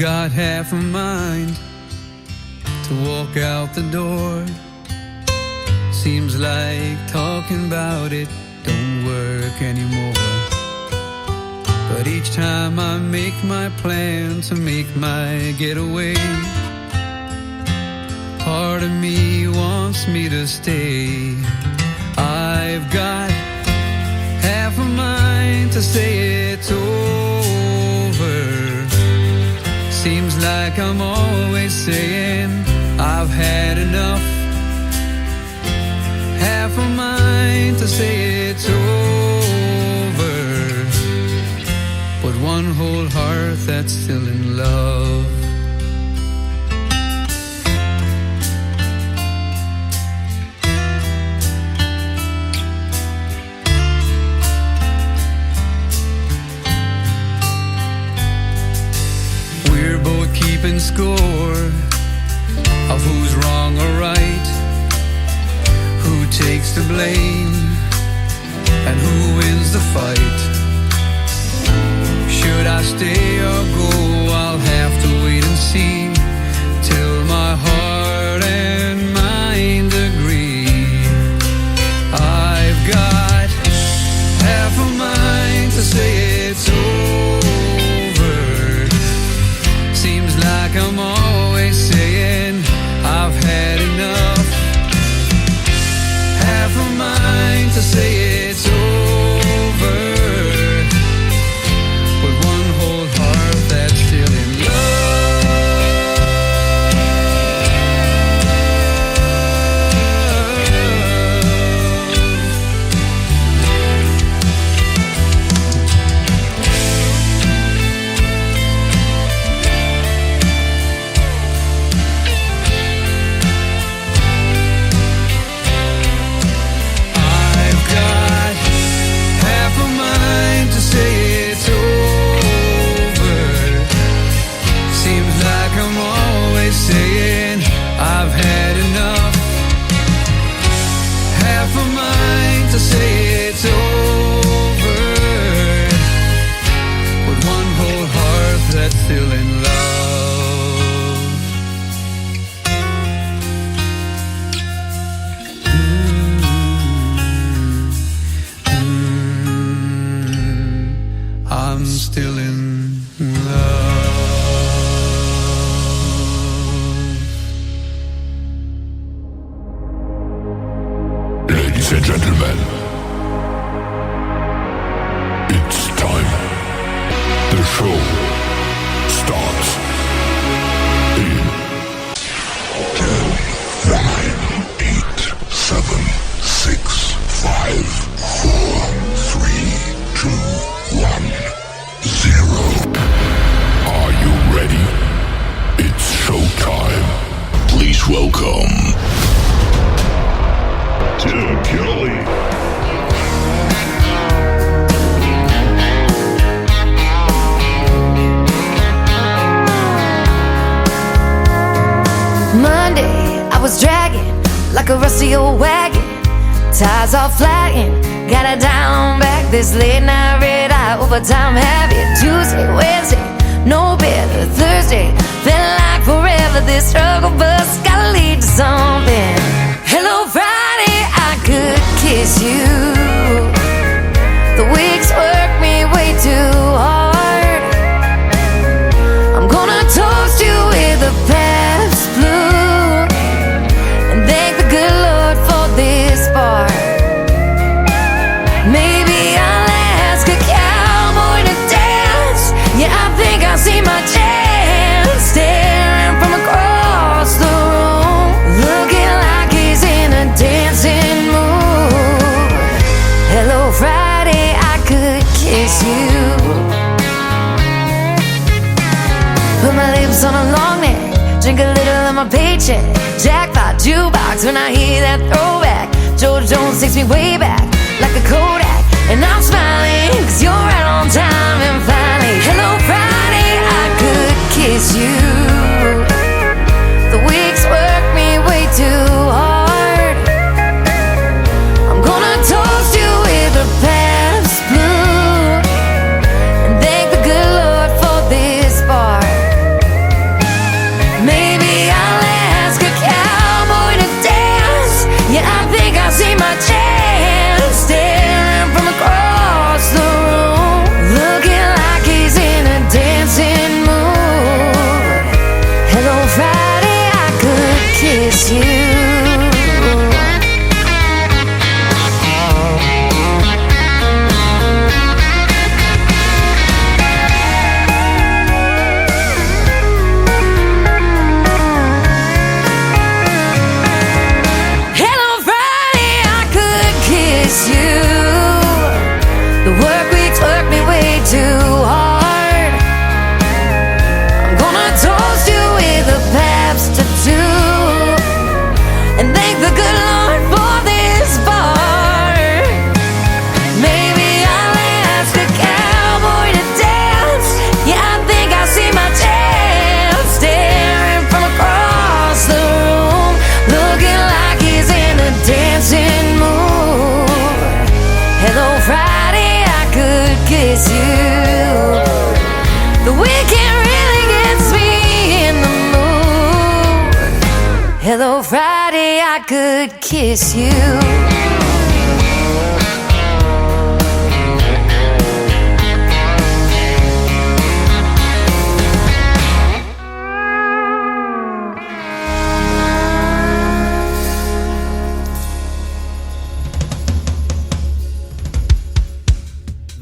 got half a mind to walk out the door. Seems like talking about it don't work anymore. But each time I make my plan to make my getaway, part of me wants me to stay. I've got half a mind to say it's over. Seems like I'm always saying I've had enough. Half a mind to say it's over, but one whole heart that's still in love. We're both keeping score of who's wrong or right, who takes the blame and who wins the fight. Should I stay or go? I'll have to wait and see till my heart and mind agree. I've got half a mind to say it's over. Seems like I'm always saying I've had enough. Half a mind to say it's over, but one whole heart that's still in still in love. I'm still in love. Ladies and gentlemen, it's time. The show starts in 10, 9, 8, 7, 6, 5, 4, 3, 2, 1, 0. Are you ready? It's showtime. Please welcome Tim Kelly. Monday, I was dragging like a rusty old wagon. Tires all flagging, gotta down back this late night red eye overtime habit. Tuesday, Wednesday, no better. Thursday, felt like forever. This struggle bus gotta lead to something. Hello Friday, I could kiss you. The weeks work me way too hard. I'm gonna toast you with a past blue and thank the good Lord for this part. Maybe I'll ask a cowboy to dance. Yeah, I think I see my chance. Staring from across the room, looking like he's in a dancing mood. Hello Friday, I could kiss you. Put my lips on a long neck, drink a little of my paycheck. Jackpot jukebox when I hear that throwback. George Jones takes me way back like a Kodak, and I'm smiling cause you're right on time. And finally, hello Friday, I could kiss you. The weeks work me way too hard. I'm gonna toast you with a past blue and thank the good Lord for this part. kiss you. Kiss you. The weekend really gets me in the mood. Hello, Friday, I could kiss you.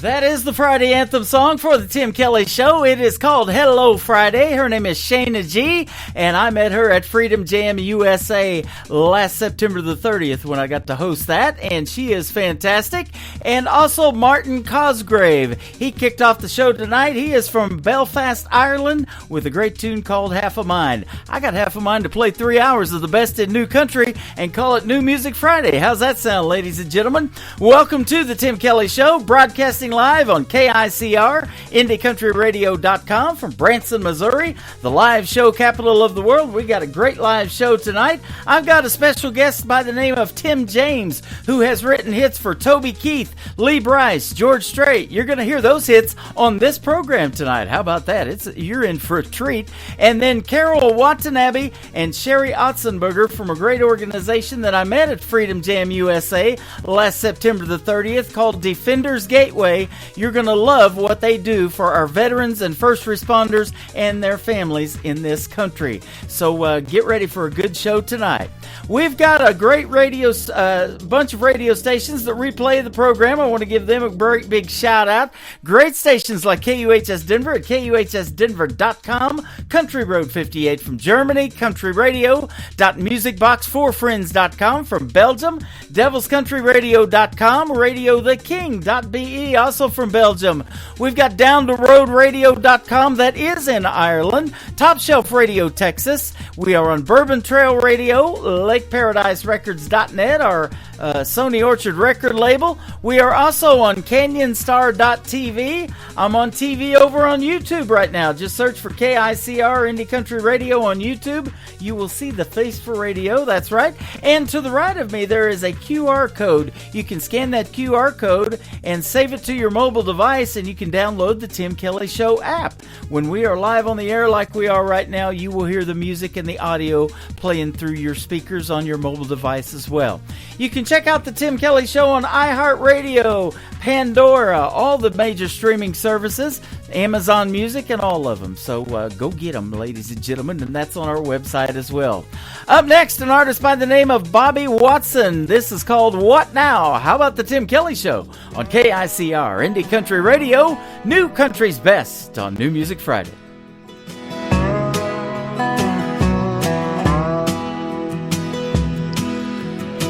That is the Friday anthem song for the Tim Kelly Show. It is called Hello Friday. Her name is Shayna G, and I met her at Freedom Jam USA last September the 30th when I got to host that, and she is fantastic. And also Martin Cosgrave. He kicked off the show tonight. He is from Belfast, Ireland, with a great tune called Half a Mind. I got half a mind to play 3 hours of the best in new country and call it New Music Friday. How's that sound, ladies and gentlemen? Welcome to the Tim Kelly Show, broadcasting live on KICR, IndieCountryRadio.com from Branson, Missouri, the live show capital of the world. We got a great live show tonight. I've got a special guest by the name of Tim James, who has written hits for Toby Keith, Lee Brice, George Strait. You're going to hear those hits on this program tonight. How about that? You're in for a treat. And then Carol Watanabe and Sherry Otzenberger from a great organization that I met at Freedom Jam USA last September the 30th called Defenders Gateway. You're going to love what they do for our veterans and first responders and their families in this country. So get ready for a good show tonight. We've got a great bunch of radio stations that replay the program. I want to give them a great big shout out. Great stations like KUHS Denver at KUHSdenver.com, Country Road 58 from Germany, countryradio.musicbox4friends.com from Belgium, devilscountryradio.com, radiotheking.be, also from Belgium. We've got downtheroadradio.com, that is in Ireland, Top Shelf Radio Texas. We are on Bourbon Trail Radio, LakeParadiseRecords.net, our Sony Orchard record label. We are also on CanyonStar.tv. I'm on TV over on YouTube right now. Just search for KICR Indie Country Radio on YouTube. You will see the face for radio. That's right. And to the right of me, there is a QR code. You can scan that QR code and save it to your mobile device, and you can download the Tim Kelly Show app. When we are live on the air like we are right now, you will hear the music and the audio playing through your speakers on your mobile device as well. You can check out the Tim Kelly Show on iHeartRadio, Pandora, all the major streaming services, Amazon Music, and all of them. So go get them, ladies and gentlemen, and that's on our website as well. Up next, an artist by the name of Bobby Watson. This is called What Now? How about the Tim Kelly Show on KICR, Indie Country Radio, New Country's Best on New Music Friday.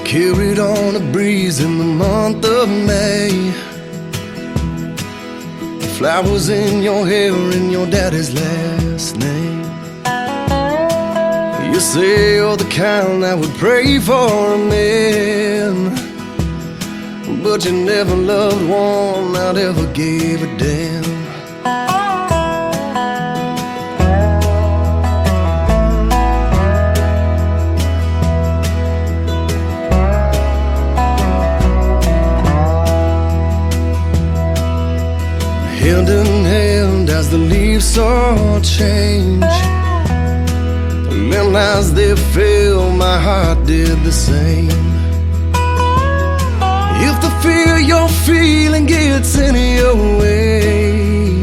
Carried on a breeze in the month of May. Flowers in your hair and your daddy's last name. You say you're the kind that would pray for a man, but you never loved one that ever gave a damn. Hand in hand as the leaves saw change, and as they fell, my heart did the same. If the fear you're feeling gets in your way,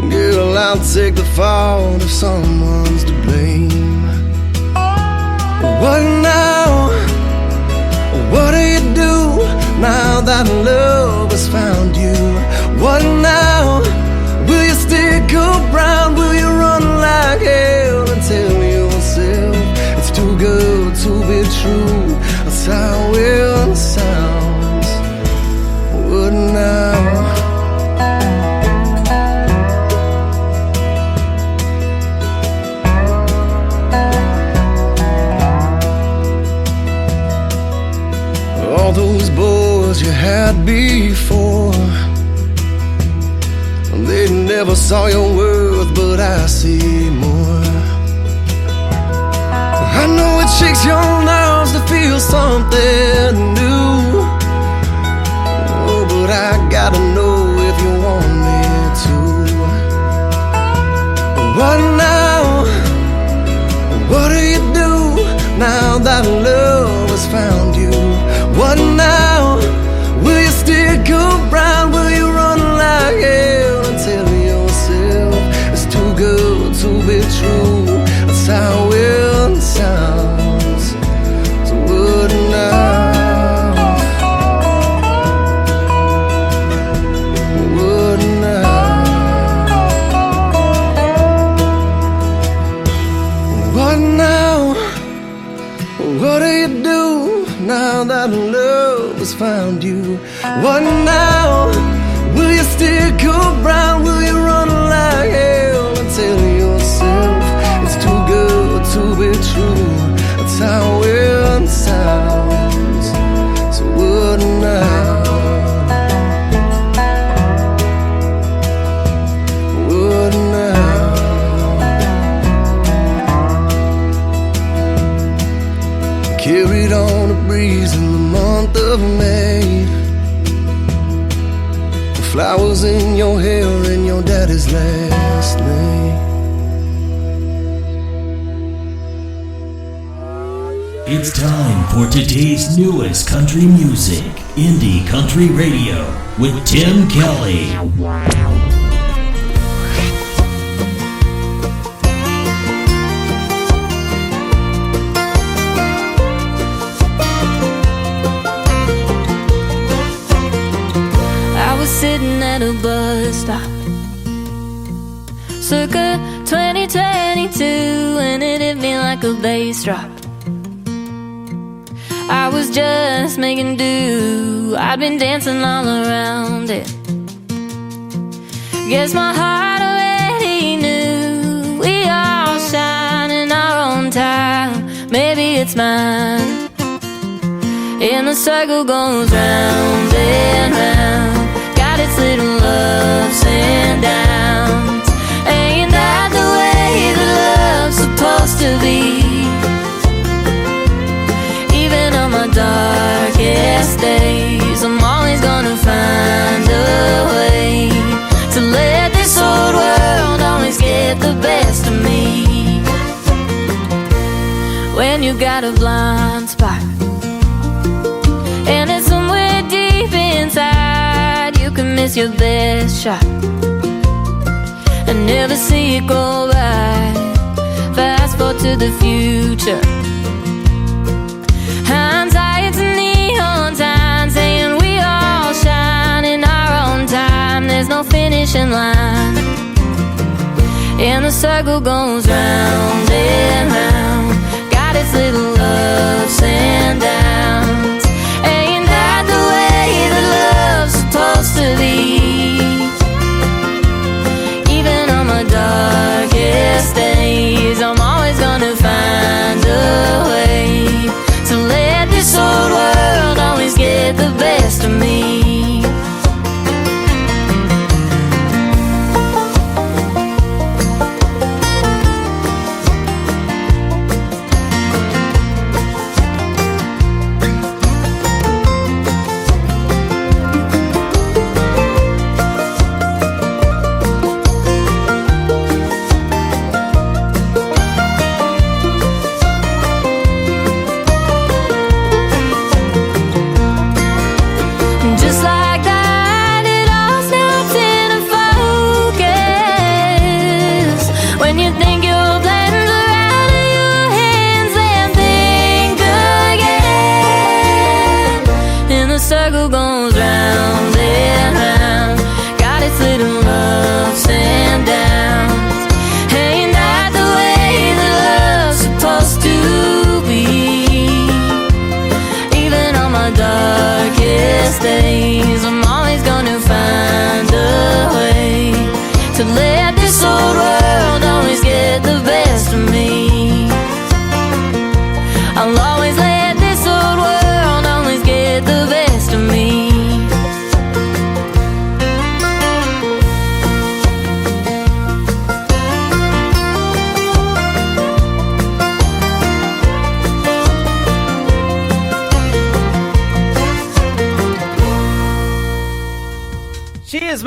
girl, I'll take the fault if someone's to blame. that love has found you. What now? Will you stick around? Will you run like hell and tell yourself it's too good to be true? That's how it sounds. What now? All those boys you had before, they never saw your worth, but I see more. I know it shakes your nerves to feel something new. Oh, but I gotta know if you want me to. What now? What do you do now that love has found you? What now? Will you stick around? Will you run like hell and tell yourself it's too good to be true? That's how it sounds. So what now? What now? What now? What do you do now that love has found you? What now? Will you stick around? Will you run like hell and tell yourself it's too good to be true? That's how it sounds. So what now? What now? Carried on a breeze in the month of May. Flowers in your hair and your daddy's last name. It's time for today's newest country music, Indie Country Radio, with Tim Kelly. Sitting at a bus stop circa 2022, and it hit me like a bass drop. I was just making do, I'd been dancing all around it. Guess my heart already knew we all shine in our own time. Maybe it's mine. And the circle goes round and round, its little ups and downs. Ain't that the way that love's supposed to be? Even on my darkest days, I'm always gonna find a way to let this old world always get the best of me. When you got a blind spot and it's somewhere deep inside, you can miss your best shot and never see it go by. Fast forward to the future, hindsight's a neon sign saying we all shine in our own time. There's no finishing line, and the circle goes round and round, got its little ups and downs. Ain't that the way that love's supposed to be? Even on my darkest days, I'm always gonna find a way to let this old world always get the best of me.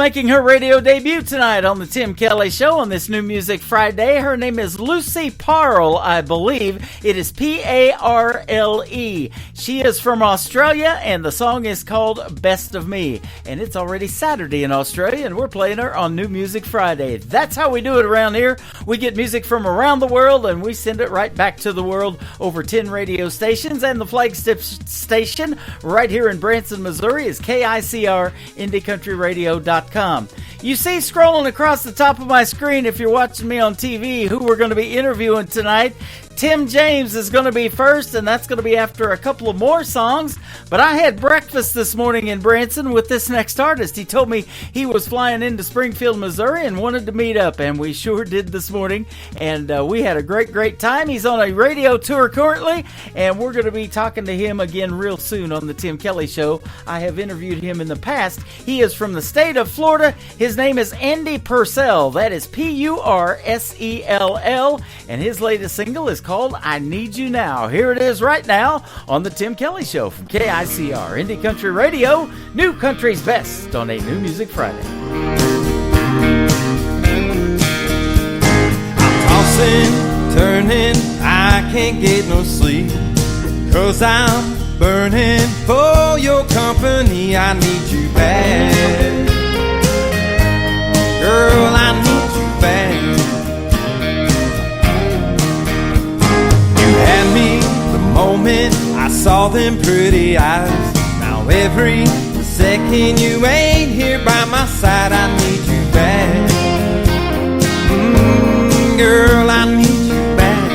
making her radio debut tonight on the Tim Kelly Show on this New Music Friday. Her name is Lucy Parle, I believe. It is Parle. She is from Australia, and the song is called Best of Me. And it's already Saturday in Australia, and we're playing her on New Music Friday. That's how we do it around here. We get music from around the world, and we send it right back to the world over 10 radio stations. And the flagship station right here in Branson, Missouri is KICR IndieCountryRadio.com. You see scrolling across the top of my screen, if you're watching me on TV, who we're going to be interviewing tonight. Tim James is going to be first, and that's going to be after a couple of more songs. But I had breakfast this morning in Branson with this next artist. He told me he was flying into Springfield, Missouri, and wanted to meet up, and we sure did this morning. And we had a great time. He's on a radio tour currently, and we're going to be talking to him again real soon on the Tim Kelly Show. I have interviewed him in the past. He is from the state of Florida. His name is Andy Purcell. That is Purcell, and his latest single is called I Need You Now. Here it is right now on the Tim Kelly Show from KICR Indie Country Radio, New Country's Best on a New Music Friday. I'm tossing, turning, I can't get no sleep, 'cause I'm burning for your company. I need you bad, girl, I need you bad. Had me the moment I saw them pretty eyes. Now every second you ain't here by my side, I need you back. Girl, I need you back.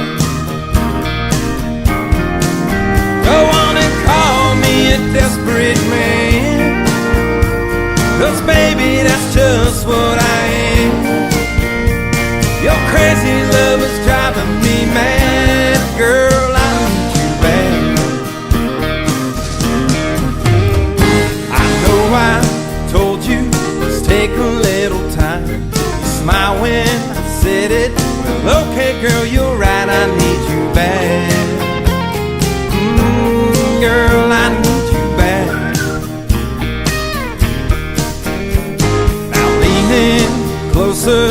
Go on and call me a desperate man, 'cause baby, that's just what I am. Your crazy love is driving me mad, girl, I need you back. I know I told you, let's take a little time. You smile when I said it. Well, okay, girl, you're right, I need you back. Girl, I need you back. Now leaning closer,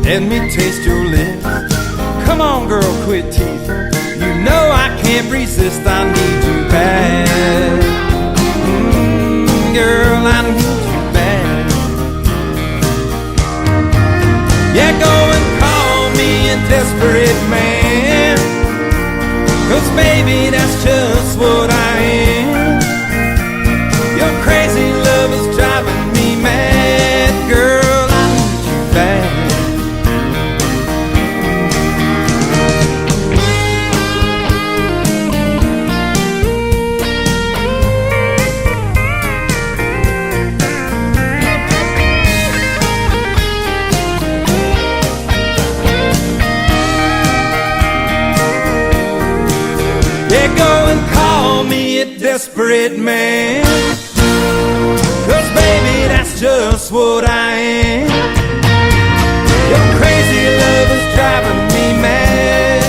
let me taste your lips. Come on, girl, quit teasing. You know I can't resist, I need you back. Girl, I need you back. Yeah, go and call me a desperate man, 'cause baby, that's just what I am. Your crazy love is driving me mad, girl, I need you back. Yeah, go and call me a desperate man, 'cause baby, that's just what I am. Your crazy love is driving me mad.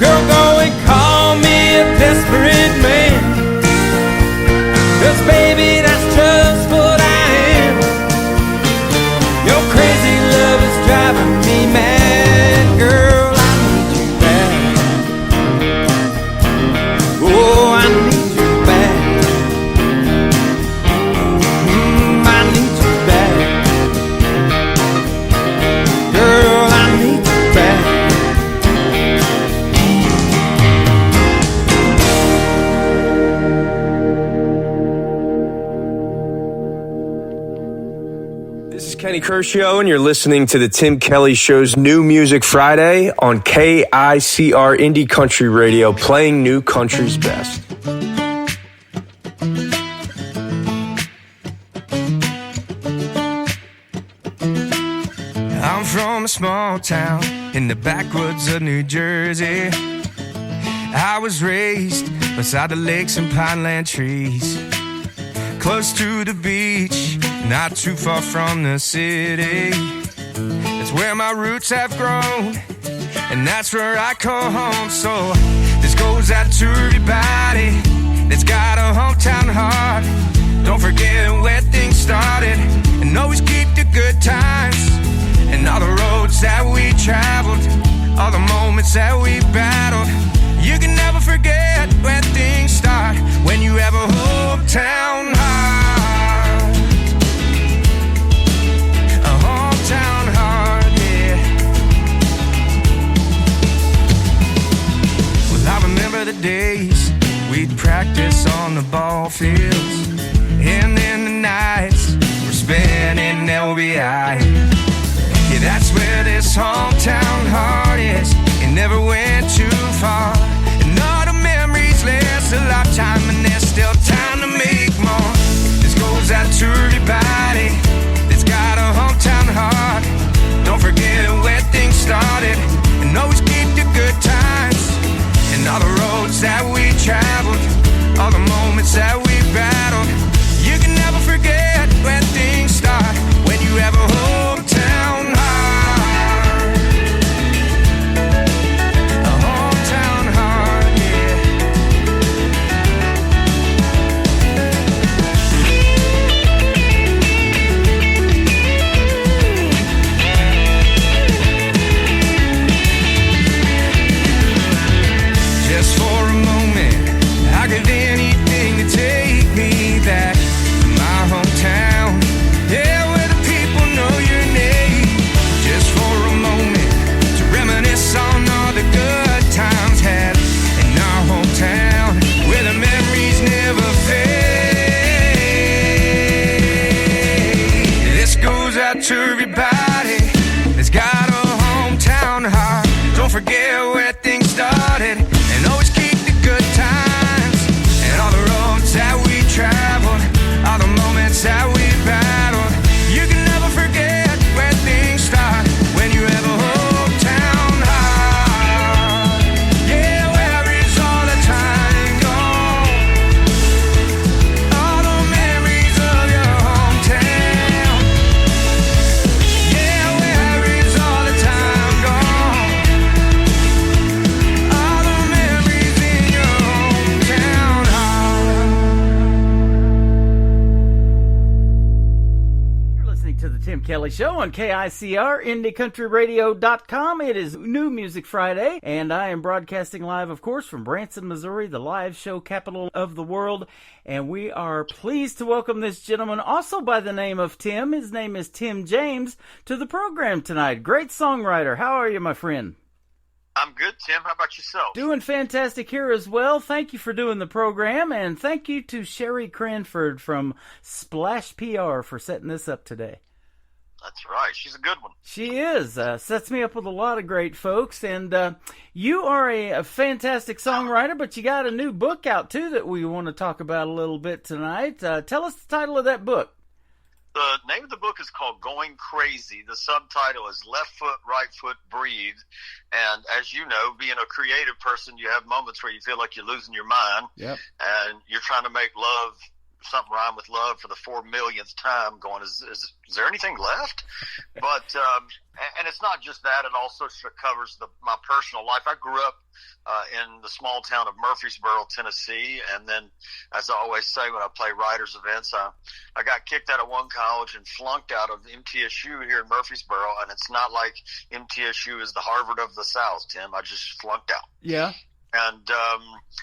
Girl, go and call me a desperate man, 'cause baby, that's just what I am. Your crazy love is driving me mad, girl, I need you back. Oh, I need you back. I need you back. Girl, I need you back. This is Kenny Kershaw, and you're listening to the Tim Kelly Show's New Music Friday on KICR Indie Country Radio, playing New Country's best. I'm from a small town in the backwoods of New Jersey. I was raised beside the lakes and pineland trees, close to the beach, not too far from the city. That's where my roots have grown, and that's where I call home. So this goes out to everybody that's got a hometown heart. Don't forget where things started, and always keep the good times. And all the roads that we traveled, all the moments that we battled. You can never forget where things start when you have a hometown heart. A hometown heart, yeah. Well, I remember the days we'd practice on the ball fields, and then the nights we're spending LBI. Yeah, that's where this hometown heart is. It never went too far, and all the memories last a lifetime, and there's still time to make more. This goes out to everybody that's got a hometown heart. Don't forget where things started, and always keep the good times. And all the roads that we traveled, all the moments that we battled. You can never forget where things start when you have a hometown heart. A hometown heart, yeah. Just for a moment, I give anything to take me back to my hometown. Yeah, where the people know your name. Just for a moment, to reminisce on all the good times had in our hometown, where the memories never fade. This goes out to everybody that's got a hometown heart. Don't forget where things started, and always keep the good times. And all the roads that we traveled, all the moments that we battled. You can never forget where things start when you have a hometown heart. Yeah, where is all the time gone? All the memories of your hometown. Yeah, where is all the time gone? All the memories in your hometown heart. You're listening to the Tim Kelly Show on KICR, IndieCountryRadio.com. It is New Music Friday, and I am broadcasting live, of course, from Branson, Missouri, the live show capital of the world. And we are pleased to welcome this gentleman, also by the name of Tim. His name is Tim James, to the program tonight. Great songwriter. How are you, my friend? I'm good, Tim. How about yourself? Doing fantastic here as well. Thank you for doing the program, and thank you to Sherry Cranford from Splash PR for setting this up today. That's right. She's a good one. She is. Sets me up with a lot of great folks, and you are a fantastic songwriter, but you got a new book out, too, that we want to talk about a little bit tonight. Tell us the title of that book. The name of the book is called Going Crazy. The subtitle is Left Foot, Right Foot, Breathe. And as you know, being a creative person, you have moments where you feel like you're losing your mind. Yep. And you're trying to make love, something rhyme with love for the 4 millionth time, going, is there anything left? But, and it's not just that, it also covers my personal life. I grew up in the small town of Murfreesboro, Tennessee, and then, as I always say when I play writers events, I got kicked out of one college and flunked out of MTSU here in Murfreesboro, and it's not like MTSU is the Harvard of the South, Tim. I just flunked out. Yeah. And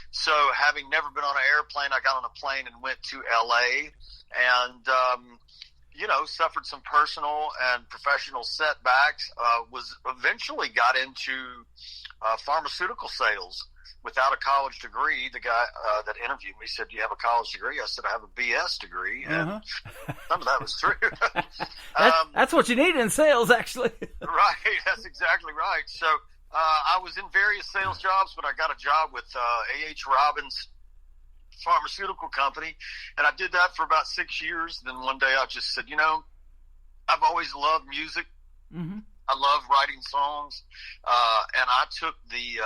so having never been on an airplane, I got on a plane and went to L.A. and, suffered some personal and professional setbacks, eventually got into pharmaceutical sales without a college degree. The guy that interviewed me said, "Do you have a college degree?" I said, "I have a BS degree." And some of that was true. That's what you need in sales, actually. Right. That's exactly right. So I was in various sales jobs, but I got a job with A.H. Robbins Pharmaceutical Company, and I did that for about 6 years. Then one day I just said, I've always loved music. Mm-hmm. I love writing songs, and I took the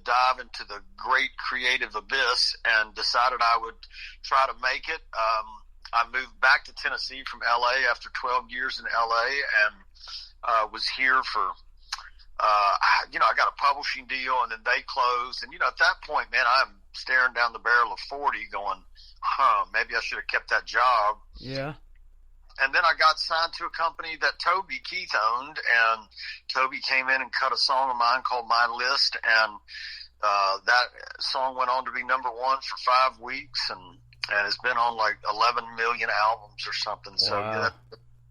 dive into the great creative abyss and decided I would try to make it. I moved back to Tennessee from L.A. after 12 years in L.A. and was here for I got a publishing deal, and then they closed. And, at that point, man, I'm staring down the barrel of 40 going, maybe I should have kept that job. Yeah. And then I got signed to a company that Toby Keith owned, and Toby came in and cut a song of mine called My List, and that song went on to be number one for 5 weeks, and it's been on like 11 million albums or something. So yeah,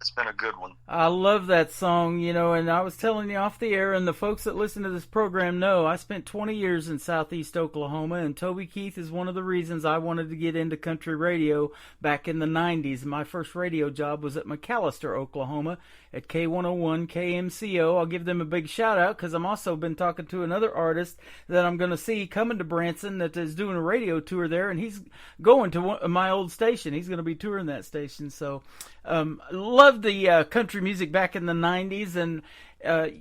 it's been a good one. I love that song, you know, and I was telling you off the air, and the folks that listen to this program know I spent 20 years in Southeast Oklahoma, and Toby Keith is one of the reasons I wanted to get into country radio back in the 90s. My first radio job was at McAllister, Oklahoma, at K101 KMCO. I'll give them a big shout out because I'm also been talking to another artist that I'm going to see coming to Branson that is doing a radio tour there, and he's going to my old station. He's going to be touring that station. So loved the country music back in the 90s, and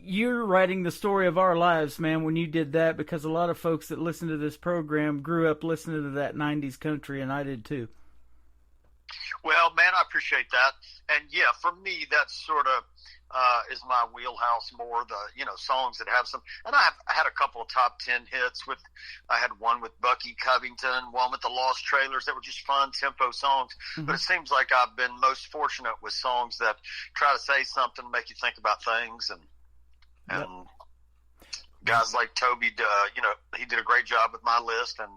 you're writing the story of our lives, man, when you did that, because a lot of folks that listen to this program grew up listening to that 90s country, and I did too. Well, man, I appreciate that. And yeah, for me, that's sort of is my wheelhouse more, the, you know, songs that have some, and I had a couple of top 10 hits I had one with Bucky Covington, one with the Lost Trailers that were just fun tempo songs. Mm-hmm. But it seems like I've been most fortunate with songs that try to say something, make you think about things, and yep. Guys like Toby, you know, he did a great job with My List, and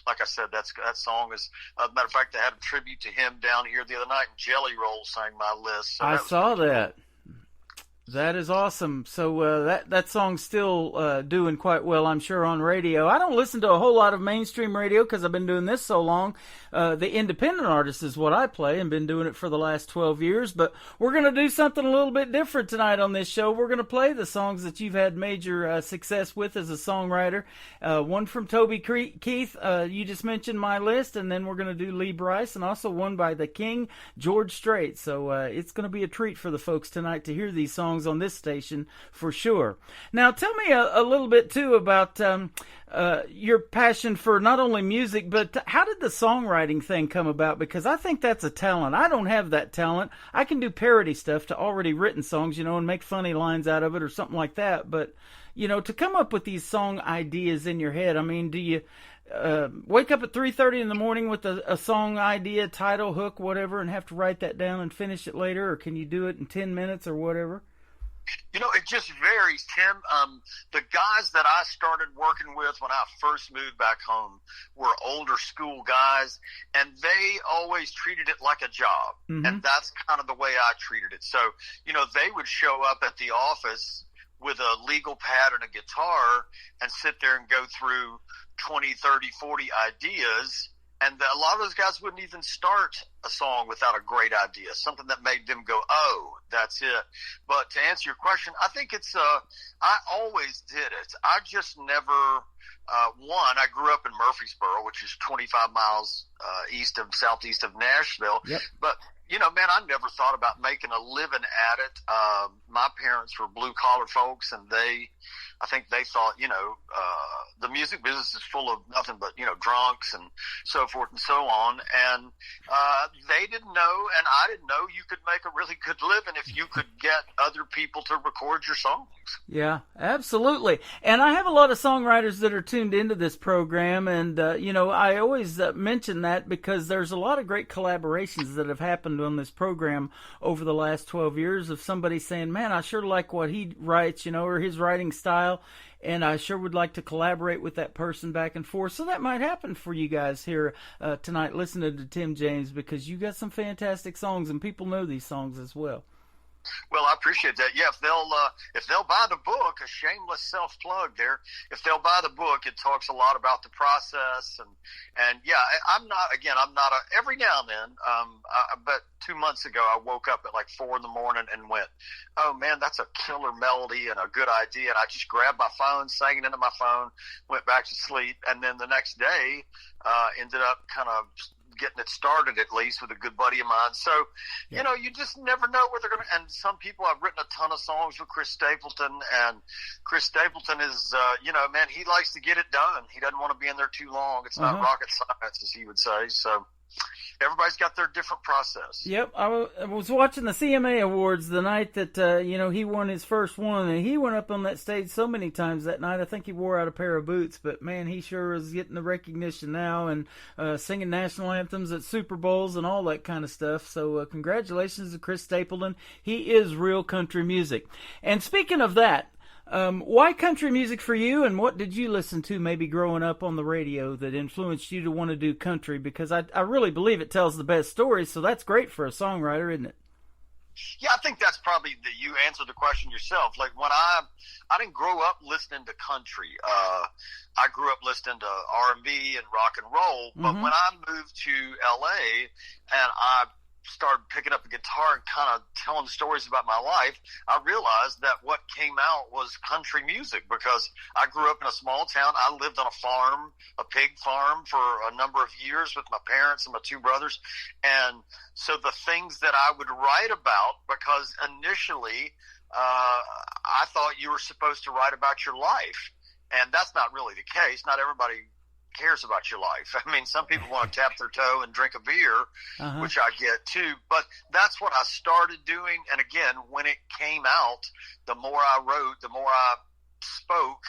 like I said, that song is. As a matter of fact, they had a tribute to him down here the other night, and Jelly Roll sang My List. So I saw that. That is awesome. So that song's still doing quite well, I'm sure, on radio. I don't listen to a whole lot of mainstream radio because I've been doing this so long. The independent artist is what I play and been doing it for the last 12 years. But we're going to do something a little bit different tonight on this show. We're going to play the songs that you've had major success with as a songwriter. One from Toby Keith, you just mentioned My List, and then we're going to do Lee Brice, and also one by the King, George Strait. So it's going to be a treat for the folks tonight to hear these songs on this station for sure. Now tell me a little bit too about your passion for not only music, but how did the songwriting thing come about? Because I think that's a talent. I don't have that talent. I can do parody stuff to already written songs, you know, and make funny lines out of it or something like that. But, you know, to come up with these song ideas in your head, I mean, do you wake up at 3:30 in the morning with a song idea, title, hook, whatever, and have to write that down and finish it later? Or can you do it in 10 minutes or whatever? You know, it just varies, Tim. The guys that I started working with when I first moved back home were older school guys, and they always treated it like a job. Mm-hmm. And that's kind of the way I treated it. So, you know, they would show up at the office with a legal pad and a guitar and sit there and go through 20, 30, 40 ideas. And a lot of those guys wouldn't even start a song without a great idea, something that made them go, oh, that's it. But to answer your question, I think it's, I always did it. I just never, I grew up in Murfreesboro, which is 25 miles southeast of Nashville. Yep. But, you know, man, I never thought about making a living at it. My parents were blue collar folks, and I think they thought, you know, the music business is full of nothing but, you know, drunks and so forth and so on. And they didn't know, and I didn't know, you could make a really good living if you could get other people to record your songs. Yeah, absolutely. And I have a lot of songwriters that are tuned into this program, and, you know, I always mention that because there's a lot of great collaborations that have happened on this program over the last 12 years of somebody saying, man, I sure like what he writes, you know, or his writing style, and I sure would like to collaborate with that person back and forth. So that might happen for you guys here tonight listening to Tim James, because you got some fantastic songs, and people know these songs as well. Well, I appreciate that. Yeah, if they'll buy the book, a shameless self-plug there, if they'll buy the book, it talks a lot about the process. And yeah, I'm not every now and then, but 2 months ago, I woke up at like 4 a.m. and went, oh man, that's a killer melody and a good idea. And I just grabbed my phone, sang it into my phone, went back to sleep. And then the next day, ended up kind of getting it started, at least, with a good buddy of mine. So, you know, you just never know where they're going to, and some people, I've written a ton of songs with Chris Stapleton, and Chris Stapleton is, you know, man, he likes to get it done. He doesn't want to be in there too long. It's not rocket science, as he would say. So, everybody's got their different process. Yep, I was watching the CMA Awards the night that he won his first one, and he went up on that stage so many times that night. I think he wore out a pair of boots, but man, he sure is getting the recognition now and singing national anthems at Super Bowls and all that kind of stuff. So congratulations to Chris Stapleton. He is real country music. And speaking of that, why country music for you, and what did you listen to maybe growing up on the radio that influenced you to want to do country? Because I really believe it tells the best stories, so that's great for a songwriter, isn't it? Yeah, I think that's probably you answered the question yourself. Like when I didn't grow up listening to country. I grew up listening to R&B and rock and roll, but when I moved to LA and I started picking up a guitar and kind of telling stories about my life, I realized that what came out was country music, because I grew up in a small town. I lived on a farm, a pig farm, for a number of years with my parents and my two brothers. And so the things that I would write about, because initially I thought you were supposed to write about your life, and that's not really the case. Not everybody cares about your life. I mean, some people want to tap their toe and drink a beer, which I get too, but that's what I started doing. And again, when it came out, the more I wrote, the more I spoke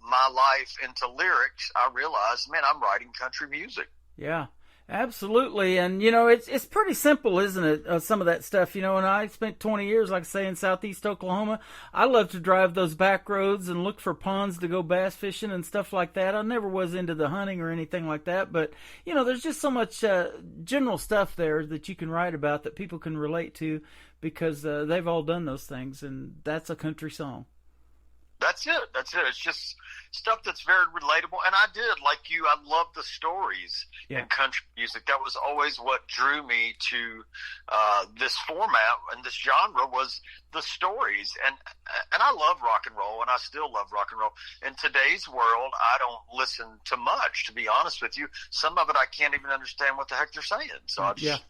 my life into lyrics, I realized, man, I'm writing country music. Yeah. Absolutely, and it's pretty simple, isn't it? Some of that stuff, and I spent 20 years, like I say, in southeast Oklahoma. I love to drive those back roads and look for ponds to go bass fishing and stuff like that. I never was into the hunting or anything like that, but there's just so much general stuff there that you can write about that people can relate to, because they've all done those things, and that's a country song. That's it. It's just stuff that's very relatable. And I did, like you, I love the stories in country music. That was always what drew me to this format and this genre, was the stories. And I love rock and roll, and I still love rock and roll. In today's world, I don't listen to much, to be honest with you. Some of it I can't even understand what the heck they're saying. So I just...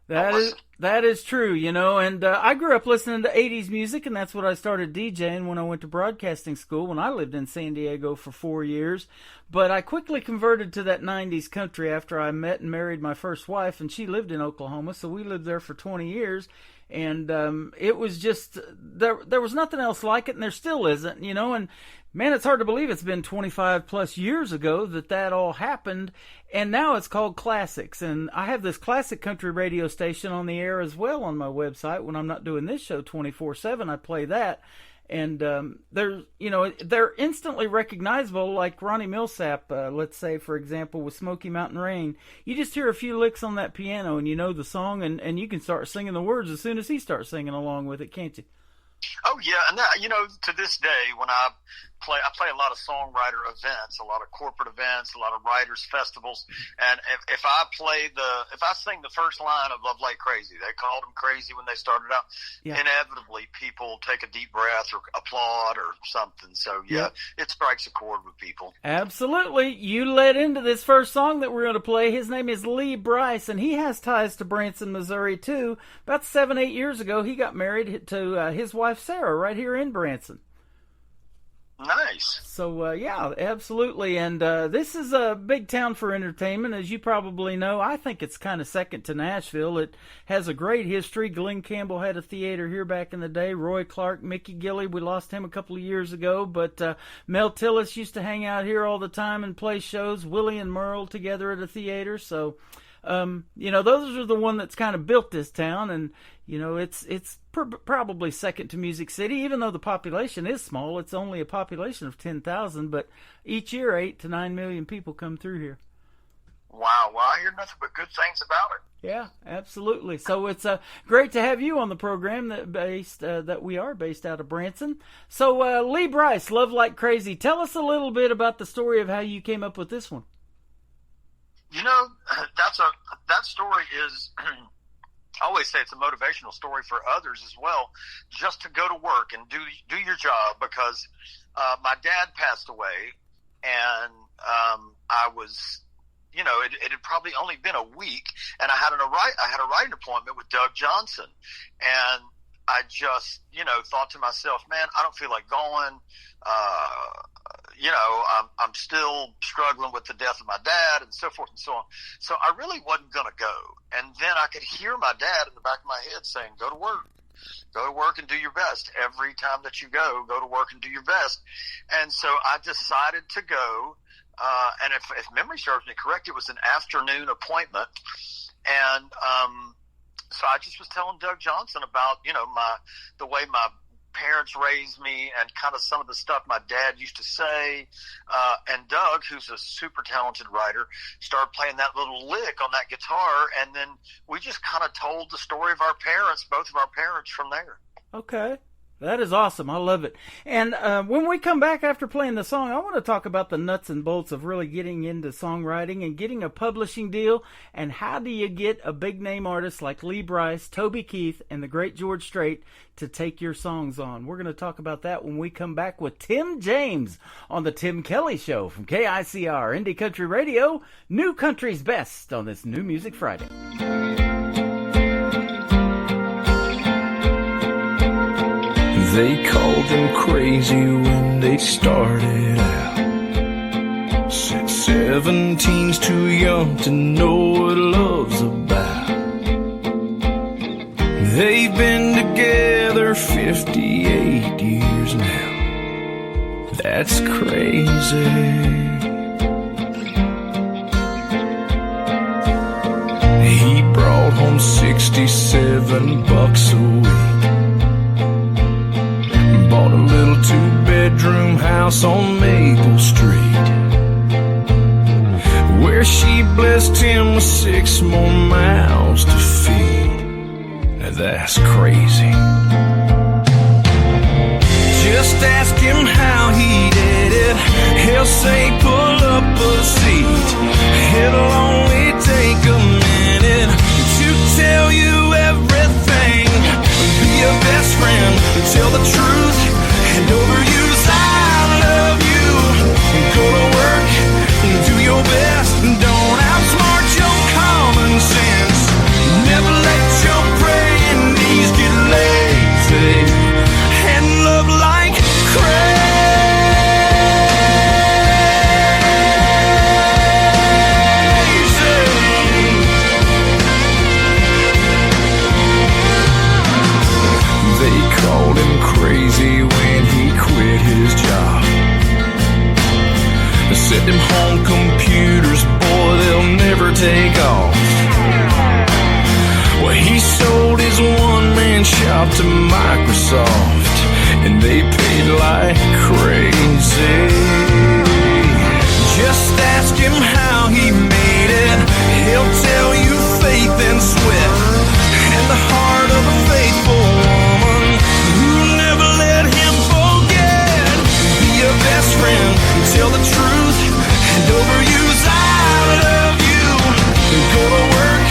That is true, and I grew up listening to 80s music, and that's what I started DJing when I went to broadcasting school when I lived in San Diego for 4 years. But I quickly converted to that 90s country after I met and married my first wife, and she lived in Oklahoma, so we lived there for 20 years. And it was just, there was nothing else like it, and there still isn't, and man, it's hard to believe it's been 25 plus years ago that all happened, and now it's called Classics. And I have this classic country radio station on the air as well on my website. When I'm not doing this show 24/7, I play that. And they're instantly recognizable, like Ronnie Millsap, let's say, for example, with Smoky Mountain Rain. You just hear a few licks on that piano and you know the song, and you can start singing the words as soon as he starts singing along with it, can't you? Oh, yeah. And that, to this day, when I play a lot of songwriter events, a lot of corporate events, a lot of writers festivals. And if I sing the first line of Love Like Crazy, they called them crazy when they started out. Yeah. Inevitably, people take a deep breath or applaud or something. So it strikes a chord with people. Absolutely. You led into this first song that we're going to play. His name is Lee Brice, and he has ties to Branson, Missouri, too. About 7-8 years ago, he got married to his wife, Sarah, right here in Branson. Nice. So, absolutely. And this is a big town for entertainment, as you probably know. I think it's kind of second to Nashville. It has a great history. Glenn Campbell had a theater here back in the day. Roy Clark, Mickey Gilley, we lost him a couple of years ago. But Mel Tillis used to hang out here all the time and play shows. Willie and Merle together at a theater. So, those are the one that's kind of built this town. And, it's probably second to Music City, even though the population is small. It's only a population of 10,000, but each year 8 to 9 million people come through here. Wow, well, I hear nothing but good things about it. Yeah, absolutely. So it's great to have you on the program that we are based out of Branson. So Lee Brice, Love Like Crazy. Tell us a little bit about the story of how you came up with this one. That story is... I always say it's a motivational story for others as well, just to go to work and do your job, because my dad passed away, and I was, it had probably only been a week, and I had a writing appointment with Doug Johnson, and I just, thought to myself, man, I don't feel like going. I'm still struggling with the death of my dad and so forth and so on. So I really wasn't going to go. And then I could hear my dad in the back of my head saying, go to work and do your best. Every time that you go to work and do your best. And so I decided to go. And if memory serves me correct, it was an afternoon appointment. And, so I just was telling Doug Johnson about, the way my parents raised me and kind of some of the stuff my dad used to say. And Doug, who's a super talented writer, started playing that little lick on that guitar. And then we just kind of told the story of our parents, both of our parents, from there. Okay. That is awesome. I love it. And when we come back after playing the song, I want to talk about the nuts and bolts of really getting into songwriting and getting a publishing deal. And how do you get a big-name artist like Lee Brice, Toby Keith, and the great George Strait to take your songs on? We're going to talk about that when we come back with Tim James on the Tim Kelly Show from KICR Indie Country Radio, New Country's Best on this New Music Friday. They called him crazy when they started out. Said 17's too young to know what love's about. They've been together 58 years now. That's crazy. He brought home $67 a week. Bought a little 2-bedroom house on Maple Street, where she blessed him with 6 more mouths to feed. Now that's crazy. Just ask him how he did it. He'll say pull up a seat. It'll only take a minute to tell you everything. Be your best friend, tell the truth, and overuse I love you. Go to work, do your best, don't outsmart your common sense. Never let your praying knees get lazy, and love like crazy when he quit his job. They said them home computers, boy, they'll never take off. Well, he sold his one-man shop to Microsoft, and they paid like crazy. Just ask him how he made it. He'll tell you faith and sweat, and the heart of a faithful woman who never let him forget. Be your best friend, tell the truth, and overuse I love you. Go to work,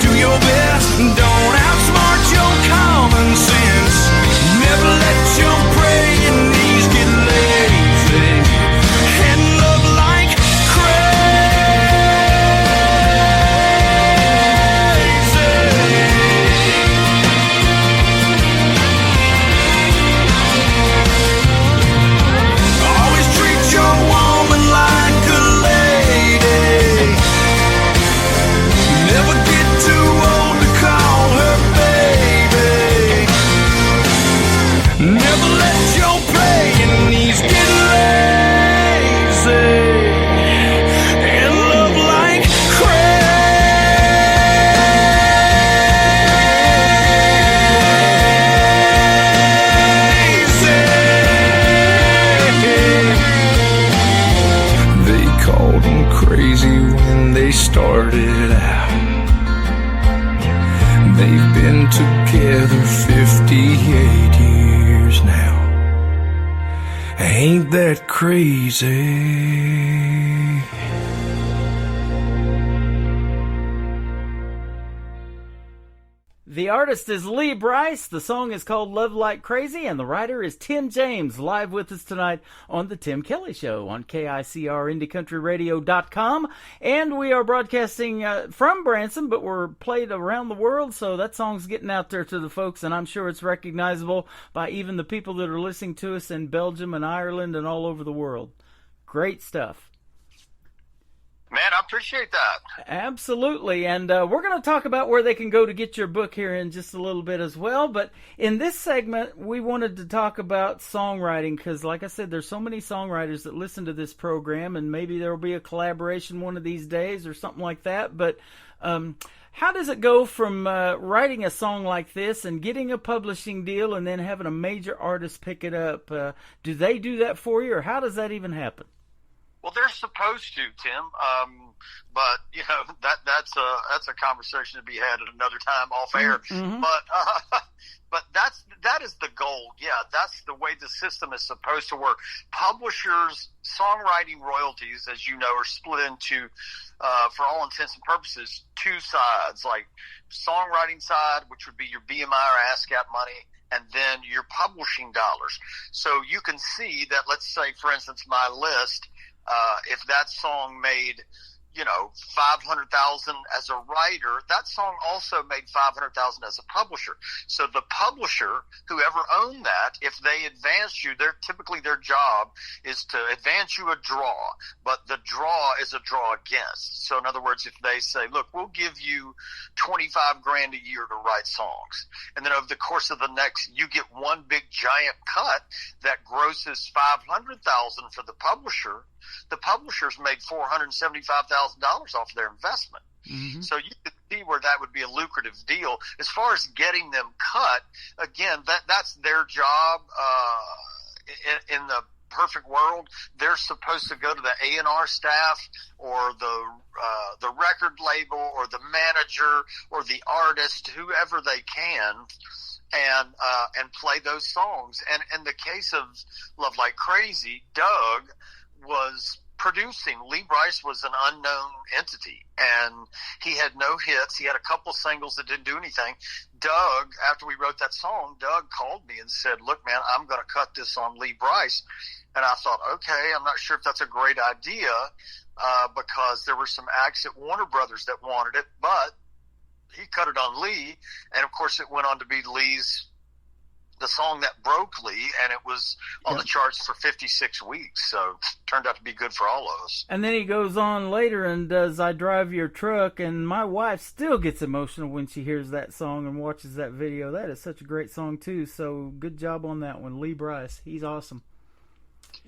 do your best, don't outsmart your common sense. Never let your praying knees get lazy, and love like started out. They've been together 58 years now. Ain't that crazy? The artist is Lee Brice. The song is called Love Like Crazy, and the writer is Tim James, live with us tonight on The Tim Kelly Show on KICRIndieCountryRadio.com. And we are broadcasting from Branson, but we're played around the world, so that song's getting out there to the folks, and I'm sure it's recognizable by even the people that are listening to us in Belgium and Ireland and all over the world. Great stuff. Man, I appreciate that. Absolutely. And we're going to talk about where they can go to get your book here in just a little bit as well. But in this segment, we wanted to talk about songwriting because, like I said, there's so many songwriters that listen to this program, and maybe there will be a collaboration one of these days or something like that. But how does it go from writing a song like this and getting a publishing deal and then having a major artist pick it up? Do they do that for you, or how does that even happen? Well, they're supposed to, Tim. But you know that's a conversation to be had at another time off air. Mm-hmm. But that is the goal. Yeah, that's the way the system is supposed to work. Publishers' songwriting royalties, as you know, are split into, for all intents and purposes, two sides. Like songwriting side, which would be your BMI or ASCAP money, and then your publishing dollars. So you can see that, let's say, for instance, my list. If that song made, $500,000 as a writer, that song also made $500,000 as a publisher. So the publisher, whoever owned that, if they advance you, typically their job is to advance you a draw, but the draw is a draw against. So in other words, if they say, look, we'll give you $25,000 a year to write songs, and then over the course of the next, you get one big giant cut that grosses $500,000 for the publisher. The publishers made $475,000 off their investment. Mm-hmm. So you could see where that would be a lucrative deal. As far as getting them cut, again, that's their job. In the perfect world, they're supposed to go to the A&R staff or the record label or the manager or the artist, whoever they can, and play those songs. And in the case of Love Like Crazy, Doug was producing. Lee Brice was an unknown entity, and he had no hits. He had a couple singles that didn't do anything. Doug, after we wrote that song, Doug called me and said, look, man, I'm going to cut this on Lee Brice. And I thought, okay, I'm not sure if that's a great idea, because there were some acts at Warner Brothers that wanted it, but he cut it on Lee. And of course it went on to be the song that broke Lee, and it was on the charts for 56 weeks. So it turned out to be good for all of us. And then he goes on later and does I Drive Your Truck, and my wife still gets emotional when she hears that song and watches that video. That is such a great song too. So good job on that one, Lee Brice. He's awesome.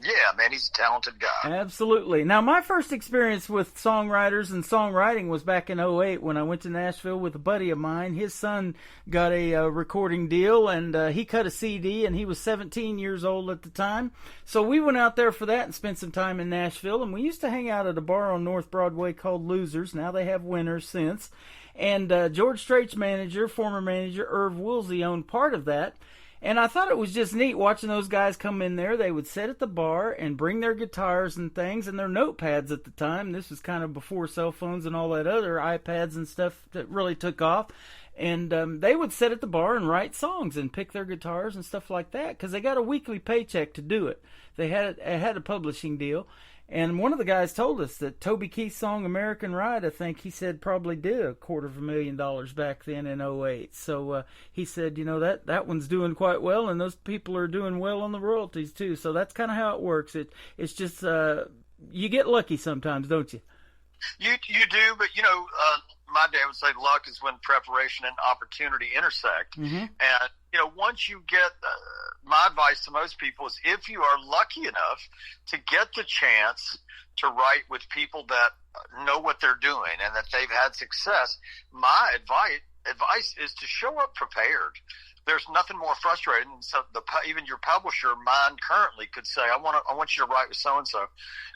Yeah, man, he's a talented guy. Absolutely. Now, my first experience with songwriters and songwriting was back in 2008 when I went to Nashville with a buddy of mine. His son got a recording deal, and he cut a CD, and he was 17 years old at the time. So we went out there for that and spent some time in Nashville, and we used to hang out at a bar on North Broadway called Losers. Now they have Winners since. And George Strait's manager, former manager Irv Woolsey, owned part of that. And I thought it was just neat watching those guys come in there. They would sit at the bar and bring their guitars and things and their notepads at the time. This was kind of before cell phones and all that other iPads and stuff that really took off. And they would sit at the bar and write songs and pick their guitars and stuff like that because they got a weekly paycheck to do it. They had a publishing deal. And one of the guys told us that Toby Keith's song American Ride, I think he said probably did $250,000 back then in 2008. So he said, that one's doing quite well, and those people are doing well on the royalties too. So that's kind of how it works. It's just you get lucky sometimes, don't you? You do, but my dad would say luck is when preparation and opportunity intersect. Mm-hmm. And once you get, my advice to most people is if you are lucky enough to get the chance to write with people that know what they're doing and that they've had success, my advice is to show up prepared. There's nothing more frustrating. So even your publisher, mine currently, could say, I want you to write with so-and-so.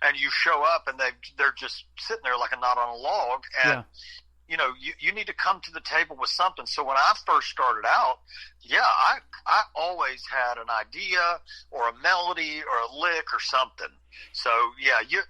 And you show up and they're just sitting there like a knot on a log. And you need to come to the table with something. So when I first started out, I always had an idea or a melody or a lick or something. So you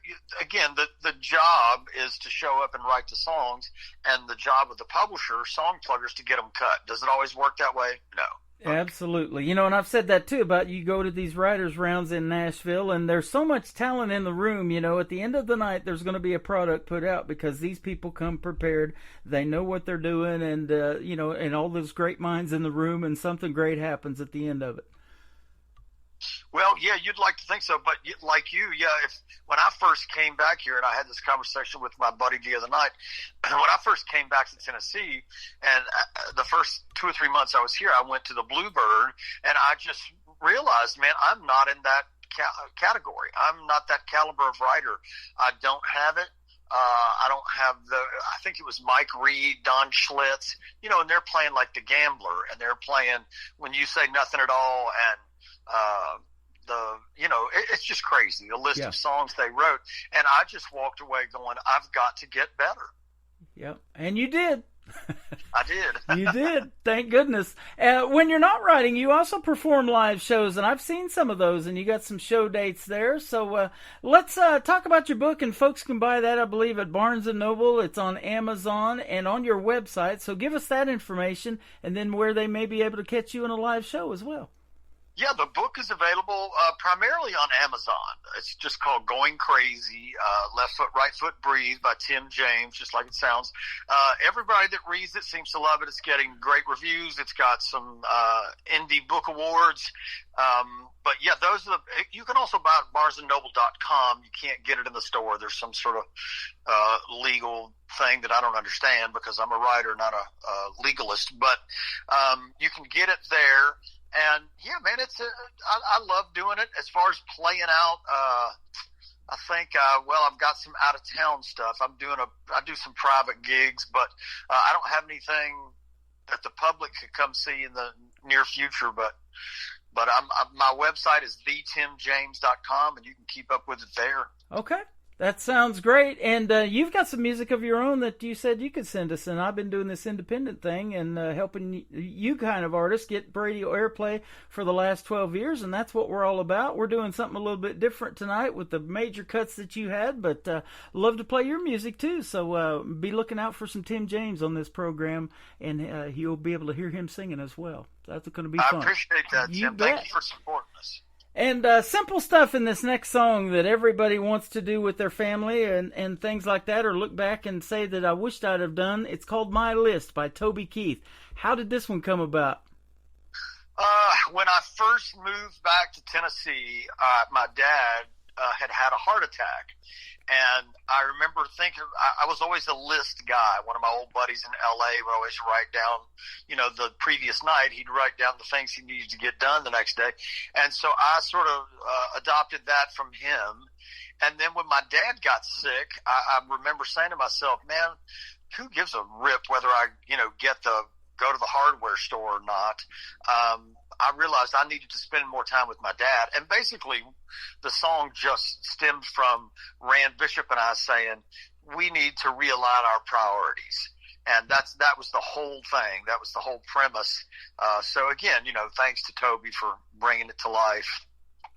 again, the job is to show up and write the songs, and the job of the publisher, song pluggers, to get them cut. Does it always work that way? No. Absolutely. And I've said that too about you go to these writers' rounds in Nashville, and there's so much talent in the room. At the end of the night, there's going to be a product put out because these people come prepared. They know what they're doing, and, and all those great minds in the room, and something great happens at the end of it. Well, yeah, you'd like to think so, but like you, when I first came back here, and I had this conversation with my buddy the other night, when I first came back to Tennessee, and the first 2 or 3 months I was here, I went to the Bluebird, and I just realized, man, I'm not in that category. I'm not that caliber of writer. I don't have it. I don't have I think it was Mike Reed, Don Schlitz, and they're playing like The Gambler, and they're playing When You Say Nothing at All, and it's just crazy, the list of songs they wrote. And I just walked away going, I've got to get better. Yep. And you did. I did. You did. Thank goodness. When you're not writing, you also perform live shows, and I've seen some of those, and you got some show dates there. So let's talk about your book, and folks can buy that, I believe, at Barnes & Noble. It's on Amazon and on your website. So give us that information, and then where they may be able to catch you in a live show as well. Yeah, the book is available primarily on Amazon. It's just called Going Crazy, Left Foot, Right Foot, Breathe by Tim James, just like it sounds. Everybody that reads it seems to love it. It's getting great reviews. It's got some indie book awards. But yeah, you can also buy it at BarnesandNoble.com. You can't get it in the store. There's some sort of legal thing that I don't understand because I'm a writer, not a legalist. But you can get it there. And yeah, man, I love doing it. As far as playing out, I think, I've got some out of town stuff. I do some private gigs, but I don't have anything that the public could come see in the near future. But my website is thetimjames.com, and you can keep up with it there. Okay. That sounds great. And you've got some music of your own that you said you could send us. And I've been doing this independent thing and helping you kind of artists get radio airplay for the last 12 years. And that's what we're all about. We're doing something a little bit different tonight with the major cuts that you had. But love to play your music, too. So be looking out for some Tim James on this program. And you'll be able to hear him singing as well. That's going to be fun. I appreciate that, Tim. Thank you for supporting us. And simple stuff in this next song that everybody wants to do with their family and things like that, or look back and say that I wished I'd have done. It's called My List by Toby Keith. How did this one come about? When I first moved back to Tennessee, my dad had a heart attack. And I remember thinking, I was always a list guy. One of my old buddies in L.A. would always write down, the previous night, he'd write down the things he needed to get done the next day. And so I sort of adopted that from him. And then when my dad got sick, I remember saying to myself, man, who gives a rip whether I, go to the hardware store or not? I realized I needed to spend more time with my dad. And basically, the song just stemmed from Rand Bishop and I saying, we need to realign our priorities. And that was the whole thing. That was the whole premise. So again, thanks to Toby for bringing it to life.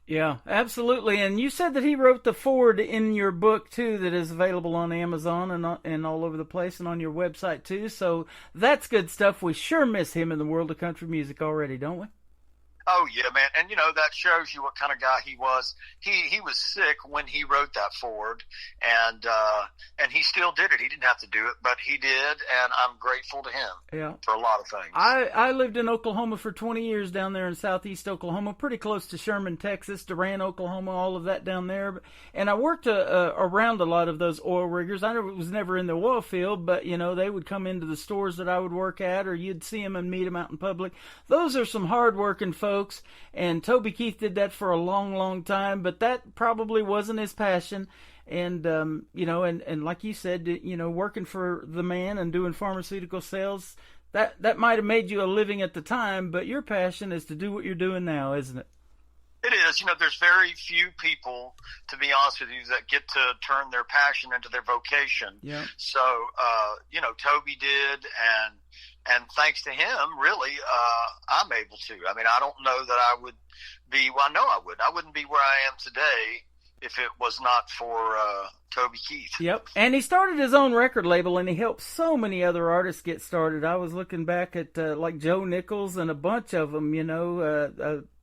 Yeah, absolutely. And you said that he wrote the foreword in your book, too, that is available on Amazon and all over the place and on your website, too. So that's good stuff. We sure miss him in the world of country music already, don't we? Oh, yeah, man. And, that shows you what kind of guy he was. He was sick when he wrote that foreword, and he still did it. He didn't have to do it, but he did, and I'm grateful to him for a lot of things. I lived in Oklahoma for 20 years down there in southeast Oklahoma, pretty close to Sherman, Texas, Durant, Oklahoma, all of that down there. And I worked around a lot of those oil riggers. I was never in the oil field, but, they would come into the stores that I would work at, or you'd see them and meet them out in public. Those are some hard-working folks. And Toby Keith did that for a long, long time, but that probably wasn't his passion. And, and like you said, working for the man and doing pharmaceutical sales, that might have made you a living at the time, but your passion is to do what you're doing now, isn't it? It is. There's very few people, to be honest with you, that get to turn their passion into their vocation. Yeah. So, Toby did, and thanks to him, really, I'm able to. I mean, I don't know that I would be, well, I know I would. I wouldn't be where I am today if it was not for Toby Keith. Yep. And he started his own record label, and he helped so many other artists get started. I was looking back at, like, Joe Nichols and a bunch of them,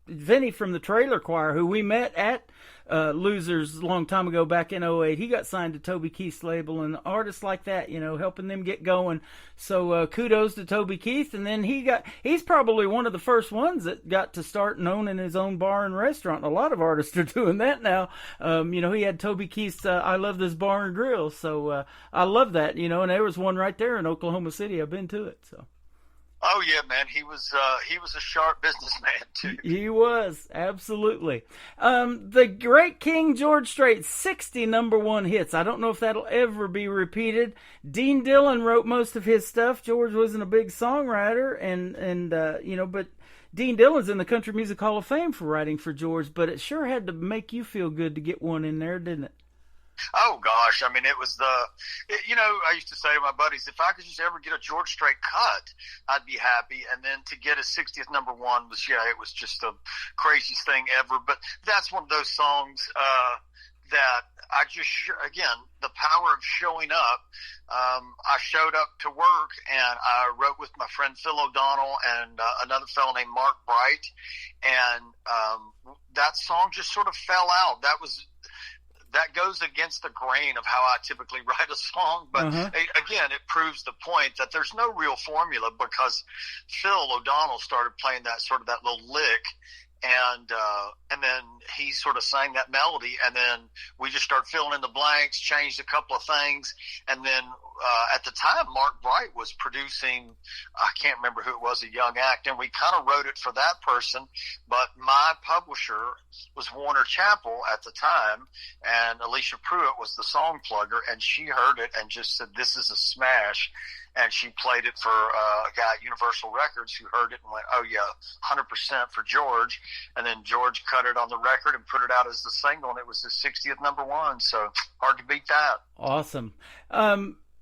Vinny from the Trailer Choir, who we met at Losers a long time ago back in 2008. He got signed to Toby Keith's label, and artists like that, helping them get going. So kudos to Toby Keith. And then he's probably one of the first ones that got to start owning his own bar and restaurant. A lot of artists are doing that now. He had Toby Keith's I Love This Bar and Grill. So I love that, and there was one right there in Oklahoma City. I've been to it, so. Oh yeah, man. He was a sharp businessman too. He was, absolutely. The great King George Strait, 60 number one hits. I don't know if that'll ever be repeated. Dean Dillon wrote most of his stuff. George wasn't a big songwriter, but Dean Dillon's in the Country Music Hall of Fame for writing for George. But it sure had to make you feel good to get one in there, didn't it? Oh gosh, I mean, it was I used to say to my buddies, if I could just ever get a George Strait cut, I'd be happy. And then to get his 60th number one was, it was just the craziest thing ever. But that's one of those songs that I just, again, the power of showing up. I showed up to work and I wrote with my friend Phil O'Donnell and another fellow named Mark Bright, and that song just sort of fell out. That goes against the grain of how I typically write a song. But again, it proves the point that there's no real formula, because Phil O'Donnell started playing that little lick, and then he sort of sang that melody, and then we just started filling in the blanks, changed a couple of things, and then at the time Mark Bright was producing, I can't remember who it was, a young act, and we kind of wrote it for that person. But my publisher was Warner Chappell at the time, and Alicia Pruitt was the song plugger, and she heard it and just said, "This is a smash." And she played it for a guy at Universal Records who heard it and went, "Oh yeah, 100% for George." And then George cut it on the record and put it out as the single, and it was his 60th number one. So hard to beat that. Awesome.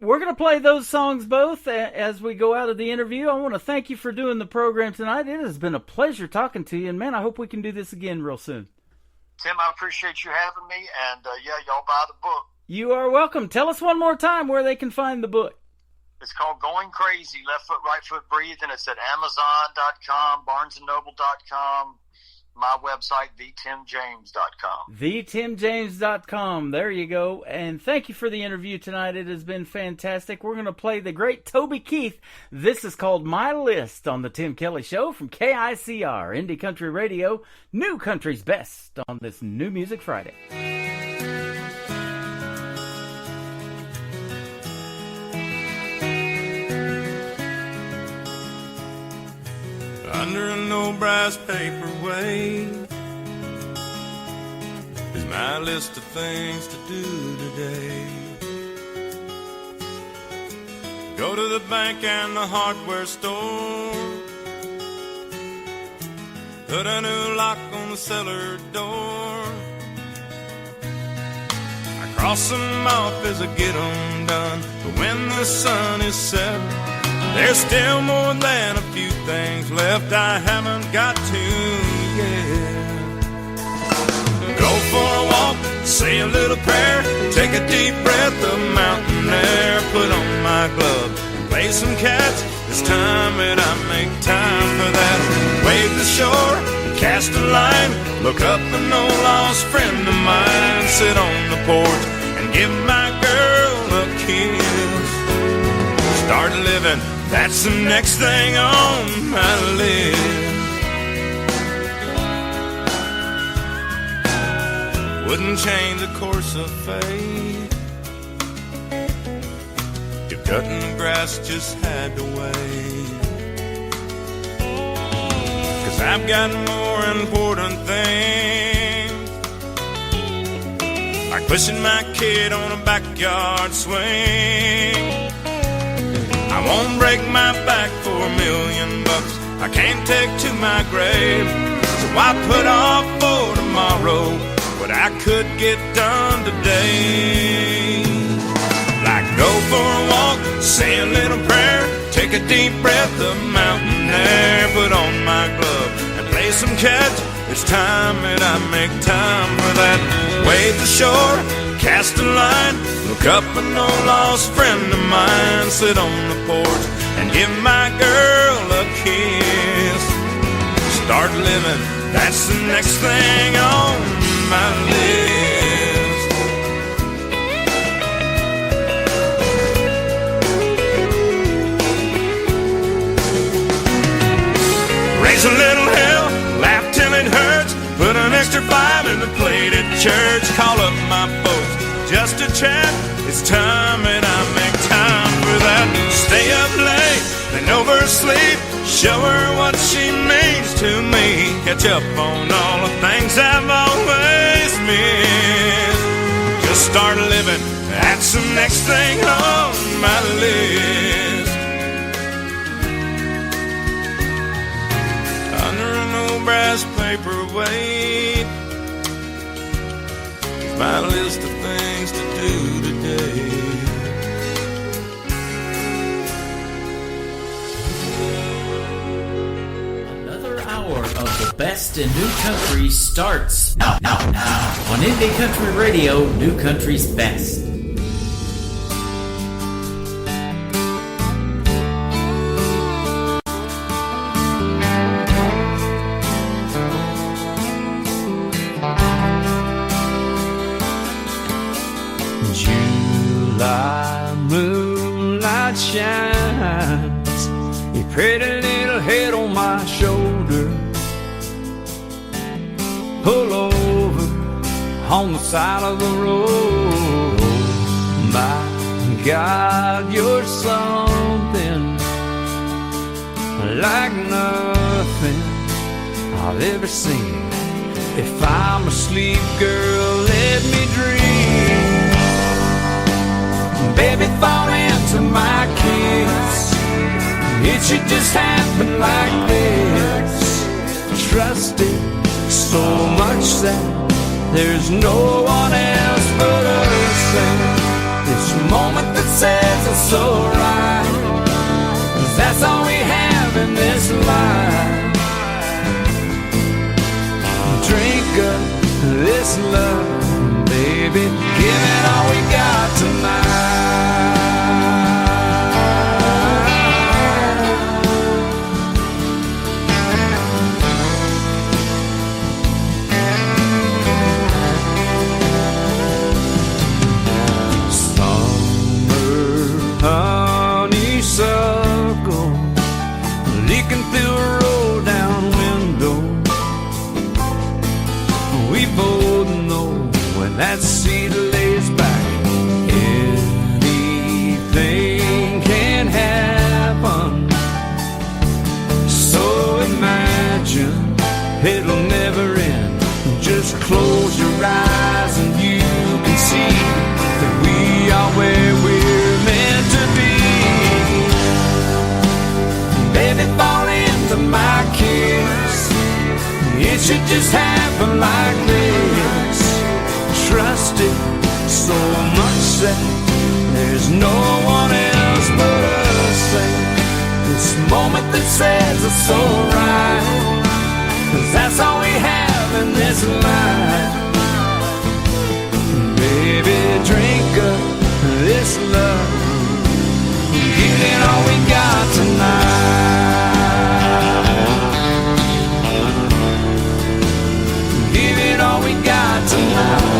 We're going to play those songs both as we go out of the interview. I want to thank you for doing the program tonight. It has been a pleasure talking to you, and man, I hope we can do this again real soon. Tim, I appreciate you having me, and y'all buy the book. You are welcome. Tell us one more time where they can find the book. It's called Going Crazy, Left Foot, Right Foot, Breathe, and it's at Amazon.com, BarnesandNoble.com, my website, thetimjames.com. thetimjames.com. There you go. And thank you for the interview tonight. It has been fantastic. We're going to play the great Toby Keith. This is called My List on the Tim Kelly Show from KICR, Indie Country Radio, New Country's Best on this New Music Friday. Under an old brass paperweight is my list of things to do today. Go to the bank and the hardware store, put a new lock on the cellar door. I cross them off as I get them done, but when the sun is set, there's still more than a few things left I haven't got to yet. Go for a walk, say a little prayer, take a deep breath of mountain air, put on my glove, play some catch. It's time that I make time for that. Wave the shore, cast a line, look up an old lost friend of mine, sit on the porch and give my girl a kiss. Start living, that's the next thing on my list. Wouldn't change the course of fate if cutting the grass just had to wait. 'Cause I've got more important things, like pushing my kid on a backyard swing. I won't break my back for $1 million. I can't take to my grave. So Why put off for tomorrow what I could get done today? Like go for a walk, say a little prayer, take a deep breath of mountain air, put on my glove and play some catch. It's time that I make time for that. Wade the shore, cast a line, look up an old lost friend of mine, sit on the porch and give my girl a kiss. Start living, that's the next thing on my list. Raise a little hell, laugh till it hurts, put an extra 5 in the plate at church, call up my folks just to chat. It's time that I make time for that. Stay up late and oversleep, show her what she means to me, catch up on all the things I've always missed. Just start living, that's the next thing on my list. Under an old brass paperweight, my list of things to do today. Another hour of the best in new country starts now on Indie Country Radio, New Country's Best. July moonlight shines, your pretty little head on my shoulder. Pull over on the side of the road. My God, you're something like nothing I've ever seen. If I'm asleep, girl, let me dream. Baby, fall into my kiss. It should just happen like this. Trust it so much that there's no one else but us. And this moment that says it's so right, 'cause that's all we have in this life. Drink up this love, baby, give it all we got tonight. Honeysuckle leaking through a roll down window. We both know when that seat lays back, anything can happen. So imagine it'll never end. Just close your eyes and you can see that we are where we're meant to be. Baby, fall into my kiss. It should just happen like this. Trust it so much that there's no one else but us. This moment that says it's so right, 'cause that's all we have in this life. Baby, drink up this love, give it all we got tonight. Give it all we got tonight.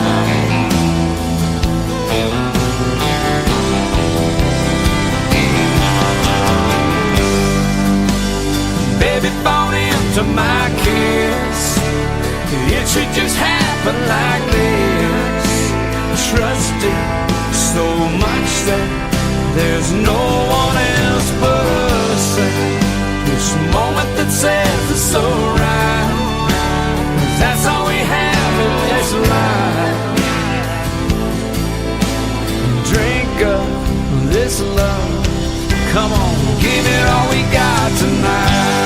Baby, fall into my kiss. It should just happen like this. Trust it so much that there's no one else but us. This moment that says it's so right, 'cause that's all we have in this life. Drink up this love, come on, give it all we got tonight.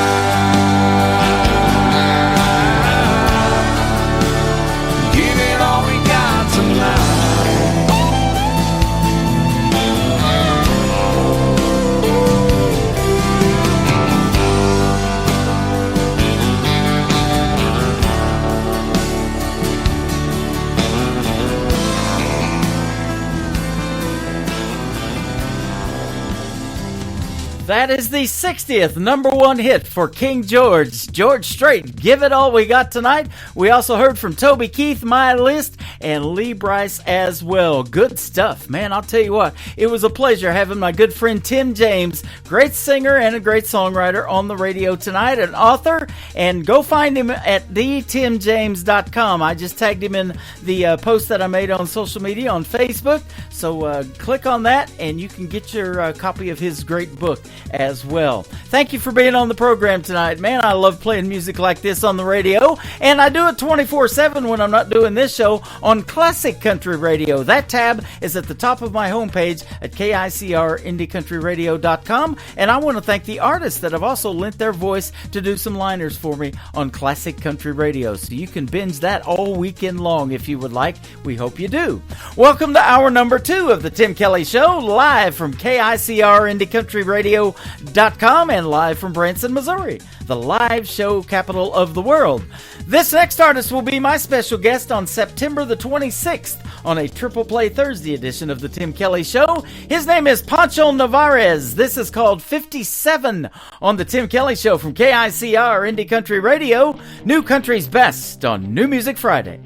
That is the 60th number one hit for King George. George Strait, Give It All We Got Tonight. We also heard from Toby Keith, My List, and Lee Brice as well. Good stuff, man. I'll tell you what, it was a pleasure having my good friend Tim James, great singer and a great songwriter, on the radio tonight, an author, and go find him at thetimjames.com. I just tagged him in the post that I made on social media on Facebook, so click on that and you can get your copy of his great book as well. Thank you for being on the program tonight, man. I love playing music like this on the radio, and I do it 24/7 when I'm not doing this show on Classic Country Radio. That tab is at the top of my homepage at KICRIndieCountryRadio.com, and I want to thank the artists that have also lent their voice to do some liners for me on Classic Country Radio, so you can binge that all weekend long if you would like. We hope you do. Welcome to hour number 2 of the Tim Kelly Show, live from KICRIndieCountryRadio.com and live from Branson, Missouri, the live show capital of the world. This next artist will be my special guest on September the 26th on a Triple Play Thursday edition of the Tim Kelly Show. His name is Pancho Navarez. This is called 57 on the Tim Kelly Show from KICR Indie Country Radio, New Country's Best on New Music Friday.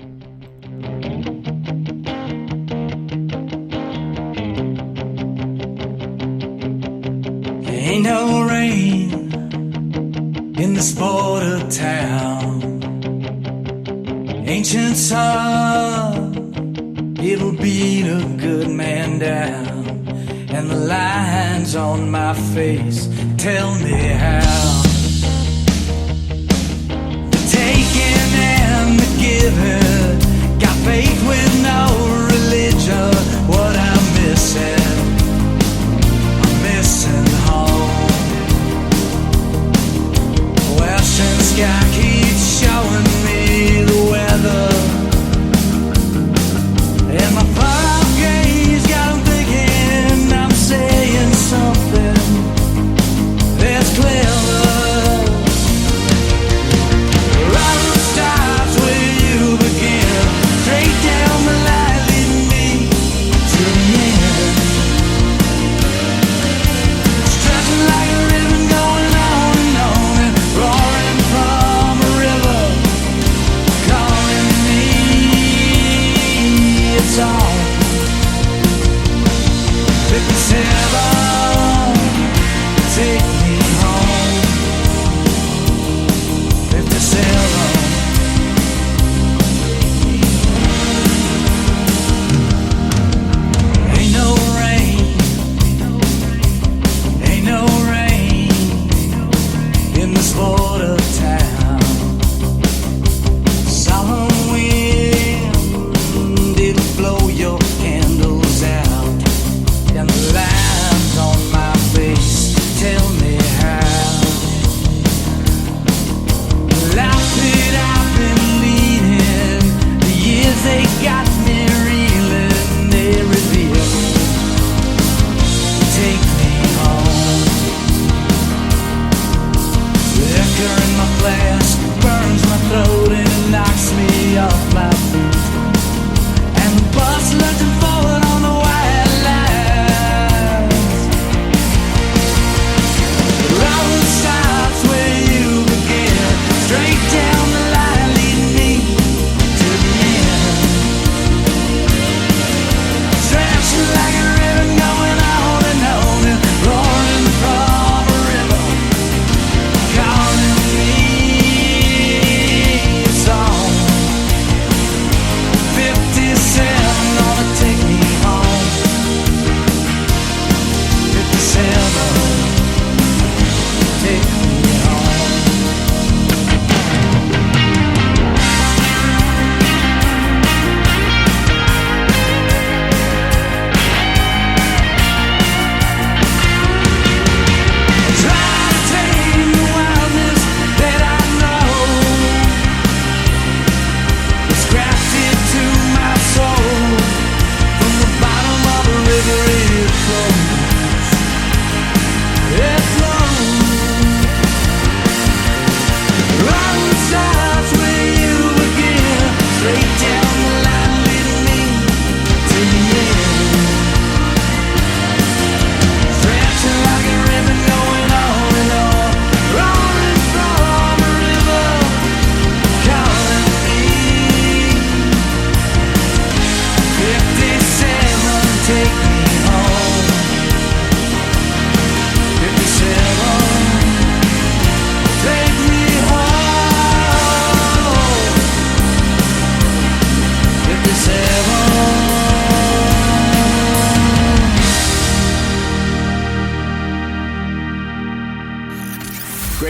Ain't no rain in this border town. Ancient sun, it'll beat a good man down. And the lines on my face tell me how. The taking and the giving, got faith with no religion. What I'm missing home. Western sky keeps showing me the weather, and my far-off gaze got 'em thinking I'm saying something that's clever.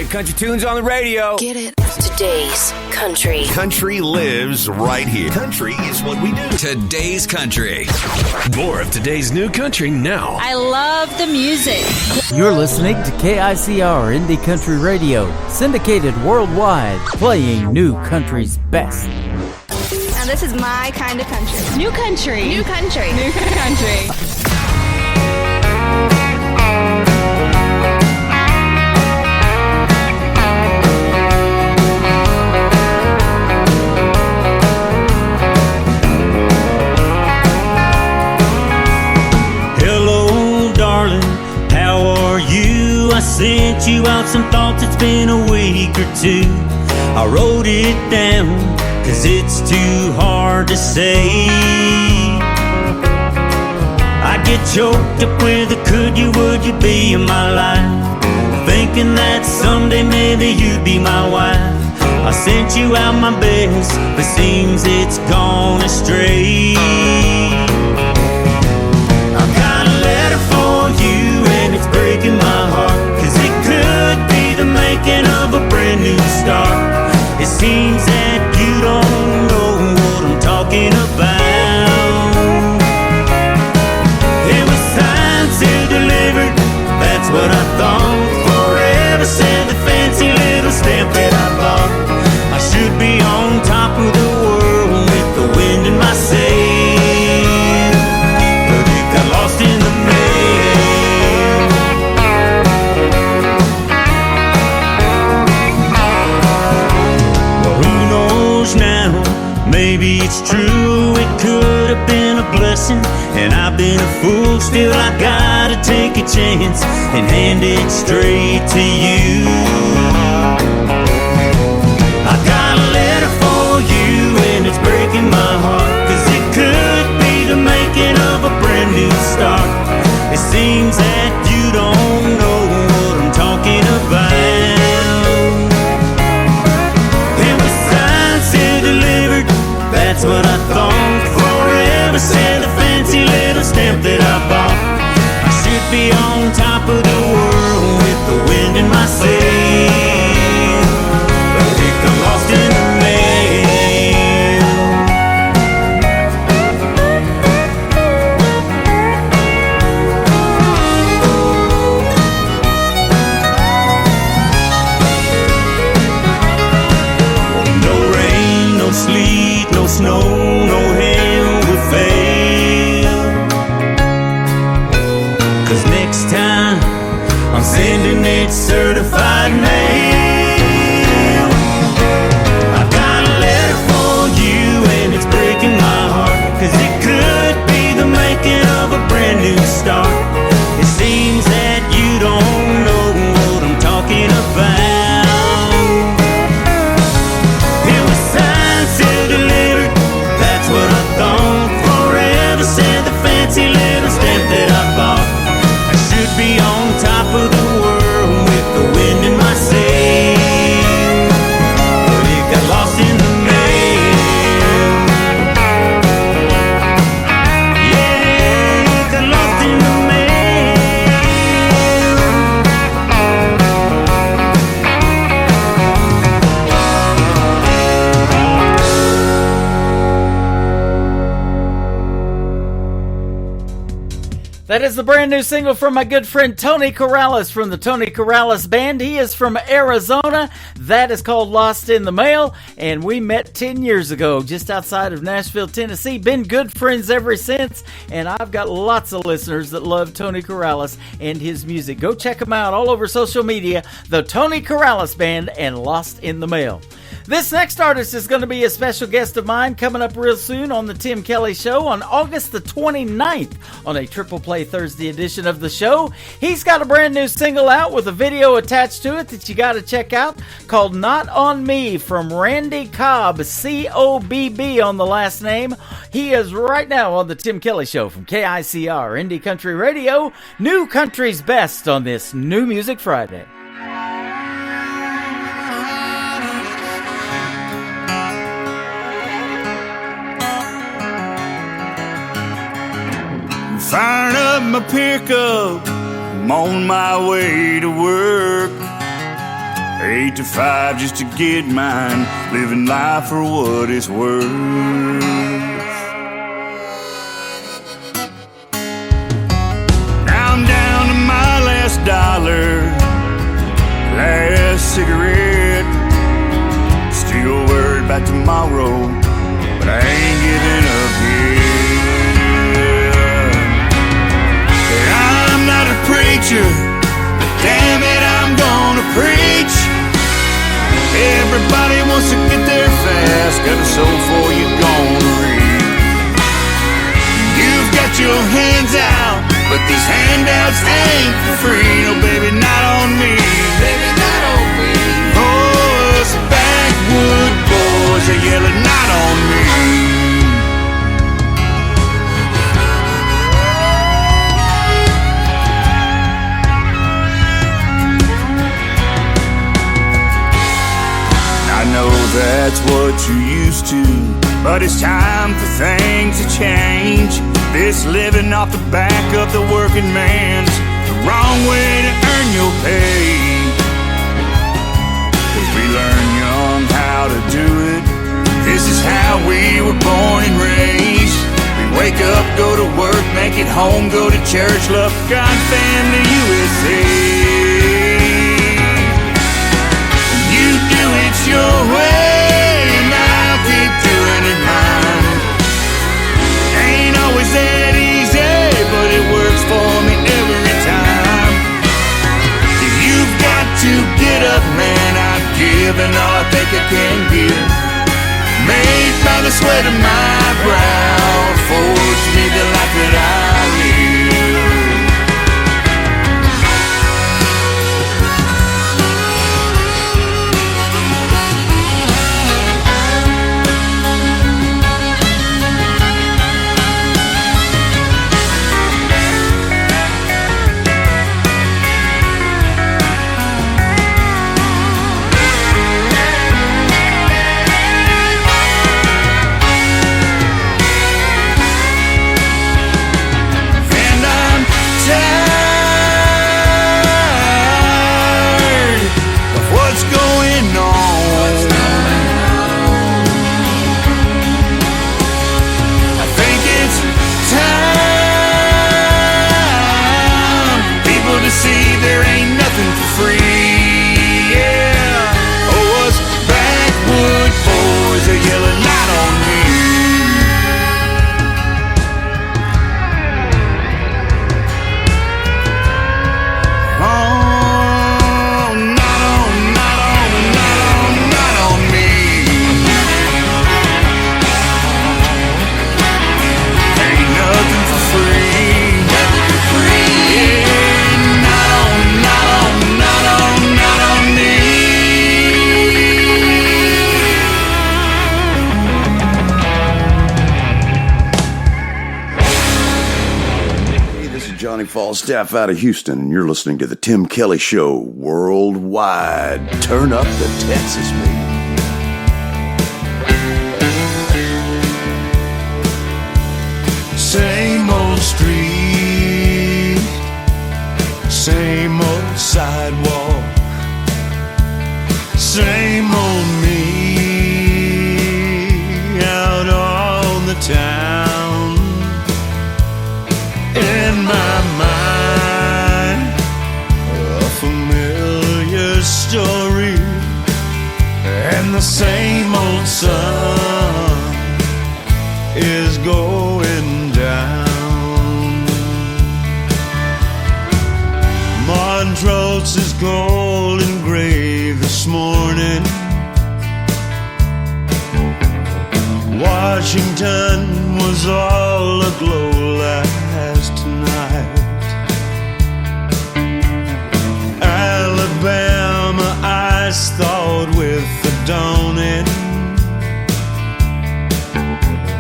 Great country tunes on the radio. Get it? Today's country. Country lives right here. Country is what we do. Today's country. More of today's new country now. I love the music. You're listening to KICR Indie Country Radio, syndicated worldwide, playing new country's best. Now this is my kind of country. New country. New country. New country. I sent you out some thoughts, it's been a week or two. I wrote it down, cause it's too hard to say. I get choked up with a could you, would you be in my life, thinking that someday maybe you'd be my wife. I sent you out my best, but seems it's gone astray. I've got a letter for you and it's breaking my heart, the making of a brand new start. It seems that you don't know what I'm talking about. It was signed, sealed, delivered, that's what I thought. Forever said the fancy little stamp that I bought. I should be on top of the world with the wind in my sail, but it got lost in the mail. Maybe it's true, it could have been a blessing, and I've been a fool. Still I gotta take a chance and hand it straight to you. I got a letter for you and it's breaking my heart, cause it could be the making of a brand new start. It seems that you don't know what I'm talking about. It was signed, sealed, delivered, that's what I thought. Forever said the fancy little stamp that I bought. I should be on top of the world with the wind in my sail, but it got lost in the No rain, no sleet, no snow, no hail will fail, cause next time I'm sending it certified mail. I got a letter for you and it's breaking my heart, cause it could be the making of a brand new start. It seems that you don't know what I'm talking about. It was signed, sealed, delivered, that's what I thought. Forever said the fancy little stamp that I bought. I should be on top of the world with the wind in my sail, but it got lost in the mail. Yeah, it got lost in the That is the brand new single from my good friend Tony Corrales from the Tony Corrales Band. He is from Arizona. That is called Lost in the Mail, and we met 10 years ago just outside of Nashville, Tennessee. Been good friends ever since, and I've got lots of listeners that love Tony Corrales and his music. Go check him out all over social media, the Tony Corrales Band and Lost in the Mail. This next artist is going to be a special guest of mine coming up real soon on the Tim Kelly Show on August the 29th on a Triple Play Thursday edition of the show. He's got a brand new single out with a video attached to it that you got to check out called Not On Me from Randy Cobb, C-O-B-B on the last name. He is right now on the Tim Kelly Show from KICR Indie Country Radio, New Country's Best on this New Music Friday. Firing up my pickup, I'm on my way to work. 8 to 5 just to get mine, living life for what it's worth. Now I'm down to my last dollar, last cigarette. Still worried about tomorrow, but I ain't giving up yet. I'm not a preacher, but damn it, I'm gonna preach. Everybody wants to get there fast, got a soul for you gonna read. You've got your hands out, but these handouts ain't for free. No, baby, not on me. Baby, not on me. Oh, us backwood boys are yelling, not on me. I know that's what you're used to, but it's time for things to change. This living off the back of the working man's the wrong way to earn your pay. 'Cause we learn young how to do it. This is how we were born and raised. We wake up, go to work, make it home, go to church, love God, family, USA. Your way, and I'll keep doing it mine. Ain't always that easy, but it works for me every time. You've got to get up, man. I've given all I think I can give. Made by the sweat of my brow, forged me the life that I live. Falstaff out of Houston, and you're listening to the Tim Kelly Show worldwide. Turn up the Texas beat. Same old street, same old sidewalk, same old me out on the town. In my mind, a familiar story, and the same old sun is going down. Montrose is cold and gray this morning. Washington was all aglow last night. Alabama ice thawed with the dawning,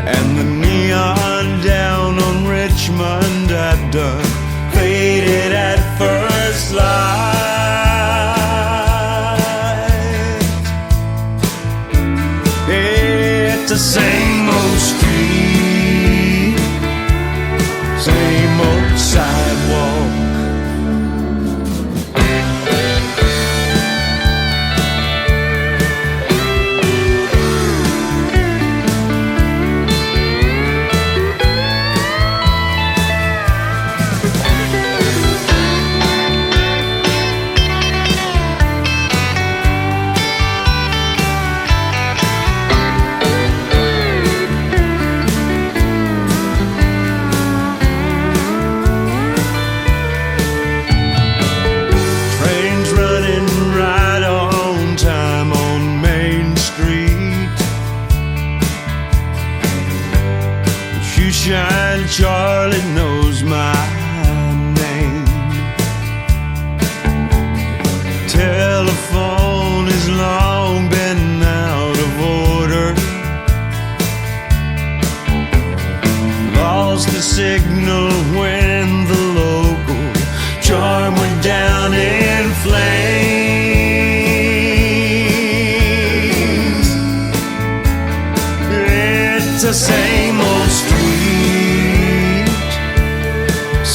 and the neon down on Richmond had done faded at first light. It's the same old street, same old sidewalk.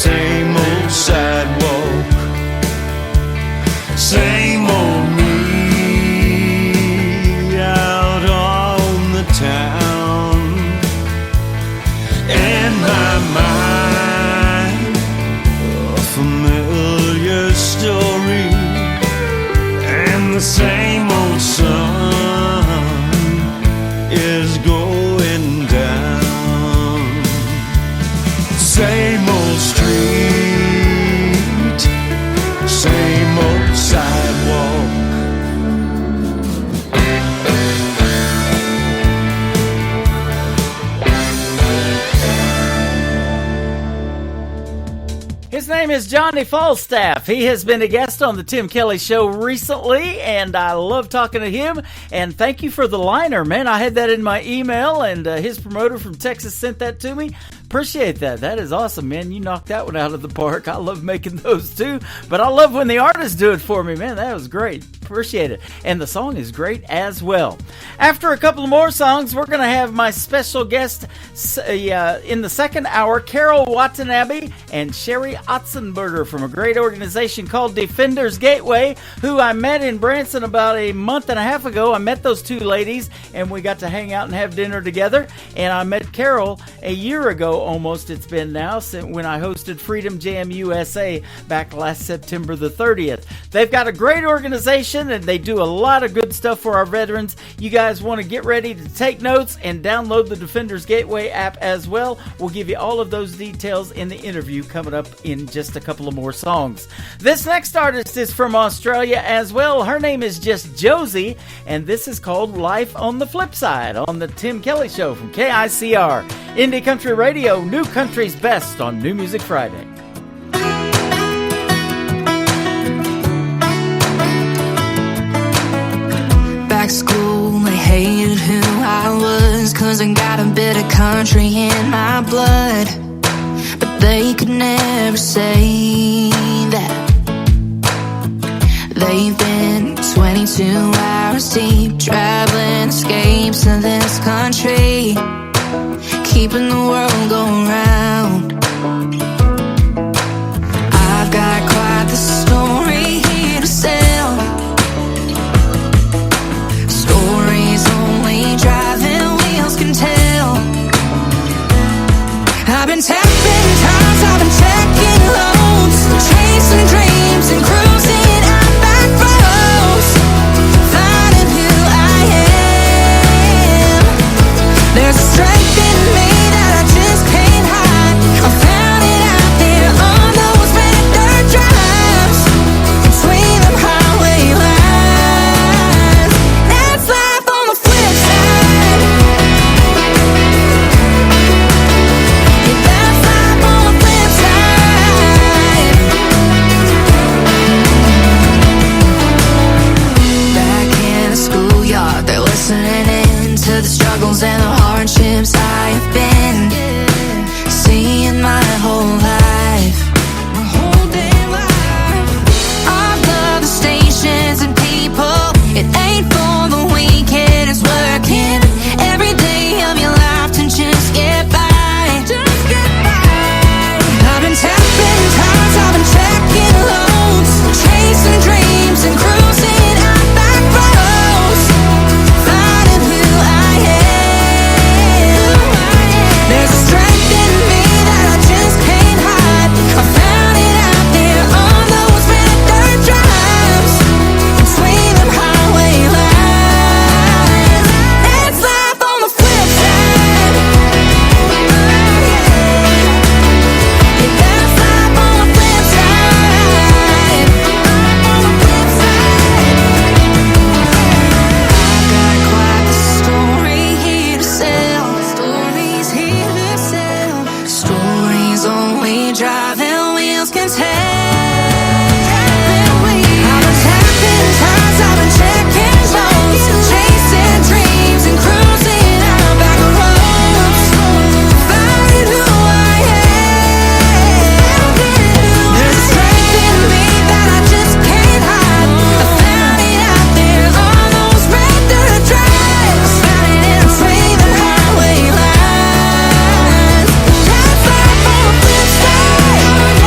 same old sidewalk, same old me out on the town, and my mind a familiar story, and the same old sun is going down. Same old street, same old sidewalk. His name is Johnny Falstaff. He has been a guest on the Tim Kelly Show recently, and I love talking to him. And thank you for the liner, man. I had that in my email, and his promoter from Texas sent that to me. Appreciate that. That is awesome, man. You knocked that one out of the park. I love making those too, but I love when the artists do it for me, man. That was great. Appreciate it. And the song is great as well. After a couple more songs, we're going to have my special guest in the second hour, Carol Watanabe and Sherry Otzenberger from a great organization called Defenders Gateway, who I met in Branson about a month and a half ago. I met those two ladies, and we got to hang out and have dinner together. And I met Carol a year ago, almost it's been now, when I hosted Freedom Jam USA back last September the 30th. They've got a great organization, and they do a lot of good stuff for our veterans. You guys want to get ready to take notes and download the Defenders Gateway app as well. We'll give you all of those details in the interview coming up in just a couple of more songs. This next artist is from Australia as well. Her name is just Josie, and this is called Life on the Flip Side on the Tim Kelly Show from KICR. Indie Country Radio, New Country's Best on New Music Friday. Back school, they hated who I was, 'cause I got a bit of country in my blood. But they could never say that. They've been 22 hours deep, traveling escapes of this country, keeping the world going round. I've got quite the story here to sell. Stories only driving wheels can tell. I've been tapping times, I've been checking loads, chasing dreams and cruising out back roads, finding who I am. There's a strength in me that I just can't hide. I found it out there on those red dirt drives, between them highway lines. That's life on the flip side. Yeah, that's life on the flip side. Back in the schoolyard, they're listening in to the struggles and the hardships I've been seeing my whole life. My whole damn life. I love the stations and people. It ain't for the weekend, it's working every day of your life to just get by. Just get by. I've been tapping times, I've been checking loads, chasing dreams and cruising out back roads, finding who I am. There's a strength in me that I just can't hide. I found it out there on those red dirt drives, between them highway lines. That's life on the flip side. Yeah, that's life on the flip side. On the flip side. I've got quite the story here to sell. Stories here to sell. Stories only driving wheels can tell. I've been tapping times, I've been checking loads, chasing dreams and cruising out back roads, finding who I am. There's a strength in me that I just can't hide. I found it out there on those red dirt drives, found it in between the highway lines. That's life on the flip side.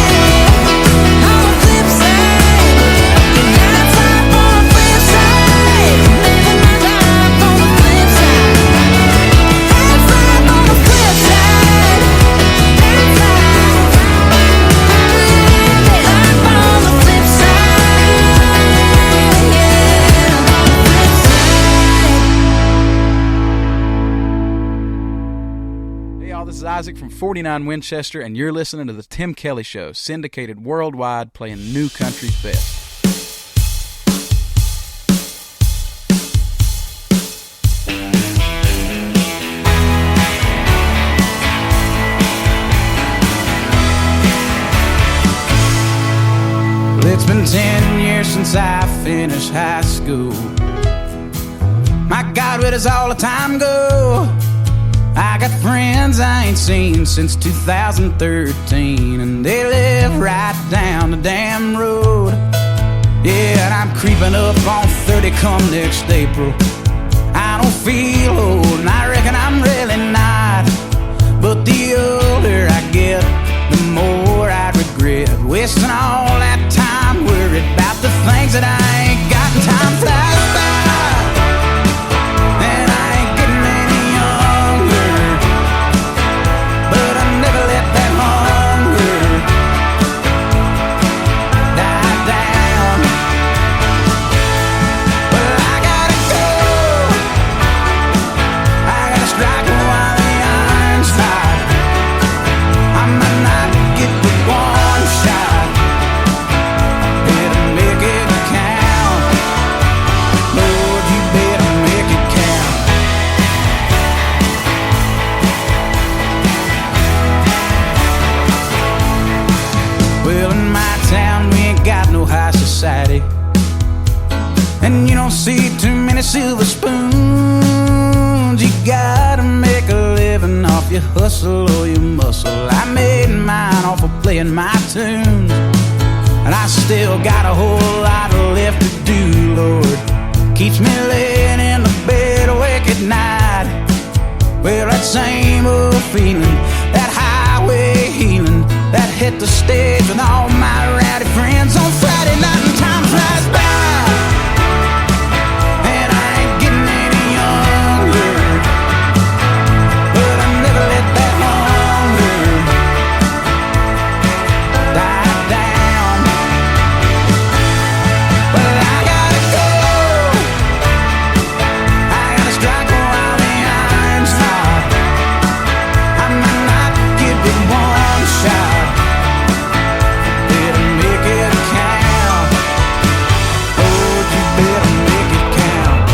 Isaac from 49 Winchester, and you're listening to The Tim Kelly Show, syndicated worldwide, playing new country's best. It's been 10 years since I finished high school. My God, where does all the time go? I got friends I ain't seen since 2013, and they live right down the damn road. Yeah, and I'm creeping up on 30 come next April. I don't feel old, and I reckon I'm really not. But the older I get, the more I regret wasting all that time worried about the things that I ain't got. And time flies by, and I ain't getting any younger, but I never let that hunger die down. Well, I gotta go, I gotta strike while the iron's hot. I might not get the one shot, better make it count. Lord, you better make it count. Well, in my town we ain't got no high society, and you don't see too many silver spoons. You gotta make a living off your hustle or your muscle. I made mine off of playing my tunes, and I still got a whole lot left to do, Lord. Keeps me laying in the bed awake at night. Well, that same old feeling, that highway healing, that hit the stage with all my rowdy friends on Friday night, and time flies by, and I ain't getting any younger, but I never let that hunger die down. Well, I gotta go, I gotta strike while the iron's hot. I might not give it one shot, better make it count. Lord, you better make it count.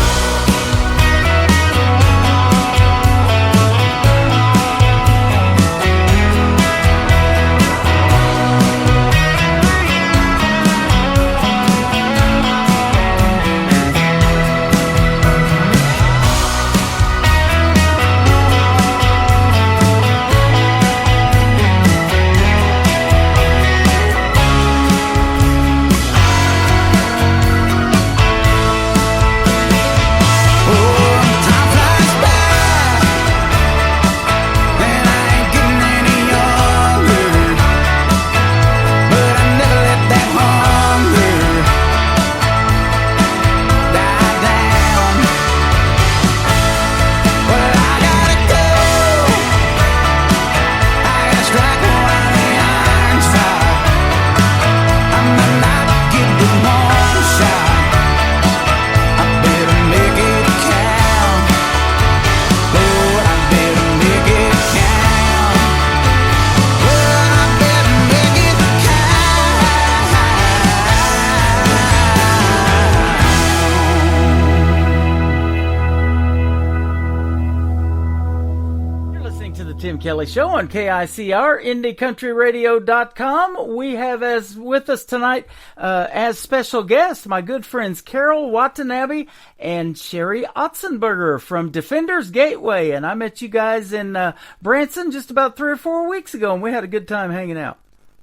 Tim Kelly Show on KICR, IndieCountryRadio.com. We have with us tonight as special guests my good friends Carol Watanabe and Sherry Otzenberger from Defenders Gateway. And I met you guys in Branson just about 3 or 4 weeks ago, and we had a good time hanging out.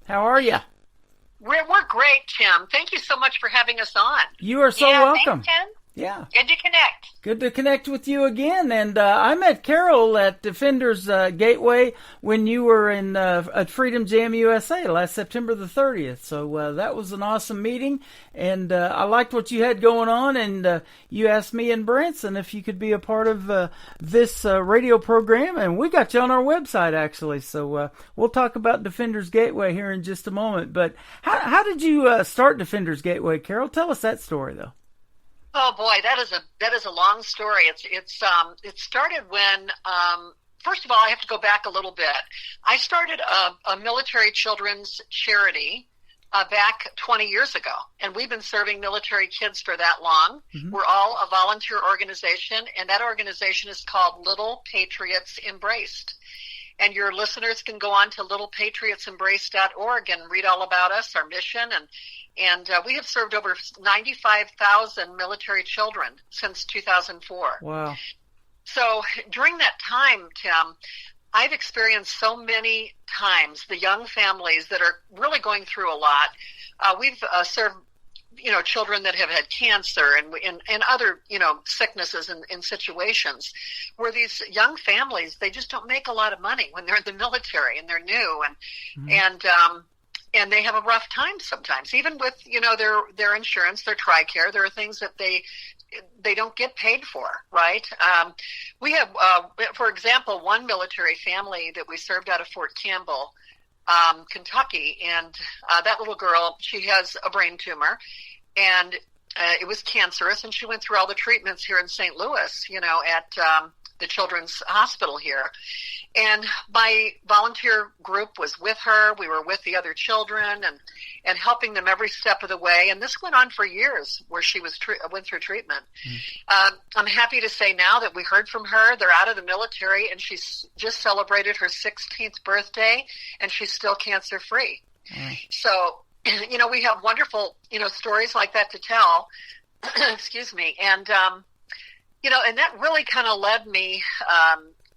How are you? We're great, Tim. Thank you so much for having us on. You are so welcome. Thanks, Tim. Yeah. Good to connect. Good to connect with you again. And I met Carol at Defenders Gateway when you were at Freedom Jam USA last September the 30th. So that was an awesome meeting. And I liked what you had going on. And you asked me in Branson if you could be a part of this radio program. And we got you on our website, actually. So we'll talk about Defenders Gateway here in just a moment. But how did you start Defenders Gateway, Carol? Tell us that story, though. Oh boy, that is a long story. It started when first of all, I have to go back a little bit. I started a military children's charity back 20 years ago, and we've been serving military kids for that long. Mm-hmm. We're all a volunteer organization, and that organization is called Little Patriots Embraced. And your listeners can go on to littlepatriotsembraced.org and read all about us, our mission, and we have served over 95,000 military children since 2004. Wow. So during that time, Tim, I've experienced so many times the young families that are really going through a lot. We've served, children that have had cancer and other, sicknesses and situations where these young families, they just don't make a lot of money when they're in the military and they're new and they have a rough time sometimes, even with, their insurance, their TRICARE. There are things that they don't get paid for, right? We have, for example, one military family that we served out of Fort Campbell, Kentucky, and that little girl, she has a brain tumor, and it was cancerous, and she went through all the treatments here in St. Louis, at the Children's Hospital here. And my volunteer group was with her. We were with the other children and helping them every step of the way. And this went on for years where she went through treatment. I'm happy to say now that we heard from her. They're out of the military, and she's just celebrated her 16th birthday, and she's still cancer-free. So, we have wonderful, stories like that to tell. Excuse me. And, and that really kind of led me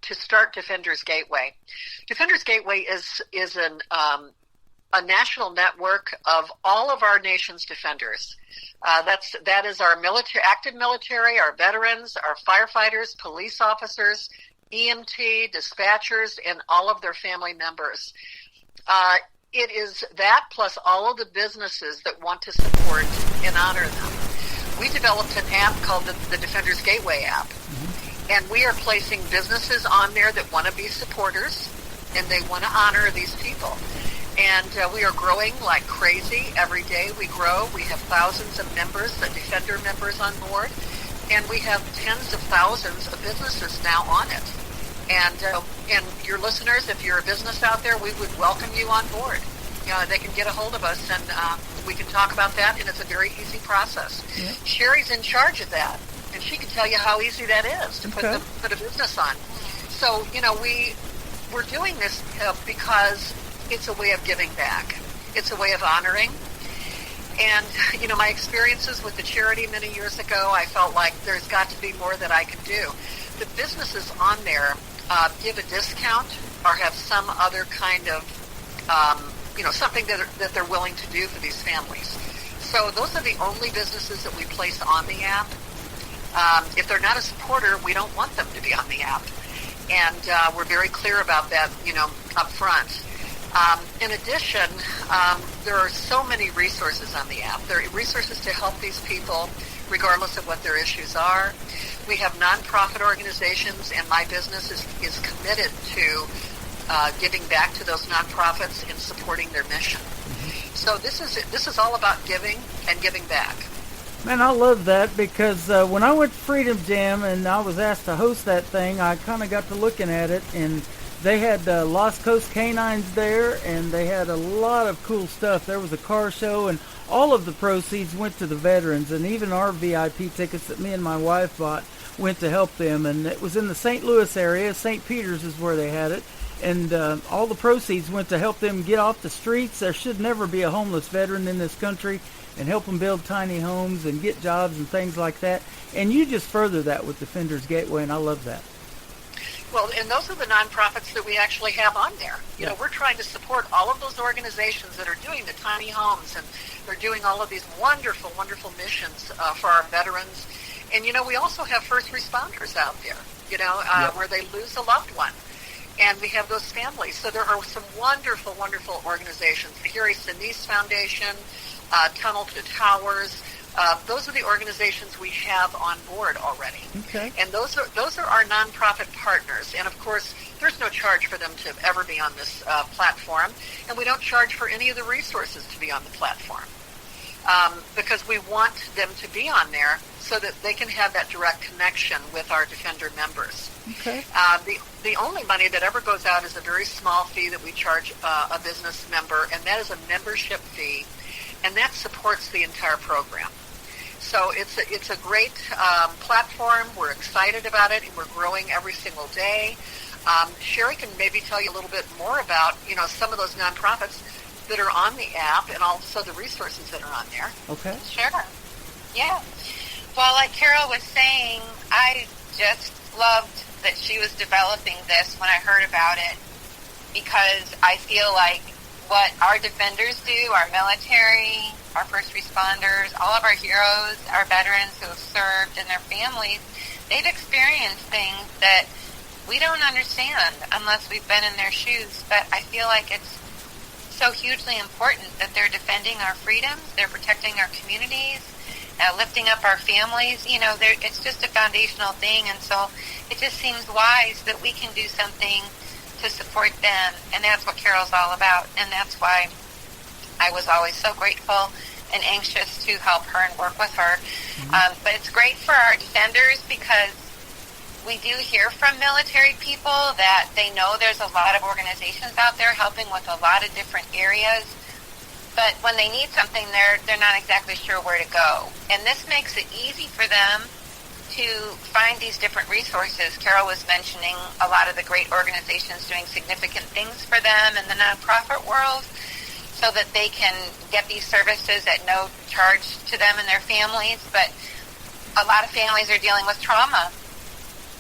to start Defenders Gateway. Defenders Gateway is a national network of all of our nation's defenders. That is our active military, our veterans, our firefighters, police officers, EMT, dispatchers, and all of their family members. It is that plus all of the businesses that want to support and honor them. We developed an app called the Defenders Gateway app. And we are placing businesses on there that want to be supporters, and they want to honor these people. And we are growing like crazy. Every day we grow. We have thousands of members, the Defender members on board, and we have tens of thousands of businesses now on it. And your listeners, if you're a business out there, we would welcome you on board. They can get a hold of us, and we can talk about that, and it's a very easy process. Yeah. Sherry's in charge of that. And she can tell you how easy that is to put a business on. So, we're doing this because it's a way of giving back. It's a way of honoring. And, my experiences with the charity many years ago, I felt like there's got to be more that I can do. The businesses on there give a discount or have some other kind of, something that they're willing to do for these families. So those are the only businesses that we place on the app. If they're not a supporter, we don't want them to be on the app. And we're very clear about that, up front. In addition, there are so many resources on the app. There are resources to help these people regardless of what their issues are. We have nonprofit organizations, and my business is committed to giving back to those nonprofits and supporting their mission. So this is all about giving and giving back. Man, I love that because when I went to Freedom Jam and I was asked to host that thing, I kind of got to looking at it, and they had Lost Coast Canines there, and they had a lot of cool stuff. There was a car show, and all of the proceeds went to the veterans, and even our VIP tickets that me and my wife bought went to help them. And it was in the St. Louis area. St. Peter's is where they had it. And all the proceeds went to help them get off the streets. There should never be a homeless veteran in this country, and help them build tiny homes and get jobs and things like that. And you just further that with Defenders Gateway, and I love that. Well, and those are the nonprofits that we actually have on there. We're trying to support all of those organizations that are doing the tiny homes, and they're doing all of these wonderful, wonderful missions for our veterans. And, we also have first responders out there, where they lose a loved one. And we have those families. So there are some wonderful, wonderful organizations. The Harry Sinise Foundation, Tunnel to Towers. Those are the organizations we have on board already. Okay. And those are our nonprofit partners. And of course, there's no charge for them to ever be on this platform, and we don't charge for any of the resources to be on the platform. because we want them to be on there so that they can have that direct connection with our Defender members. Okay. The only money that ever goes out is a very small fee that we charge a business member, and that is a membership fee, and that supports the entire program. So it's a great platform. We're excited about it, and we're growing every single day. Sherry can maybe tell you a little bit more about, some of those nonprofits that are on the app and also the resources that are on there. Okay. Sure. Yeah. Well, like Carol was saying, I just loved that she was developing this when I heard about it, because I feel like what our defenders do, our military, our first responders, all of our heroes, our veterans who have served and their families, they've experienced things that we don't understand unless we've been in their shoes. But I feel like it's so hugely important that they're defending our freedoms, they're protecting our communities, lifting up our families. It's just a foundational thing, and so it just seems wise that we can do something to support them, and that's what Carol's all about, and that's why I was always so grateful and anxious to help her and work with her. But it's great for our defenders because we do hear from military people that they know there's a lot of organizations out there helping with a lot of different areas, but when they need something, they're not exactly sure where to go. And this makes it easy for them to find these different resources. Carol was mentioning a lot of the great organizations doing significant things for them in the nonprofit world so that they can get these services at no charge to them and their families. But a lot of families are dealing with trauma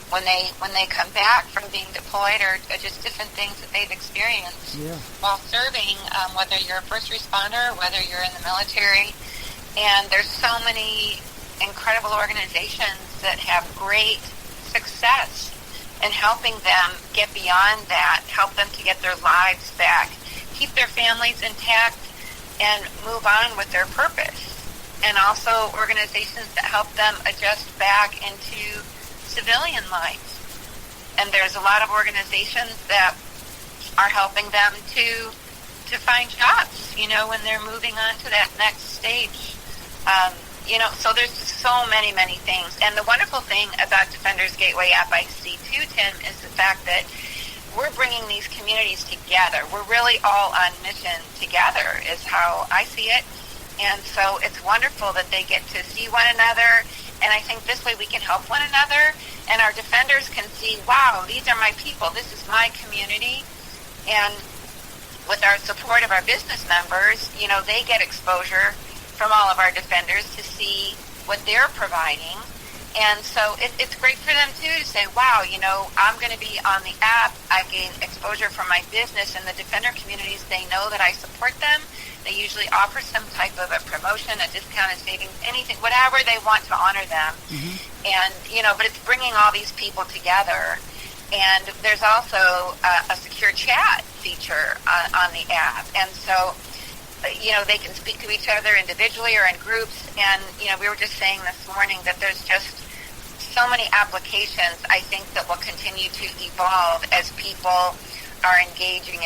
when they come back from being deployed, or just different things that they've experienced while serving, whether you're a first responder, whether you're in the military. And there's so many incredible organizations that have great success in helping them get beyond that, help them to get their lives back, keep their families intact, and move on with their purpose. And also organizations that help them adjust back into civilian life. And there's a lot of organizations that are helping them to find jobs, when they're moving on to that next stage. So there's so many, many things. And the wonderful thing about Defenders Gateway app I see too, Tim, is the fact that we're bringing these communities together. We're really all on mission together is how I see it. And so it's wonderful that they get to see one another. And I think this way we can help one another. And our defenders can see, wow, these are my people. This is my community. And with our support of our business members, they get exposure from all of our defenders to see what they're providing. And so it's great for them, too, to say, wow, I'm going to be on the app. I gain exposure from my business, and the defender communities, they know that I support them. They usually offer some type of a promotion, a discount, a savings, anything, whatever they want to honor them. And, but it's bringing all these people together. And there's also a secure chat feature on the app. And so, they can speak to each other individually or in groups. And, we were just saying this morning that there's just so many applications, I think, that will continue to evolve as people are engaging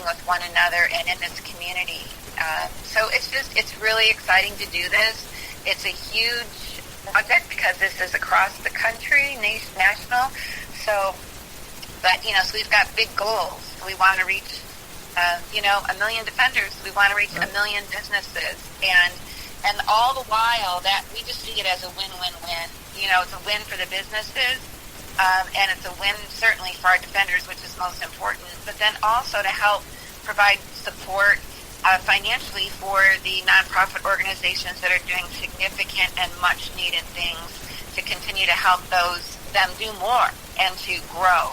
with one another and in this community. So it's really exciting to do this. It's a huge project because this is across the country, national. So we've got big goals. We want to reach, 1 million defenders. We want to reach 1 million businesses. And all the while that we just see it as a win-win-win. It's a win for the businesses, and it's a win certainly for our defenders, which is most important, but then also to help provide support financially for the nonprofit organizations that are doing significant and much-needed things to continue to help them do more and to grow.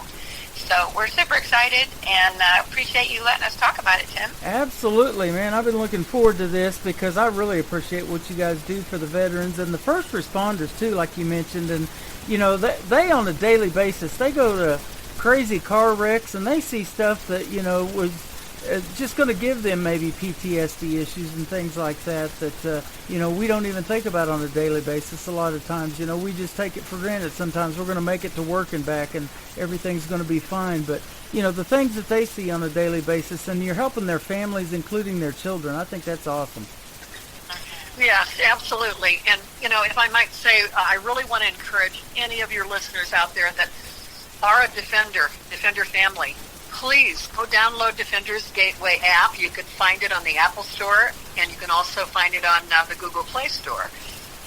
So we're super excited and appreciate you letting us talk about it, Tim. Absolutely, man. I've been looking forward to this because I really appreciate what you guys do for the veterans and the first responders, too, like you mentioned. And, they on a daily basis, they go to crazy car wrecks and they see stuff that, was just going to give them maybe PTSD issues and things like that we don't even think about on a daily basis a lot of times. We just take it for granted. Sometimes we're going to make it to work and back and everything's going to be fine. But, the things that they see on a daily basis, and you're helping their families, including their children, I think that's awesome. Yes, absolutely. And, you know, if I might say, I really want to encourage any of your listeners out there that are a Defender family, please go download Defender's Gateway app. You can find it on the Apple Store, and you can also find it on the Google Play Store.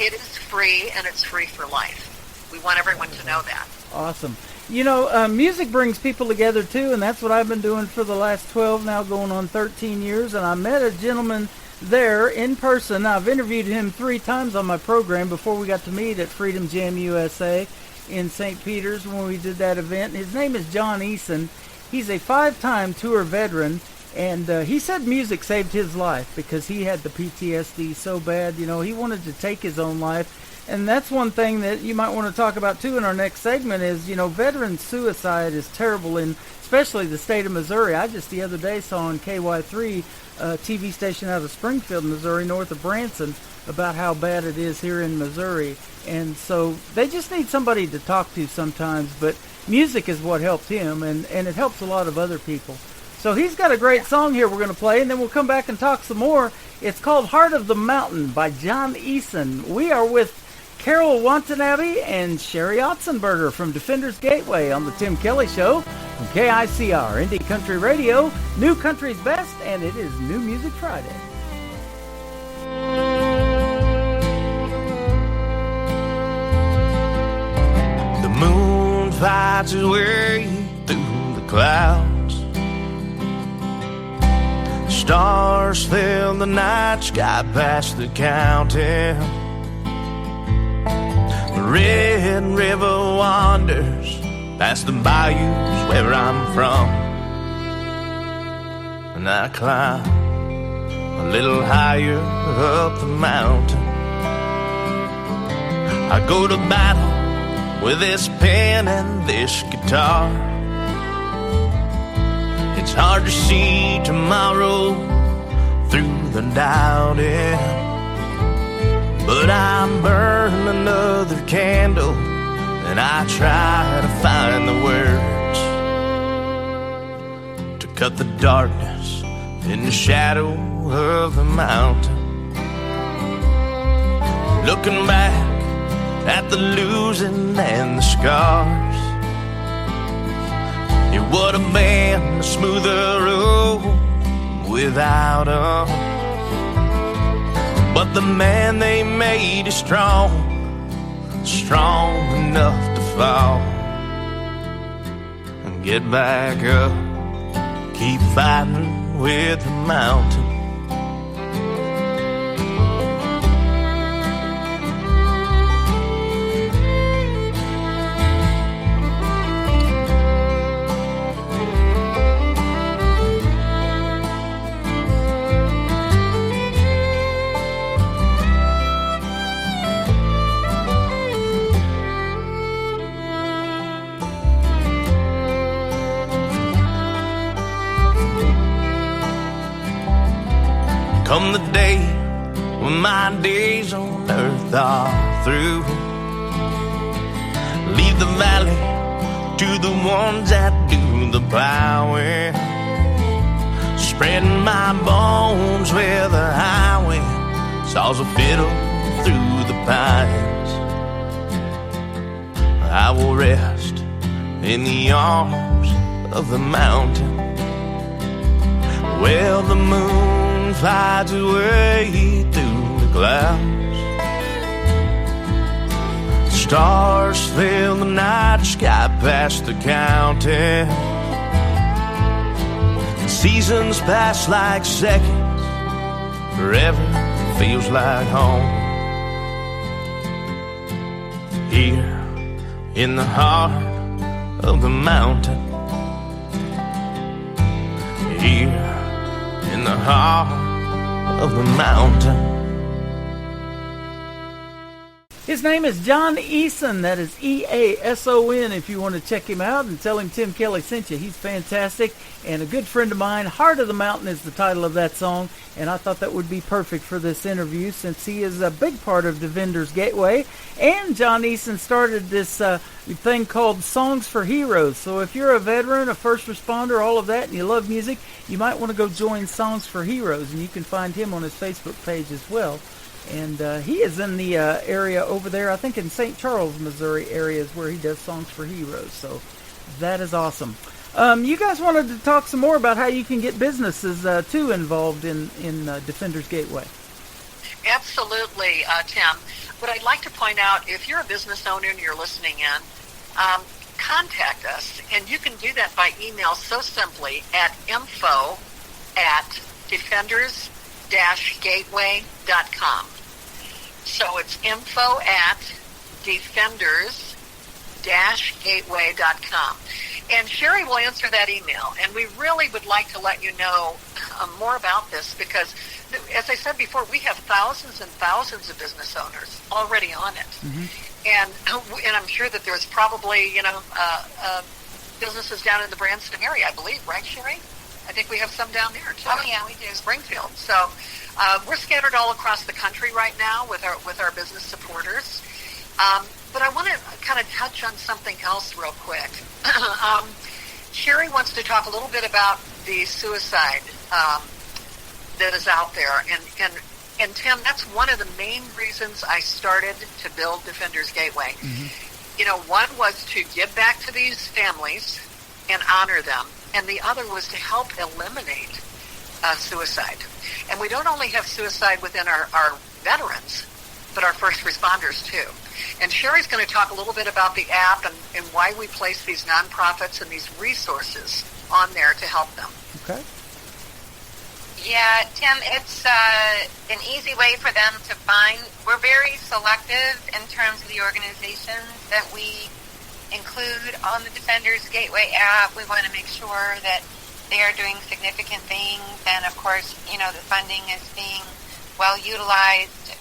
It is free, and it's free for life. We want everyone to know that. Awesome. You know, music brings people together, too, and that's what I've been doing for the last 12, now going on 13 years, and I met a gentleman there in person. I've interviewed him 3 times on my program before we got to meet at Freedom Jam USA in St. Peter's when we did that event. His name is John Eason. He's a 5-time tour veteran, and he said music saved his life because he had the PTSD so bad. You know, he wanted to take his own life. And that's one thing that you might want to talk about, too, in our next segment is, you know, veteran suicide is terrible in especially the state of Missouri. I just the other day saw on KY3, a TV station out of Springfield, Missouri, north of Branson, about how bad it is here in Missouri. And so they just need somebody to talk to sometimes, but music is what helped him, and it helps a lot of other people. So he's got a great song here we're going to play, and then we'll come back and talk some more. It's called Heart of the Mountain by John Eason. We are with Carol Watanabe and Sherry Otzenberger from Defender's Gateway on the Tim Kelly Show from KICR, Indie Country Radio, New Country's Best, and it is New Music Friday. The moon finds its way through the clouds. Stars fill the night sky past the counting. The Red River wanders past the bayous where I'm from, and I climb a little higher up the mountain. I go to battle with this pen and this guitar. It's hard to see tomorrow through the doubting, but I'm burning another candle, and I try to find the words to cut the darkness in the shadow of the mountain. Looking back at the losing and the scars, it would have been a smoother road without 'em. But the man they made is strong, strong enough to fall and get back up, keep fighting with the mountain. Come the day when my days on earth are through, leave the valley to the ones that do the plowing, spreading my bones where the highway saws a fiddle through the pines. I will rest in the arms of the mountain. Well, the moon flies away through the clouds. Stars fill the night sky past the counting. Seasons pass like seconds, forever feels like home. Here in the heart of the mountain, here in the heart of the mountain. His name is John Eason. That is E-A-S-O-N if you want to check him out and tell him Tim Kelly sent you. He's fantastic and a good friend of mine. Heart of the Mountain is the title of that song, and I thought that would be perfect for this interview since he is a big part of Defender's Gateway. And John Eason started this thing called Songs for Heroes. So if you're a veteran, a first responder, all of that, and you love music, you might want to go join Songs for Heroes, and you can find him on his Facebook page as well. And he is in the area over there, I think in St. Charles, Missouri areas where he does Songs for Heroes. So that is awesome. You guys wanted to talk some more about how you can get businesses, too, involved in Defenders Gateway. Absolutely, Tim. What I'd like to point out, if you're a business owner and you're listening in, contact us. And you can do that by email so simply at info@defenders-gateway.com. So it's info@defenders-gateway.com. And Sherry will answer that email. And we really would like to let you know more about this because, as I said before, we have thousands and thousands of business owners already on it. Mm-hmm. And I'm sure that there's probably, businesses down in the Branson area, I believe, right, Sherry? I think we have some down there, too. Oh, yeah, we do. Springfield. So we're scattered all across the country right now with our business supporters. But I want to kind of touch on something else real quick. Sherry wants to talk a little bit about the suicide that is out there. And Tim, that's one of the main reasons I started to build Defenders Gateway. Mm-hmm. One was to give back to these families and honor them. And the other was to help eliminate suicide. And we don't only have suicide within our veterans, but our first responders too. And Sherry's going to talk a little bit about the app and why we place these nonprofits and these resources on there to help them. Okay. Yeah, Tim, it's an easy way for them to find. We're very selective in terms of the organizations that we include on the Defenders Gateway app. We want to make sure that they are doing significant things, and of course, the funding is being well utilized.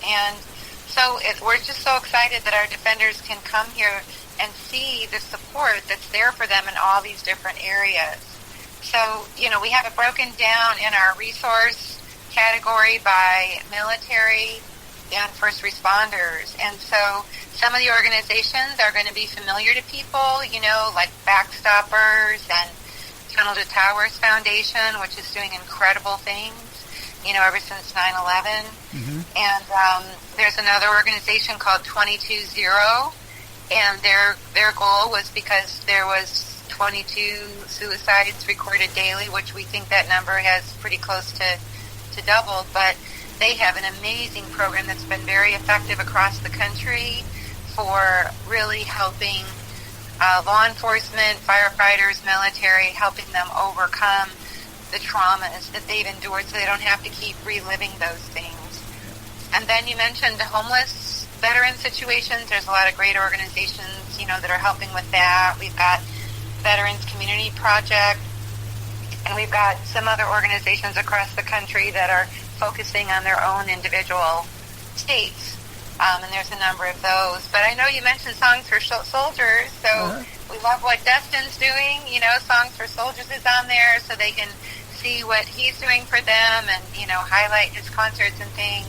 And so we're just so excited that our defenders can come here and see the support that's there for them in all these different areas. So, we have it broken down in our resource category by military and first responders. And so some of the organizations are going to be familiar to people, like Backstoppers and Tunnel to Towers Foundation, which is doing incredible things, ever since 9/11. Mm-hmm. And there's another organization called 22-0, and their goal was because there was 22 suicides recorded daily, which we think that number has pretty close to doubled, but they have an amazing program that's been very effective across the country for really helping law enforcement, firefighters, military, helping them overcome the traumas that they've endured so they don't have to keep reliving those things. And then you mentioned the homeless veteran situations. There's a lot of great organizations, that are helping with that. We've got Veterans Community Project, and we've got some other organizations across the country that are focusing on their own individual states. And there's a number of those. But I know you mentioned Songs for Soldiers, so we love what Dustin's doing. Songs for Soldiers is on there so they can see what he's doing for them and, highlight his concerts and things.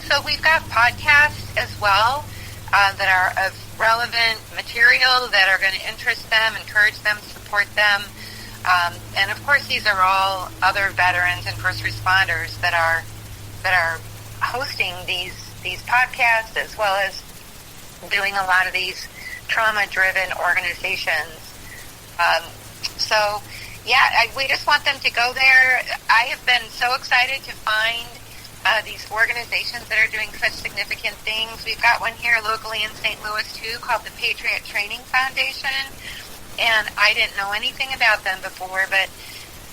So we've got podcasts as well that are of relevant material that are going to interest them, encourage them, support them. And of course, these are all other veterans and first responders that are hosting these podcasts, as well as doing a lot of these trauma-driven organizations. We just want them to go there. I have been so excited to find these organizations that are doing such significant things. We've got one here locally in St. Louis, too, called the Patriot Training Foundation. And I didn't know anything about them before, but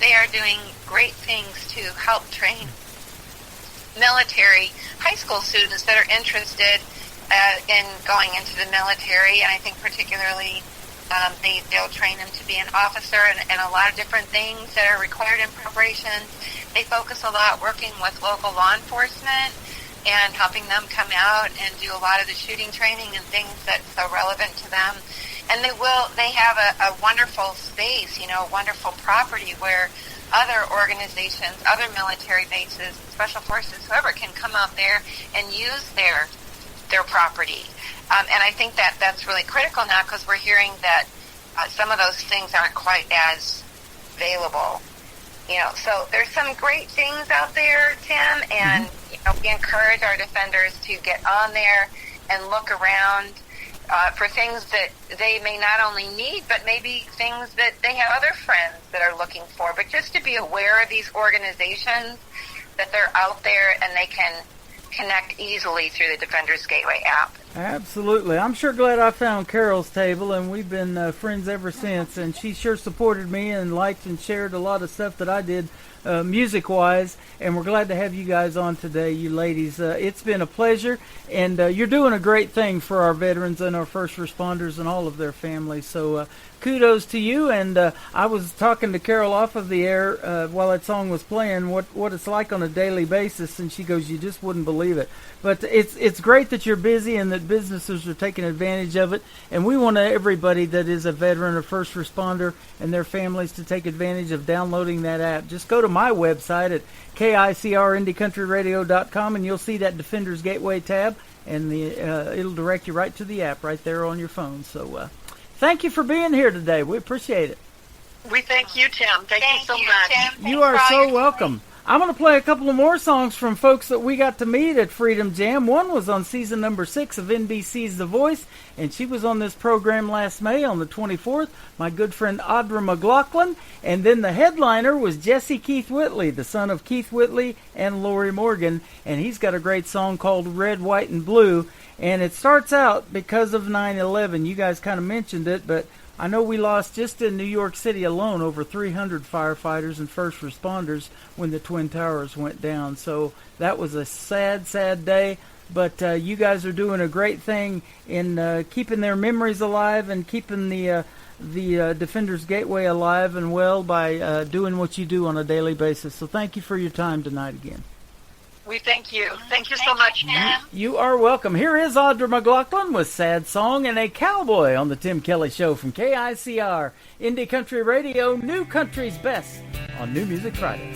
they are doing great things to help train military high school students that are interested in going into the military. And I think particularly they'll train them to be an officer and a lot of different things that are required in preparation. They focus a lot working with local law enforcement and helping them come out and do a lot of the shooting training and things that's so relevant to them. And they have a wonderful space, a wonderful property where other organizations, other military bases, special forces, whoever can come out there and use their property. And I think that's really critical now because we're hearing that some of those things aren't quite as available. So there's some great things out there, Tim, and encourage our defenders to get on there and look around for things that they may not only need, but maybe things that they have other friends that are looking for. But just to be aware of these organizations, that they're out there and they can connect easily through the Defenders Gateway app. Absolutely. I'm sure glad I found Carol's table, and we've been friends ever since, and she sure supported me and liked and shared a lot of stuff that I did music-wise, and we're glad to have you guys on today, you ladies. It's been a pleasure, and you're doing a great thing for our veterans and our first responders and all of their families, so kudos to you. And I was talking to Carol off of the air while that song was playing, what it's like on a daily basis, and she goes, you just wouldn't believe it. But it's great that you're busy and that businesses are taking advantage of it, and we want everybody that is a veteran or first responder and their families to take advantage of downloading that app. Just go to my website at KICRIndieCountryRadio.com, and you'll see that Defenders Gateway tab, and it'll direct you right to the app right there on your phone. So thank you for being here today. We appreciate it. We thank you, Tim. Thank you so much. Tim. You are so welcome. I'm going to play a couple of more songs from folks that we got to meet at Freedom Jam. One was on season number 6 of NBC's The Voice, and she was on this program last May on the 24th, my good friend Audra McLaughlin. And then the headliner was Jesse Keith Whitley, the son of Keith Whitley and Lori Morgan, and he's got a great song called Red, White, and Blue. And it starts out because of 9/11. You guys kind of mentioned it, but I know we lost just in New York City alone over 300 firefighters and first responders when the Twin Towers went down. So that was a sad, sad day. But you guys are doing a great thing in keeping their memories alive and keeping the Defenders Gateway alive and well by doing what you do on a daily basis. So thank you for your time tonight again. We thank you. Thank you so much, Tim. You are welcome. Here is Audra McLaughlin with Sad Song and a Cowboy on the Tim Kelly Show from KICR, Indie Country Radio, New Country's Best on New Music Friday.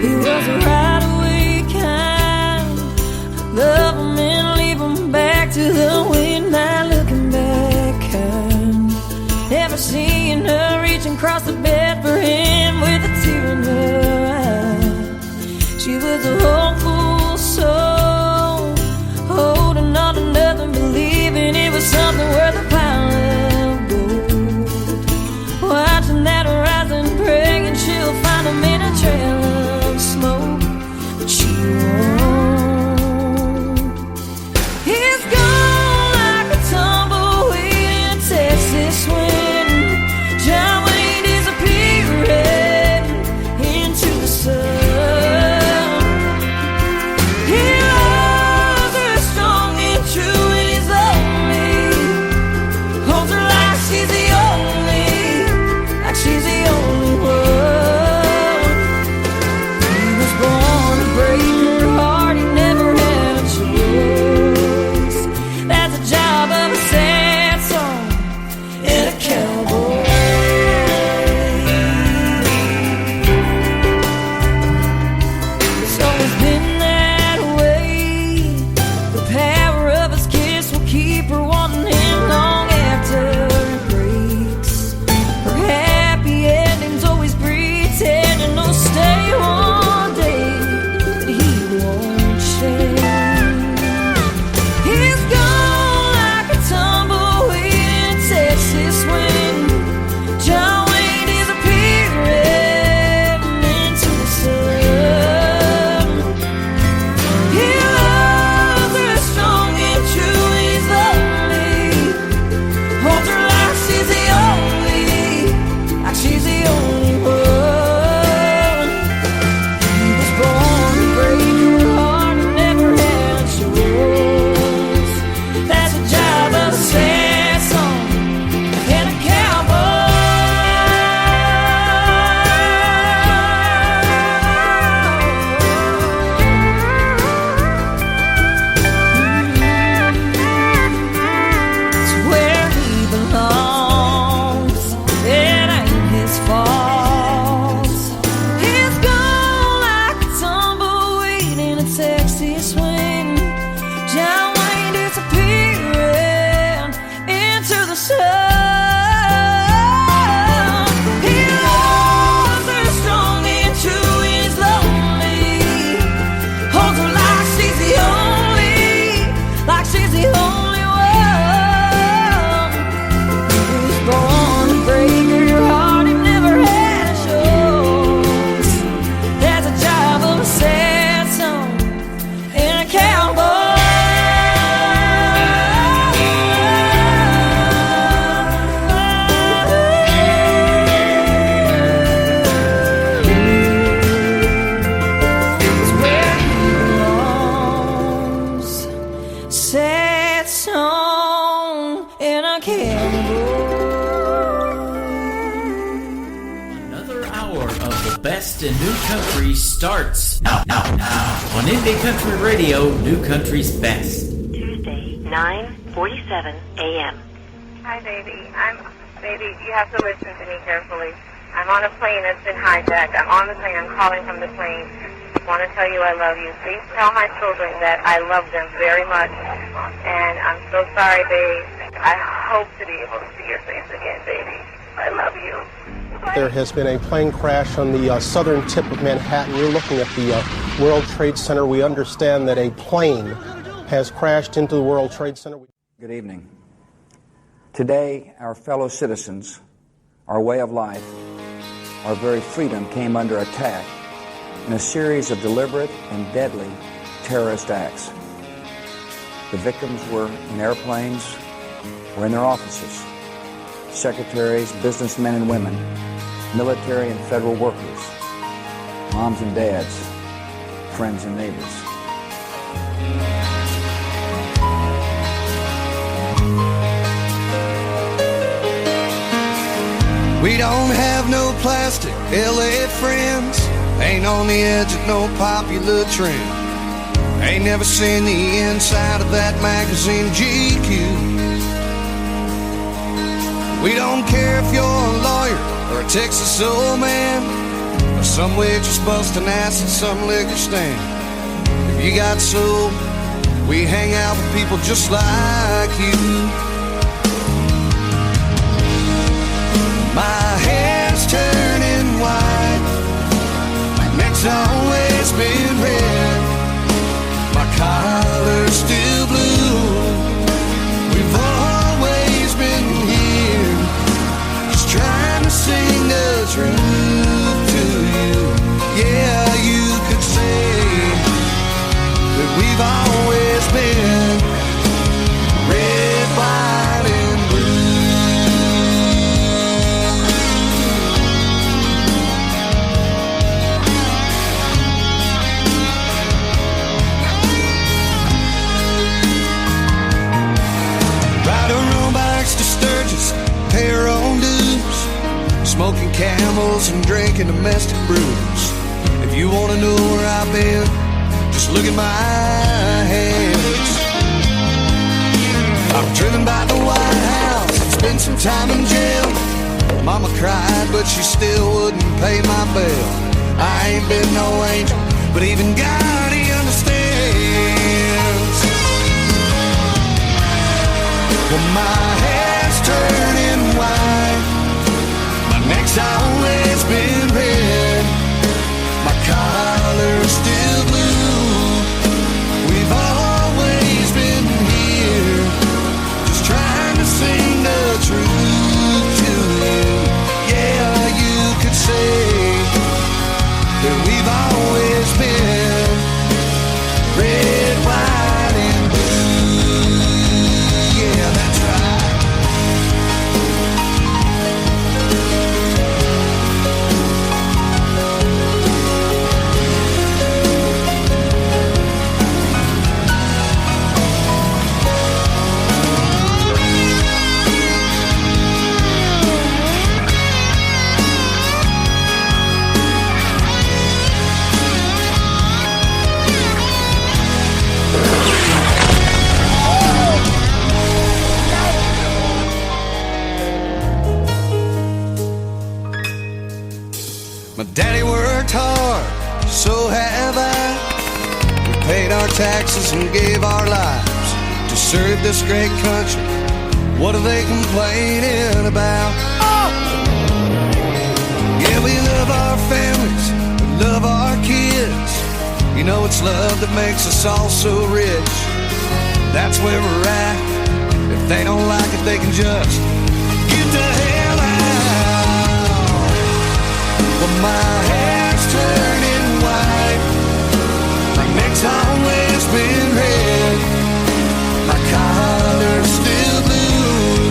He was a right-away kind, love him and leave him back to the wind, not looking back kind. Never seeing her reaching across the bed for him with a tear in her eye. She was a hopeful soul, holding on to nothing, believing it was something worth a pile of gold. Watching that horizon, praying she'll find him in a trail of smoke, but she won't. He's gone like a tumbleweed in Texas wind. John Wayne disappearing, Another hour of the best in new country starts now on Indie Country Radio, New Country's Best. Tuesday, 9:47 a.m. Hi, baby. Baby, you have to listen to me carefully. I'm on a plane that's been hijacked. I'm on the plane. I'm calling from the plane. I want to tell you I love you. Please tell my children that I love them very much. And I'm so sorry, babe. I hope to be able to see your face again, baby. I love you. There has been a plane crash on the southern tip of Manhattan. You're looking at the World Trade Center. We understand that a plane has crashed into the World Trade Center. Good evening. Today, our fellow citizens, our way of life, our very freedom came under attack in a series of deliberate and deadly terrorist acts. The victims were in airplanes or in their offices. Secretaries, businessmen and women, military and federal workers, moms and dads, friends and neighbors. We don't have no plastic LA friends. Ain't on the edge of no popular trend. Ain't never seen the inside of that magazine GQ. We don't care if you're a lawyer or a Texas old man, or some waitress busting ass at some liquor stand. If you got soul, we hang out with people just like you. My hair's turning white, my neck's always been red, my collar's still blue. We've always been here, just trying to sing the truth to you. Yeah, you could say that we've always been red, white, and blue. Pay our own dues, smoking Camels and drinking domestic brews. If you want to know where I've been, just look at my hands. I've driven by the White House, spent some time in jail. Mama cried, but she still wouldn't pay my bill. I ain't been no angel, but even God, he understands. Well, my hair's turning white, my neck's always been red, my collar's still blue. We've always been here, just trying to sing the truth to you. Yeah, you could say that we've always been red, white, and blue. Yeah, that's right. My daddy worked hard, so have I. We paid our taxes and gave our lives to serve this great country. What are they complaining about? Yeah, we love our families, we love our kids. You know it's love that makes us all so rich. That's where we're at. If they don't like it, they can just get the hell out. Well, my hair's turning white, my neck's always been red, my collar's still blue.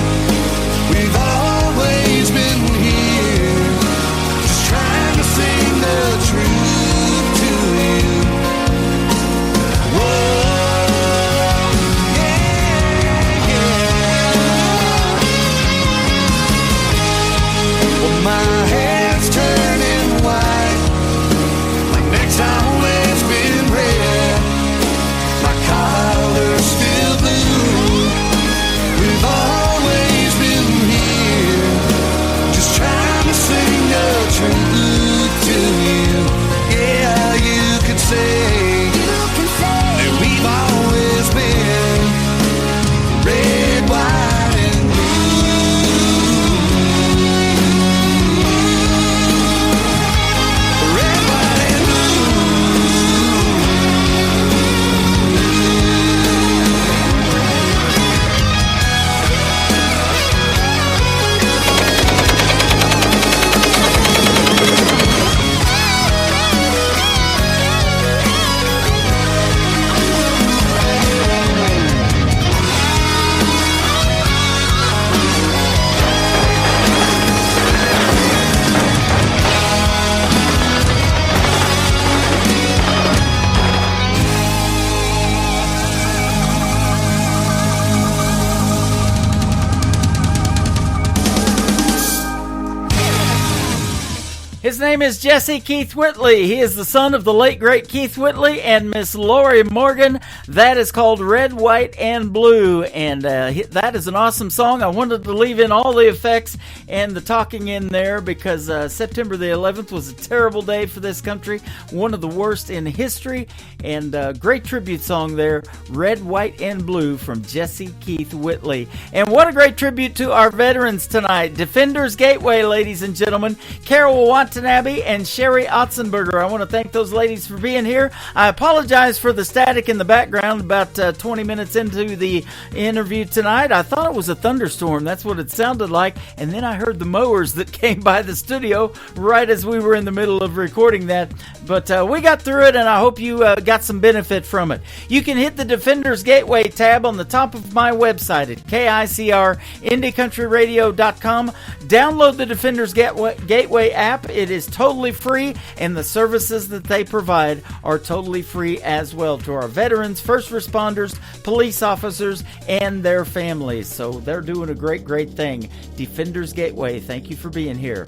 We've always been here, just trying to sing the truth to you. Whoa, yeah, yeah. His name is Jesse Keith Whitley. He is the son of the late, great Keith Whitley and Miss Lori Morgan. That is called Red, White, and Blue, and that is an awesome song. I wanted to leave in all the effects and the talking in there because September the 11th was a terrible day for this country, one of the worst in history, and great tribute song there, Red, White, and Blue from Jesse Keith Whitley. And what a great tribute to our veterans tonight. Defenders Gateway, ladies and gentlemen, Carol Watanabe and Sherry Otzenberger. I want to thank those ladies for being here. I apologize for the static in the background about 20 minutes into the interview tonight. I thought it was a thunderstorm. That's what it sounded like. And then I heard the mowers that came by the studio right as we were in the middle of recording that. But we got through it, and I hope you got some benefit from it. You can hit the Defenders Gateway tab on the top of my website at KICRIndieCountryRadio.com. Download the Defenders Gateway app. It is totally free, and the services that they provide are totally free as well to our veterans, first responders, police officers, and their families. So they're doing a great, great thing. Defenders Gateway, thank you for being here.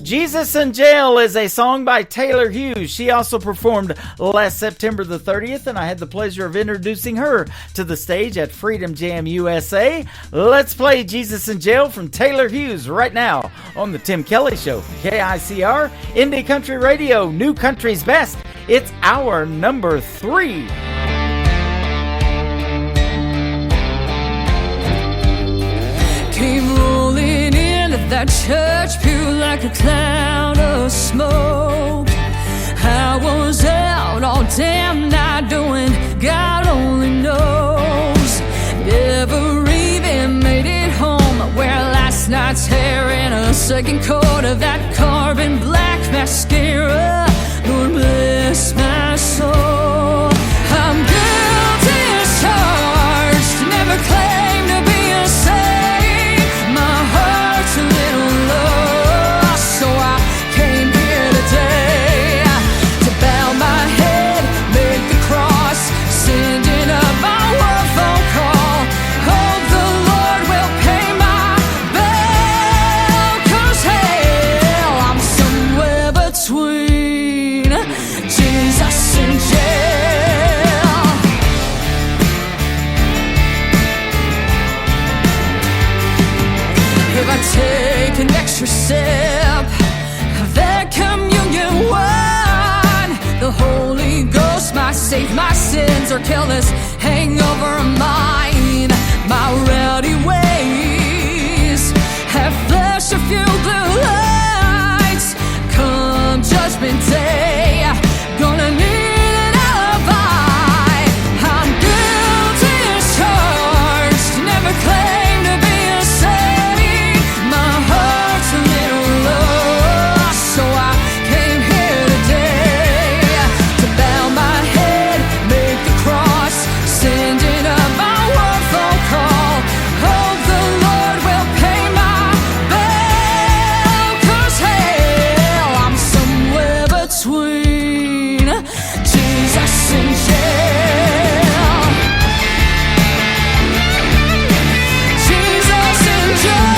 Jesus in Jail is a song by Taylor Hughes. She also performed last September the 30th, and I had the pleasure of introducing her to the stage at Freedom Jam USA. Let's play Jesus in Jail from Taylor Hughes right now on The Tim Kelly Show. KICR, Indie Country Radio, New Country's Best. It's hour number 3. Came rolling into that church pew like a cloud of smoke. I was out all damn night doing God only knows. Never even made it home. I wear last night's hair in a second coat of that carbon black mascara. Lord bless my soul. I'm guilty as charged. Never claimed to be a saint. My heart's a little lost, so I came here today to bow my head, make the cross, sending up my one phone call. Hope the Lord will pay my bill, 'cause hell, I'm somewhere between Jesus and jail. If I take an extra sip of that communion wine, the Holy Ghost might save my sins or kill this hangover of mine. My rowdy ways have flashed a few blue lights. Come judgment day, gonna need an alibi. I'm guilty as charged, never claimed to be a saint. My heart's a little lost, so I came here today to bow my head, make the cross, sending up my one phone call. Hope the Lord will pay my bill, 'cause hell, I'm somewhere between Jesus and jail. Jesus and jail.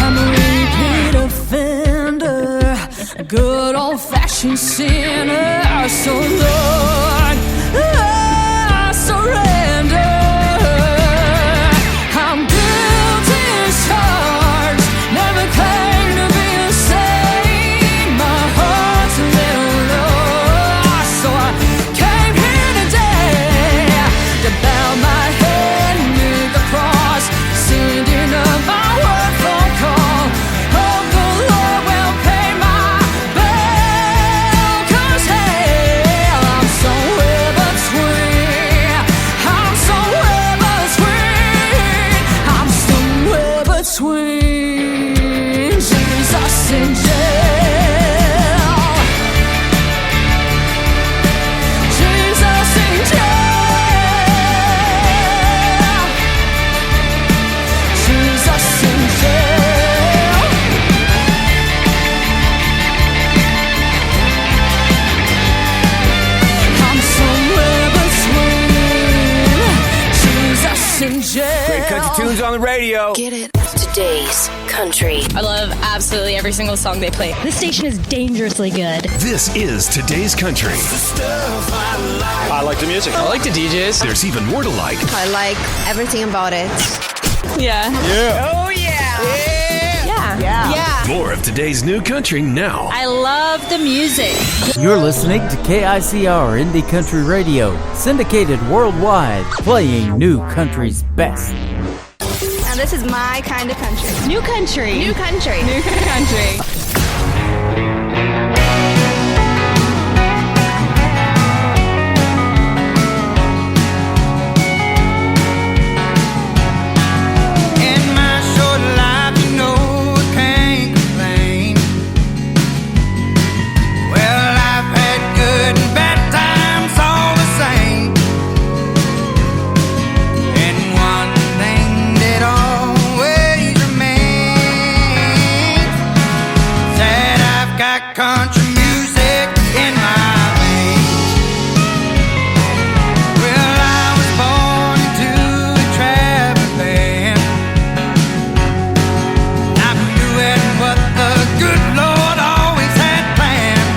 I'm a repeat offender, a good old-fashioned sinner. So Lord, I surrender. I'm guilty as charged, never claimed to be a saint. My heart's a little lost, so I came here today to bow my head, make the cross, sending up my one phone call. Hope the Lord will pay my bill, 'cause hell, tunes on the radio. Get it? Today's country. I love absolutely every single song they play. This station is dangerously good. This is Today's Country. I like the music. I like the DJs. There's even more to like. I like everything about it. Yeah. Yeah. Oh, yeah. Yeah. More of today's new country now. I love the music. You're listening to KICR Indie Country Radio, syndicated worldwide, playing new country's best. Now this is my kind of country. New country. New country. New country. Country music in my veins. Well, I was born into a traveling band. I'm doing what the good Lord always had planned.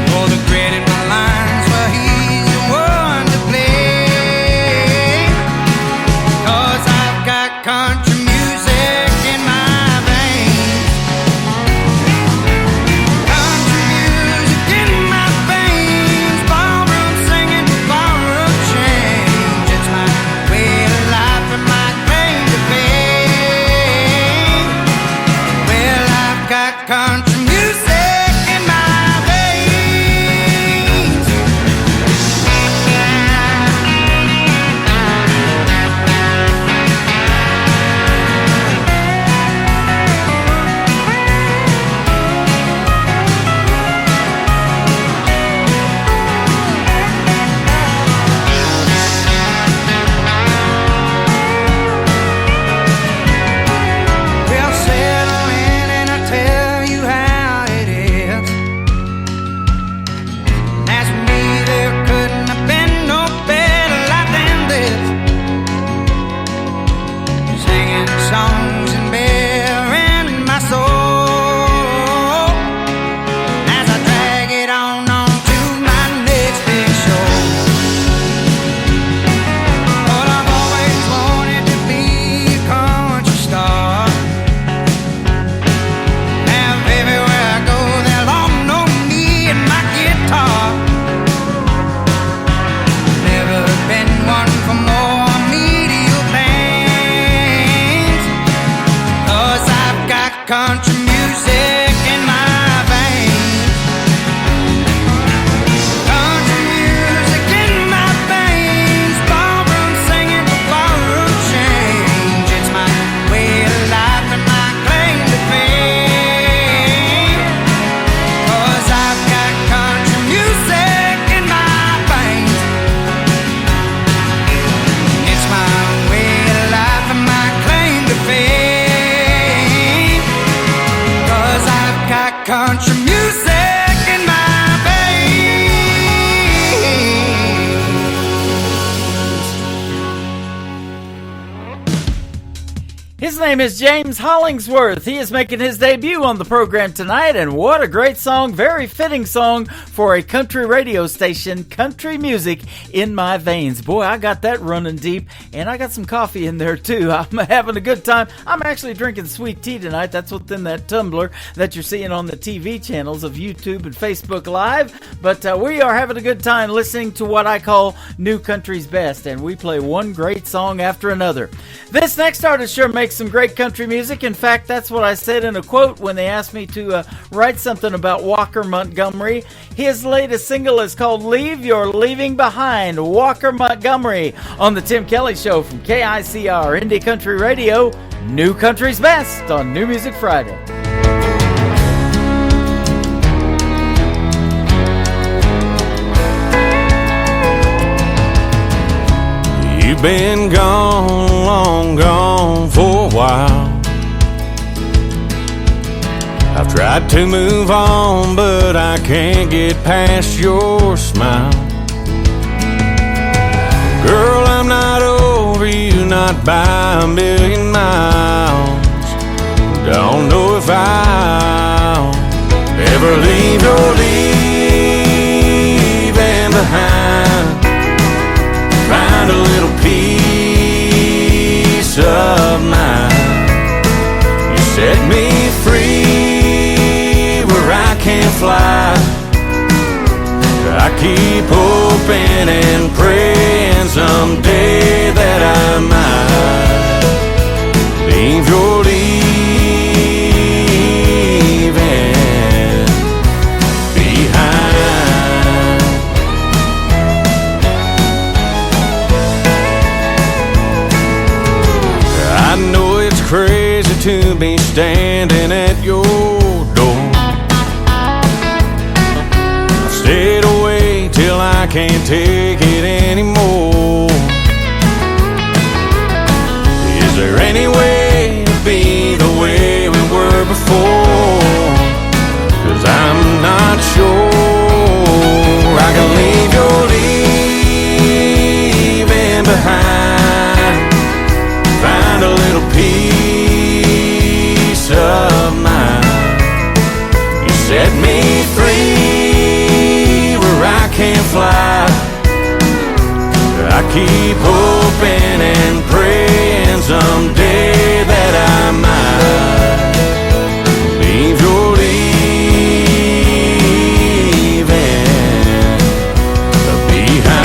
For the credit my lines, well, he's the one to blame. 'Cause I've got country music in my veins. Country music in my veins. Well, settle in and I tell you how it is. As for me, there couldn't have been no better life than this. Singing songs and bearing my soul as I drag it on to my next big show. But I've always wanted to be a country star. Now everywhere I go, they'll all know me and my guitar. Never been one for more medial things. 'Cause I've got country music in my veins. Country music in my veins. Ballroom singing, ballroom change. It's my way of life and my claim to fame. 'Cause I've got country music in my veins. It's my way of life and my claim to fame. 'Cause I've got country music in my veins. His name is James Hollingsworth. He is making his debut on the program tonight, and what a great song, very fitting song for a country radio station, Country Music in My Veins. Boy, I got that running deep, and I got some coffee in there too. I'm having a good time. I'm actually drinking sweet tea tonight. That's what's in that tumbler that you're seeing on the TV channels of YouTube and Facebook Live, but we are having a good time listening to what I call New Country's Best, and we play one great song after another. This next artist sure makes some great country music. In fact, that's what I said in a quote when they asked me to write something about Walker Montgomery. His latest single is called Leave Your Leaving Behind, Walker Montgomery, on the Tim Kelly Show from KICR Indie Country Radio, New Country's Best on New Music Friday. You've been gone, long gone for a while. I've tried to move on, but I can't get past your smile. Girl, I'm not over you out by a million miles. Don't know if I'll ever leave your leaving behind. Find a little peace of mind. You set me free where I can't fly. I keep hoping and praying someday that I might leave your leaving behind. I know it's crazy to be standing at your door. I've stayed away till I can't take it anymore. Is there any way to be the way we were before? 'Cause I'm not sure I can leave your leaving behind. Find a little peace of mind. You set me free where I can't fly. I keep hoping and praying someday that I might leave your leaving behind.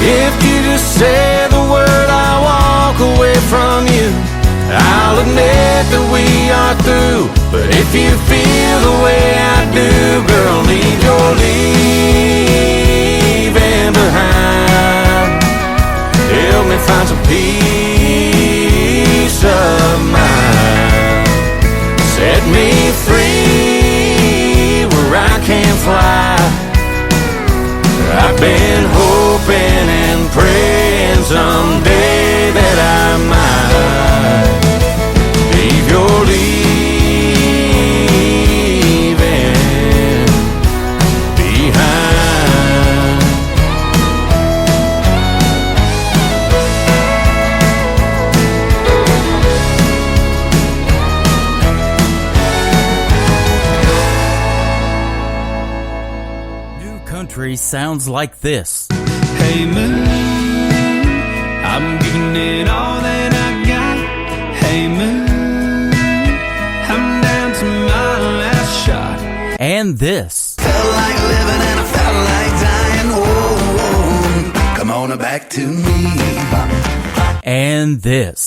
If you just say the word, I'll walk away from you. I'll admit that we are through. But if you feel the way I do, girl, leave your leaving behind. Help me find some peace of mind. Set me free where I can't fly. I've been hoping and praying someday that I might leave your leaving behind. New country sounds like this. Hey moon, I'm giving it all that I got. Hey moon, I'm down to my last shot. And this. Felt like living and I felt like dying. Oh, come on back to me. And this.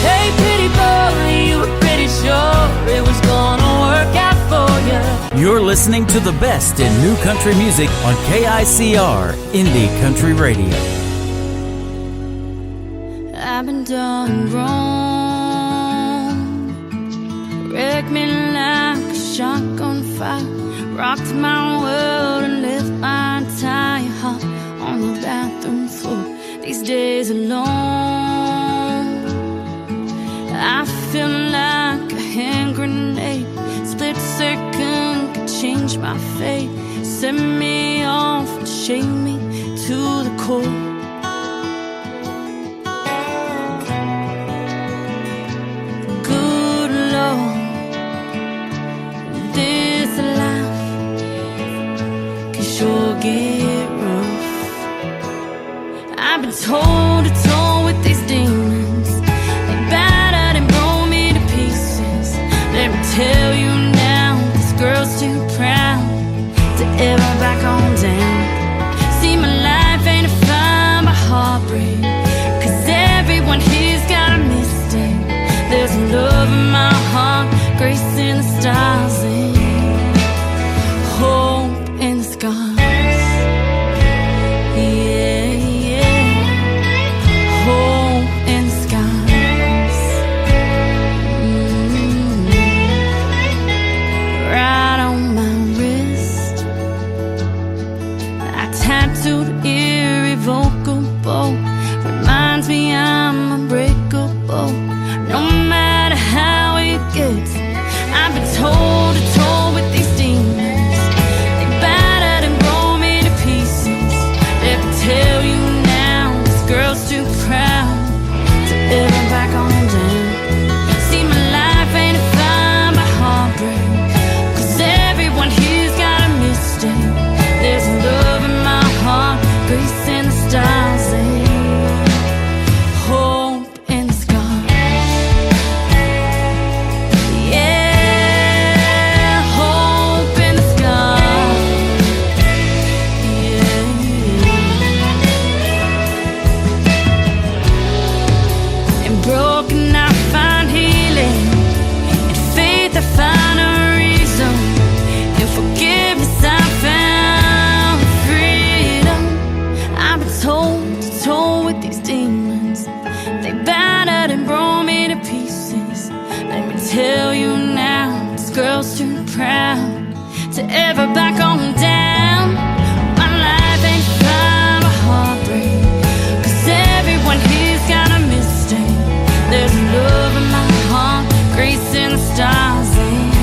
Hey, pretty boy, you were pretty sure it was gonna work out for you. You're listening to the best in new country music on KICR Indie Country Radio. I've been done wrong. Wrecked me like a shotgun fire. Rocked my world and left my entire heart on the bathroom floor. These days alone, I feel like a hand grenade. Split second could change my fate. Set me off and shake me to the core. Good Lord, this life can sure get rough. I've been toe to toe with these demons. They battered and broke me to pieces. Let me tell you now, this girl's too proud to ever back on down. See, my life ain't defined by heartbreak, 'cause everyone here's got a mistake. There's love in my heart, grace in the stars, and hope in the skies. Yeah, yeah. toe to toe with these demons. They battered and broke me to pieces. Let me tell you now, this girl's too proud to ever back on down. My life ain't kind of heartbreak, 'cause everyone here's got a mistake. There's love in my heart, grace in the stars, and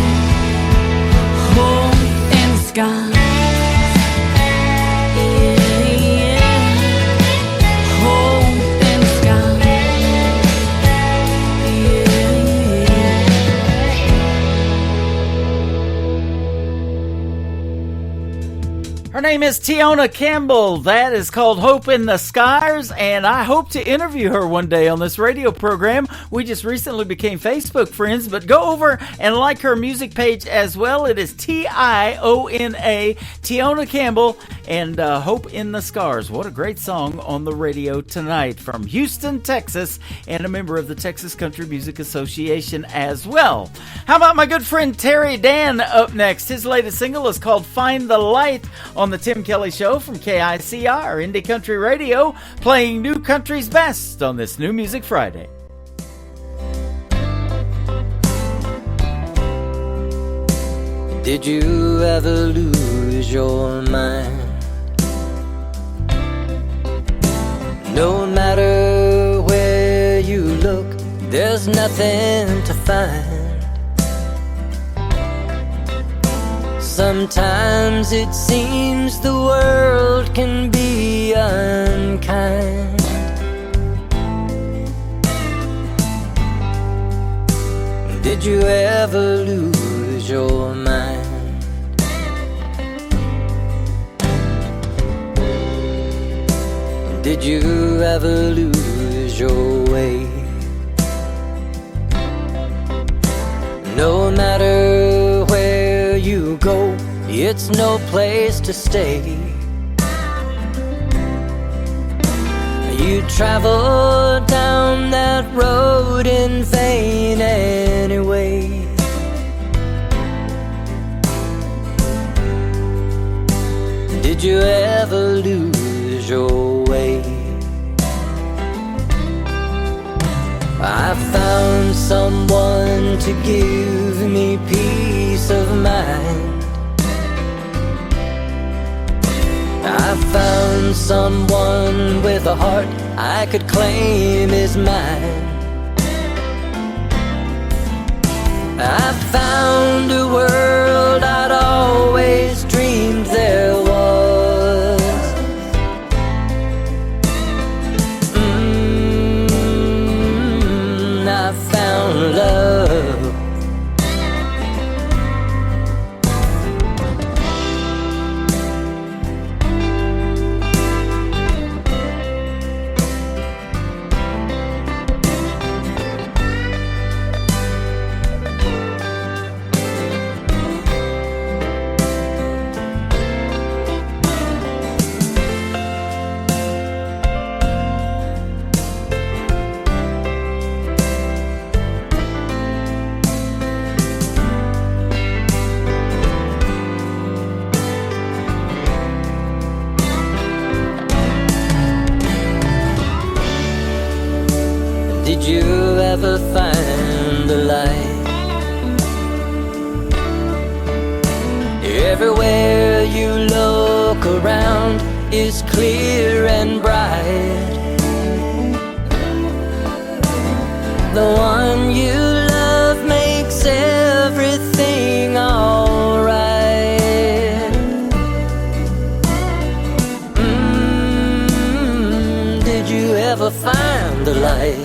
hope in the sky. Her name is Tiona Campbell. That is called Hope in the Skies, and I hope to interview her one day on this radio program. We just recently became Facebook friends, but go over and like her music page as well. It is Tiona, Tiona Campbell, and Hope in the Scars. What a great song on the radio tonight from Houston, Texas, and a member of the Texas Country Music Association as well. How about my good friend Terry Dan up next? His latest single is called Find the Light on the Tim Kelly Show from KICR, Indie Country Radio, playing New Country's best on this New Music Friday. Did you ever lose your mind? No matter where you look, there's nothing to find. Sometimes it seems the world can be unkind. Did you ever lose your mind? Did you ever lose your way? No matter where you go, it's no place to stay. You travel down that road in vain anyway. Did you ever lose your way? I found someone to give me peace of mind. I found someone with a heart I could claim is mine. I found a world I'd always dreamed there was. I found love. Did you ever find the light? Everywhere you look around is clear and bright. The one you love makes everything alright. Did you ever find the light?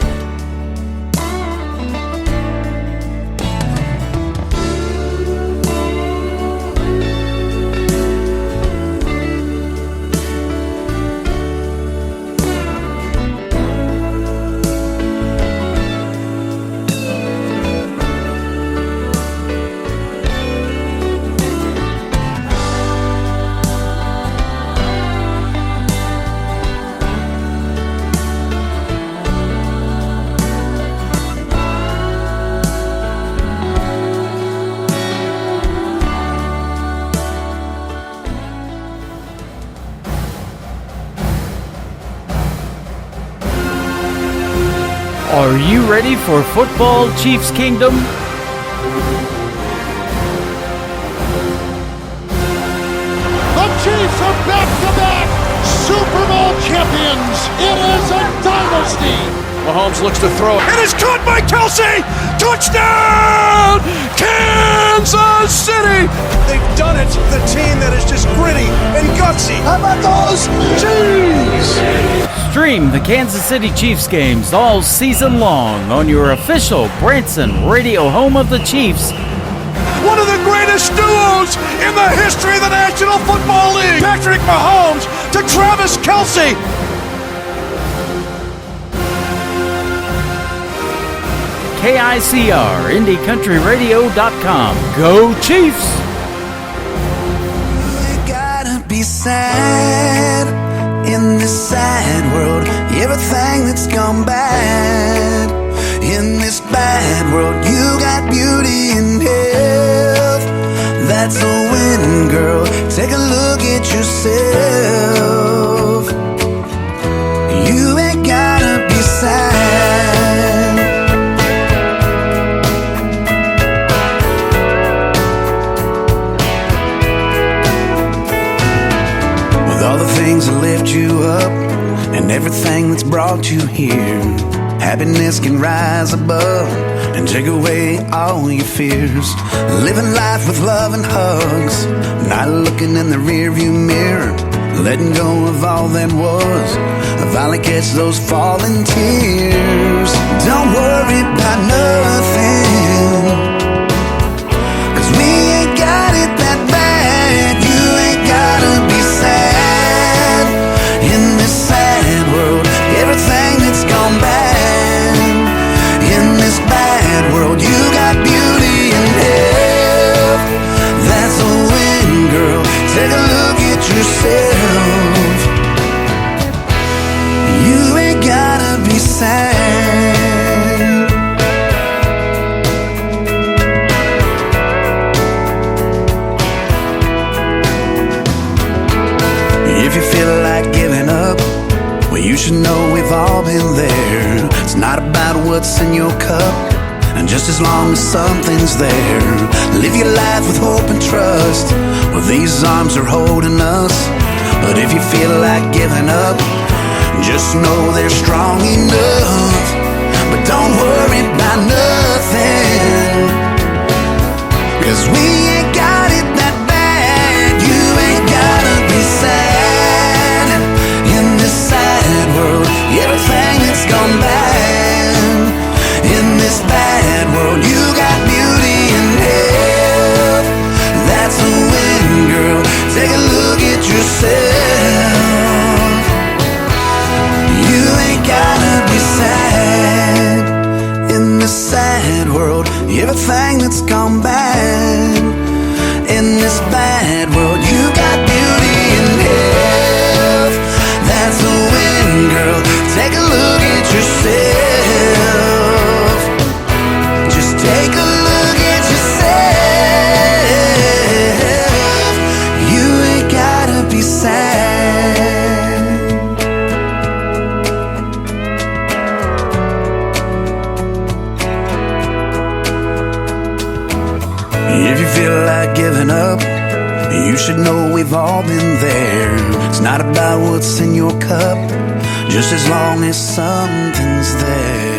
Are you ready for Football Chiefs Kingdom? The Chiefs are back-to-back Super Bowl champions. It is a dynasty. Mahomes looks to throw. It is caught by Kelsey. Touchdown, Kansas City. They've done it. The team that is just gritty and gutsy. How about those Chiefs? Stream the Kansas City Chiefs games all season long on your official Branson radio home of the Chiefs. One of the greatest duos in the history of the National Football League. Patrick Mahomes to Travis Kelsey. KICR, IndieCountryRadio.com. Go Chiefs! You gotta be sad in this sad world. Everything that's gone bad in this bad world. You got beauty and health. That's a win, girl. Take a look at yourself. You ain't gotta be sad. All the things that lift you up and everything that's brought you here, happiness can rise above and take away all your fears. Living life with love and hugs, not looking in the rearview mirror, letting go of all that was. I'll finally catch those falling tears. Don't worry about nothing, 'cause we ain't got it that bad. You ain't gotta be sad in this sad world. Everything that's gone bad in this bad world. You got beauty and health. That's a win, girl. Take a look at yourself. You ain't gotta be sad. If you feel like giving up, well, you should know we've all been there. It's not about what's in your cup, and just as long as something's there, live your life with hope and trust. Well, these arms are holding us. But if you feel like giving up, just know they're strong enough. But don't worry about nothing, 'cause we ain't got it that bad. You ain't gotta be sad in this sad world. Everything that's gone bad in this bad world. You got beauty and health. That's a win, girl. Take a look at yourself. You ain't gotta be sad in this sad world. Everything that's gone bad in this bad world. You got beauty and health. That's a win, girl. Take a look at yourself. Just take a look at yourself. You ain't gotta be sad. If you feel like giving up, you should know we've all been there. It's not about what's in your cup, just as long as something's there.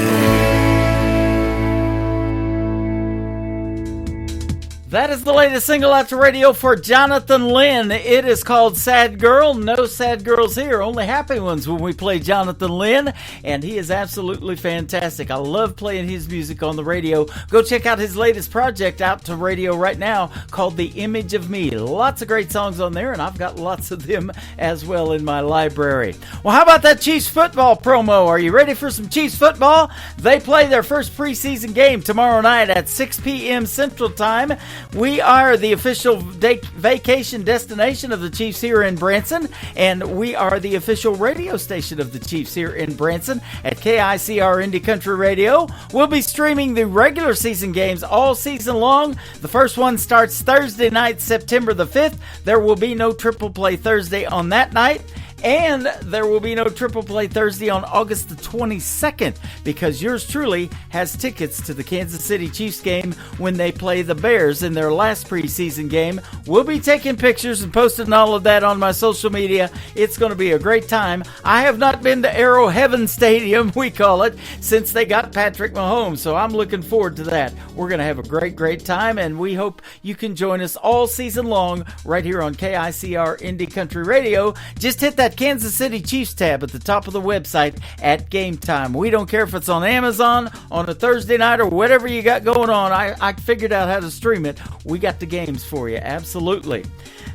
That is the latest single out to radio for Jonathan Lynn. It is called Sad Girl. No sad girls here, only happy ones when we play Jonathan Lynn, and he is absolutely fantastic. I love playing his music on the radio. Go check out his latest project out to radio right now called The Image of Me. Lots of great songs on there, and I've got lots of them as well in my library. Well, how about that Chiefs football promo? Are you ready for some Chiefs football? They play their first preseason game tomorrow night at 6 p.m. Central Time. We are the official vacation destination of the Chiefs here in Branson, and we are the official radio station of the Chiefs here in Branson at KICR Indie Country Radio. We'll be streaming the regular season games all season long. The first one starts Thursday night, September the 5th. There will be no triple play Thursday on that night. And there will be no Triple Play Thursday on August the 22nd because yours truly has tickets to the Kansas City Chiefs game when they play the Bears in their last preseason game. We'll be taking pictures and posting all of that on my social media. It's going to be a great time. I have not been to Arrow Heaven Stadium, we call it, since they got Patrick Mahomes, so I'm looking forward to that. We're going to have a great, great time, and we hope you can join us all season long right here on KICR Indie Country Radio. Just hit that Kansas City Chiefs tab at the top of the website at Game Time. We don't care if it's on Amazon, on a Thursday night, or whatever you got going on. I figured out how to stream it. We got the games for you, absolutely.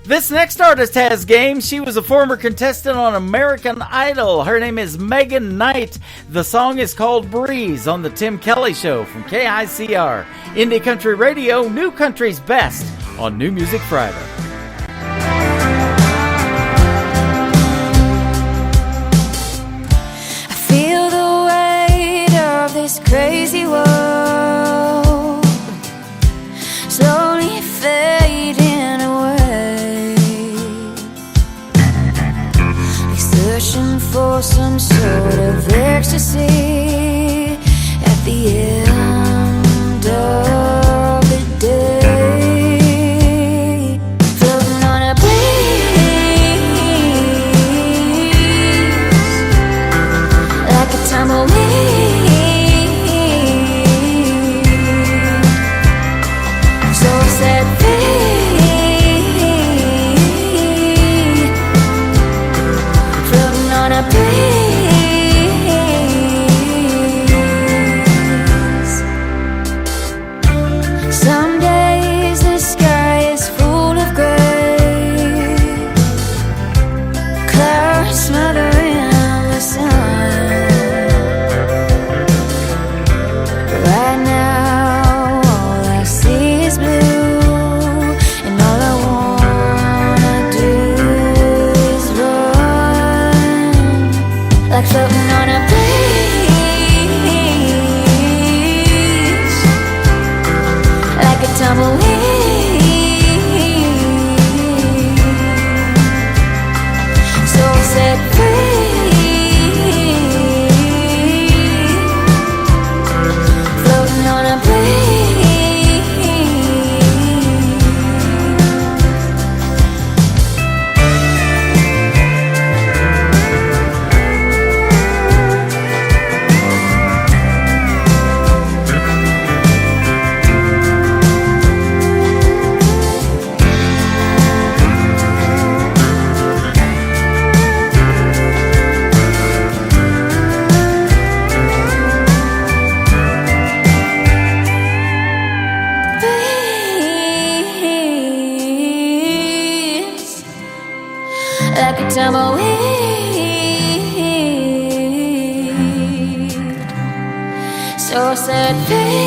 This next artist has games. She was a former contestant on American Idol. Her name is Megan Knight. The song is called Breeze on the Tim Kelly Show from KICR Indie Country Radio, New Country's Best on New Music Friday. Feel the weight of this crazy world slowly fading away, like searching for some sort of ecstasy at the end of the day, floating on a breeze like a tumbleweed. So set free, floating on a breeze. Some days the sky is full of gray, clouds smothering the sun. Right now, all I see is blue, and all I wanna do is run, like floating on a breeze, like a tumbleweed. So set free, floating on a breeze. Breeze, like a tumbleweed. So set free,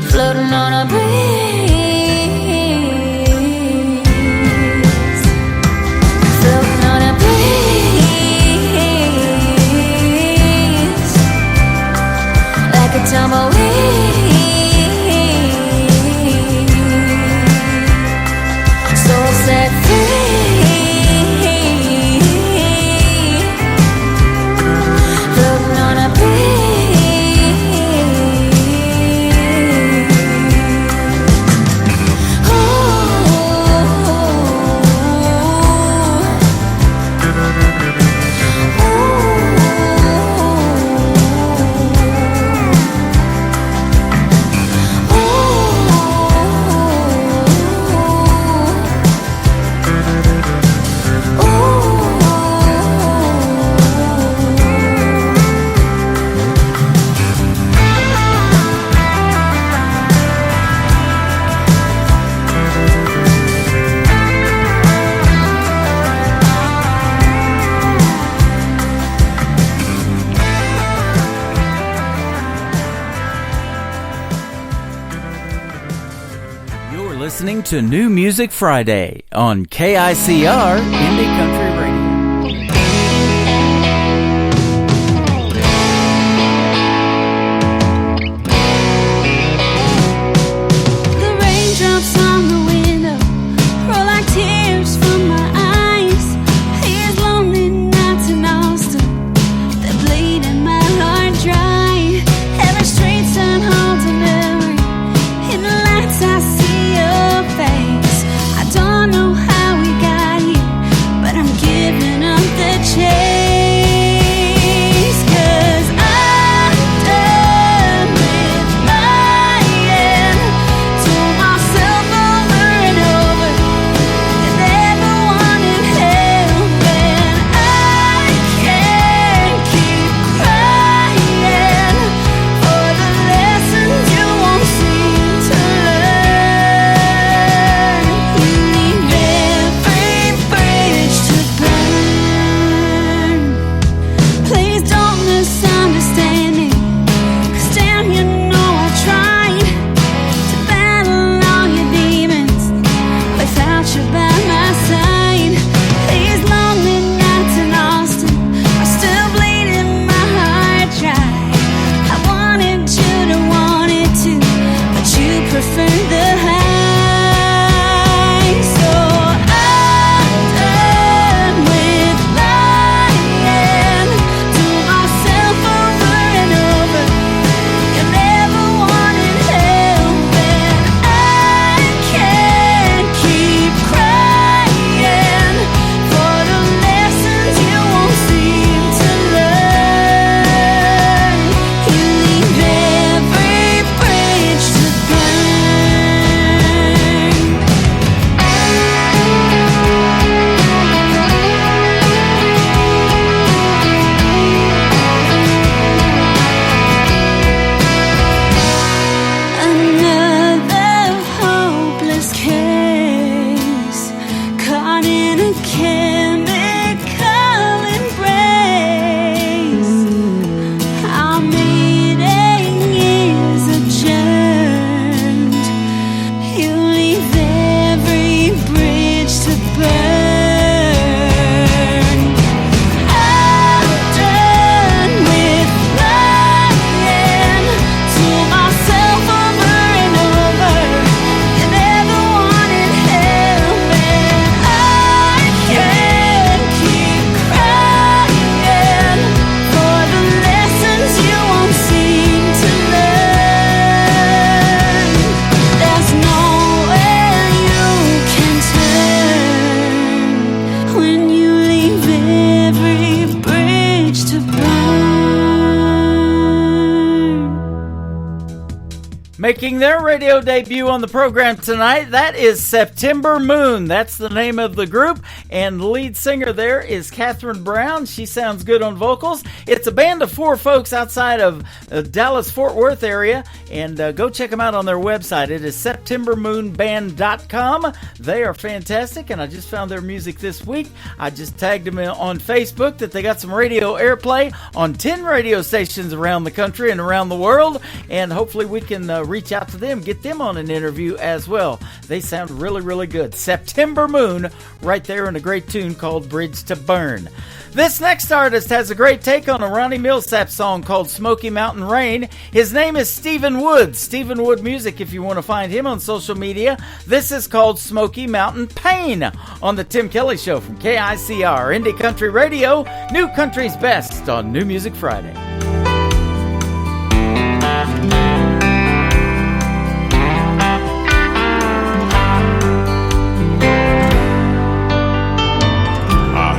floating on a breeze, floating on a breeze, like a tumbleweed. So set free, floating on a breeze. Listening to New Music Friday on KICR Indie Country Radio. The raindrops on the window Making their radio debut on the program tonight, that is September Moon. That's the name of the group, and the lead singer there is Catherine Brown. She sounds good on vocals. It's a band of 4 folks outside of Dallas-Fort Worth area, and go check them out on their website. It is SeptemberMoonBand.com. They are fantastic, and I just found their music this week. I just tagged them on Facebook that they got some radio airplay on 10 radio stations around the country and around the world, and hopefully we can reach out to them, get them on an interview as well. They sound really, really good. September Moon, right there in a great tune called Bridge to Burn. This next artist has a great take on a Ronnie Millsap song called Smoky Mountain Rain. His name is Stephen Wood. Stephen Wood Music, if you want to find him on social media. This is called Smoky Mountain Pain on the Tim Kelly Show from KICR, Indie Country Radio, New Country's Best on New Music Friday.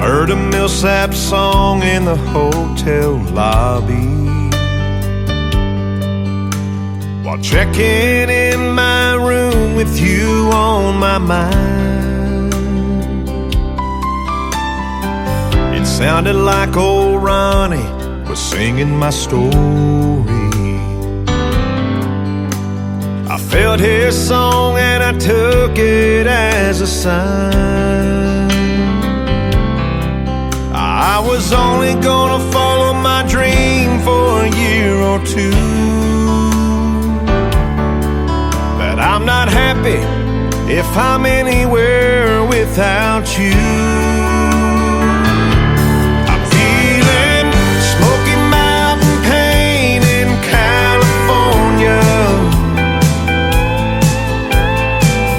Heard a Millsap song in the hotel lobby while checking in my room with you on my mind. It sounded like old Ronnie was singing my story. I felt his song and I took it as a sign. I was only gonna follow my dream for a year or two, but I'm not happy if I'm anywhere without you. I'm feeling Smoky Mountain pain in California.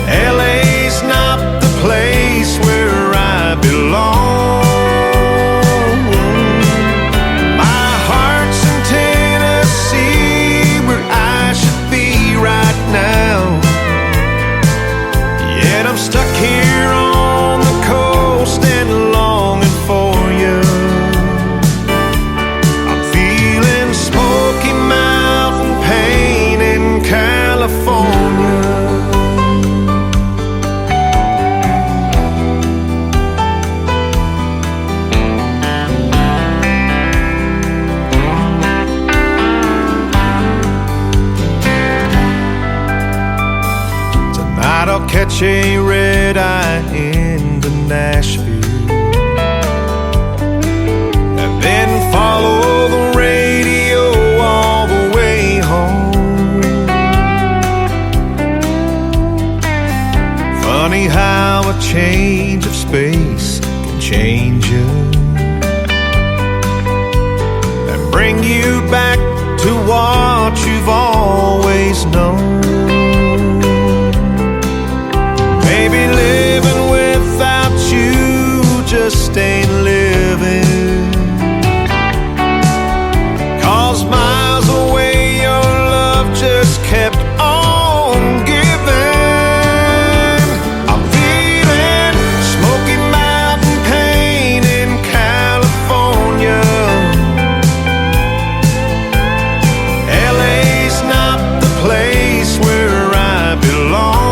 LA's not the place where I belong. I'm stuck here on the coast and longing for you. I'm feeling Smoky Mountain pain in California. Tonight I'll catch a red eye into Nashville and then follow the radio all the way home. Funny how a change of space can change you and bring you back to what you've always known. Maybe living without you just ain't living, 'cause miles away your love just kept on giving. I'm feeling Smoky Mountain pain in California. LA's not the place where I belong.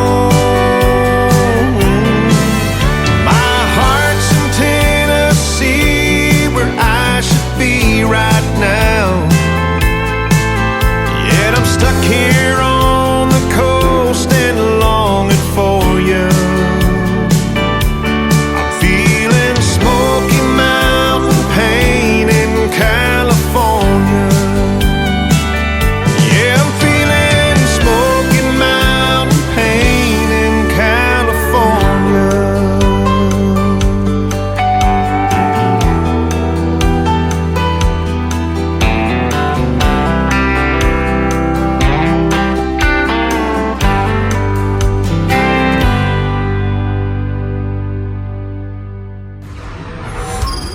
Right now, yet I'm stuck here on the coast and longing for you. I'm feeling Smoky Mountain pain in California. Yeah, I'm feeling Smoky Mountain pain in California.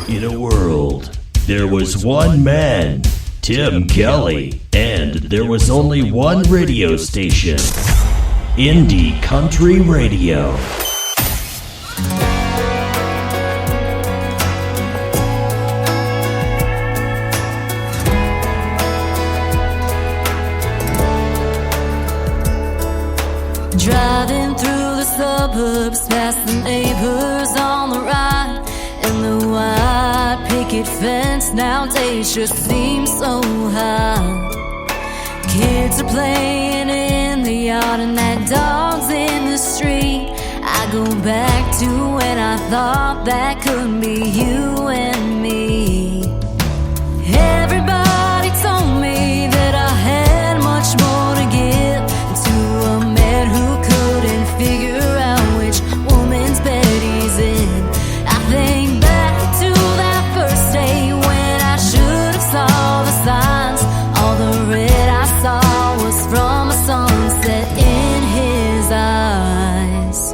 In a world, there was one man, Tim Kelly, and there was only one radio station, Indie Country Radio. suburbs, past the neighbors on the right, and the white picket fence nowadays just seems so high. Kids are playing in the yard and that dog's in the street. I go back to when I thought that could be you and me. Everybody told me that I had much more to give to a man who couldn't figure out which woman's bed he's in. I think back to that first day when I should have saw the signs. All the red I saw was from a sunset in his eyes.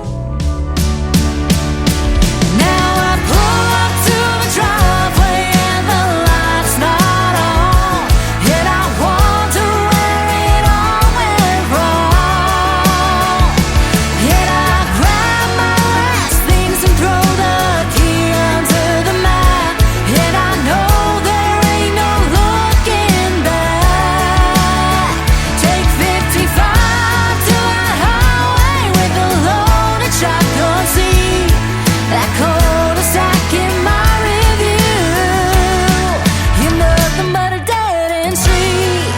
Now I pull up to the driveway and the light's not on, and I wonder where it all went wrong. And I grab my last things and throw the key under the mat, and I know there ain't no looking back. Take 55 to that highway with a loaded shotgun seat. That cul-de-sac in my review, you're nothing but a dead-end street.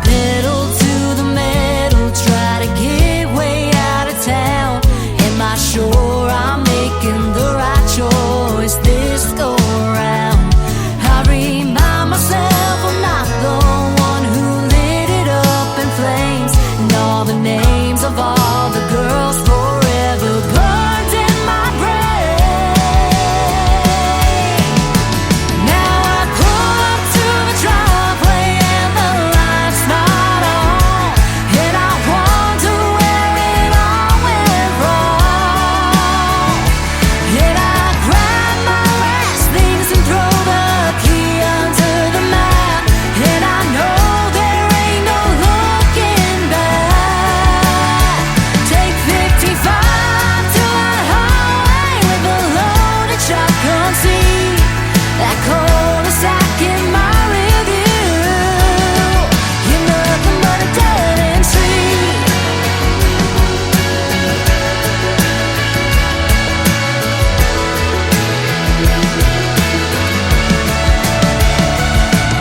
Pedal to the metal, try to get way out of town. Am I sure I'm making the right choice this go around? I remind myself I'm not the one who lit it up in flames, and all the names of all the girls forever burned in my brain. Now I pull up to the driveway and the light's not on, and I wonder where it all went wrong. And I grab my last things and throw the key under the mat, and I know there ain't no looking back. Take 55 to that highway with a loaded shotgun seat. That cul-de-sac in my review, you're nothing but a dead-end street.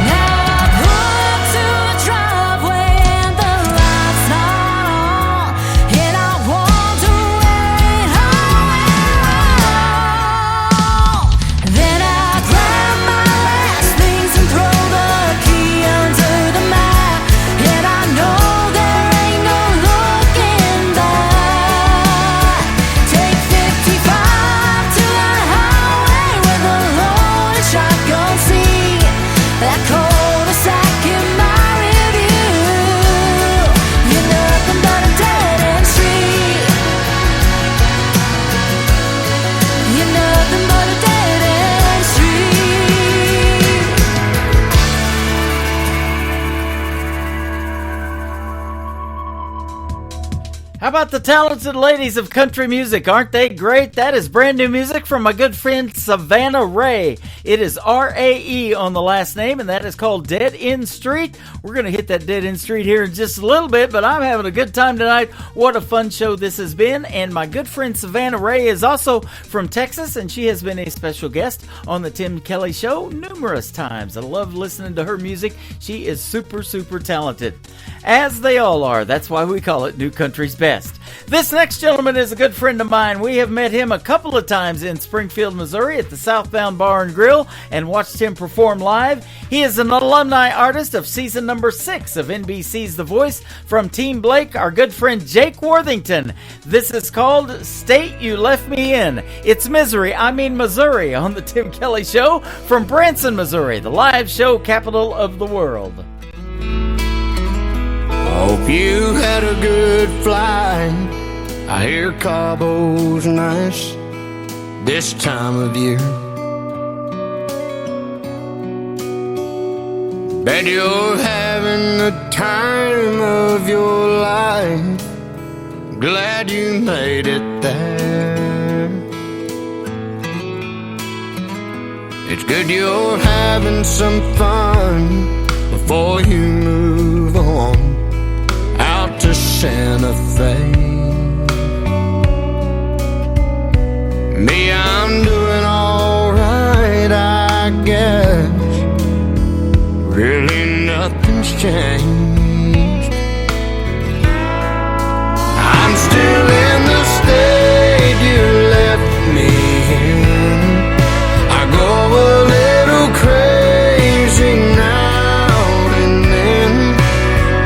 Now I pull up to the driveway and the light's not on, and I wonder where it all went wrong. Then I grab my last things and throw the key under the mat, and I know there ain't no looking back. Take 55 to that highway with a loaded shotgun seat. That cul-de-sac in my review, you're nothing but a dead-end street. You're nothing but a dead-end street. How about the talented ladies of country music? Aren't they great? That is brand new music from my good friend Savannah Ray. It is R-A-E on the last name, and that is called Dead End Street. We're going to hit that Dead End Street here in just a little bit, but I'm having a good time tonight. What a fun show this has been. And my good friend Savannah Ray is also from Texas, and she has been a special guest on the Tim Kelly Show numerous times. I love listening to her music. She is super, super talented. As they all are. That's why we call it New Country's Best. This next gentleman is a good friend of mine. We have met him a couple of times in Springfield, Missouri at the Southbound Bar and Grill and watched him perform live. He is an alumni artist of season number 6 of NBC's The Voice. From Team Blake, our good friend Jake Worthington. This is called State You Left Me In. It's Missouri on the Tim Kelly Show from Branson, Missouri, the live show capital of the world. Hope you had a good flight. I hear Cabo's nice this time of year. Bet you're having the time of your life. Glad you made it there. Good, you're having some fun before you move on out to Santa Fe. Me, I'm doing alright, I guess. Really nothing's changed. I'm still in the state you left me in. I go a little crazy now and then.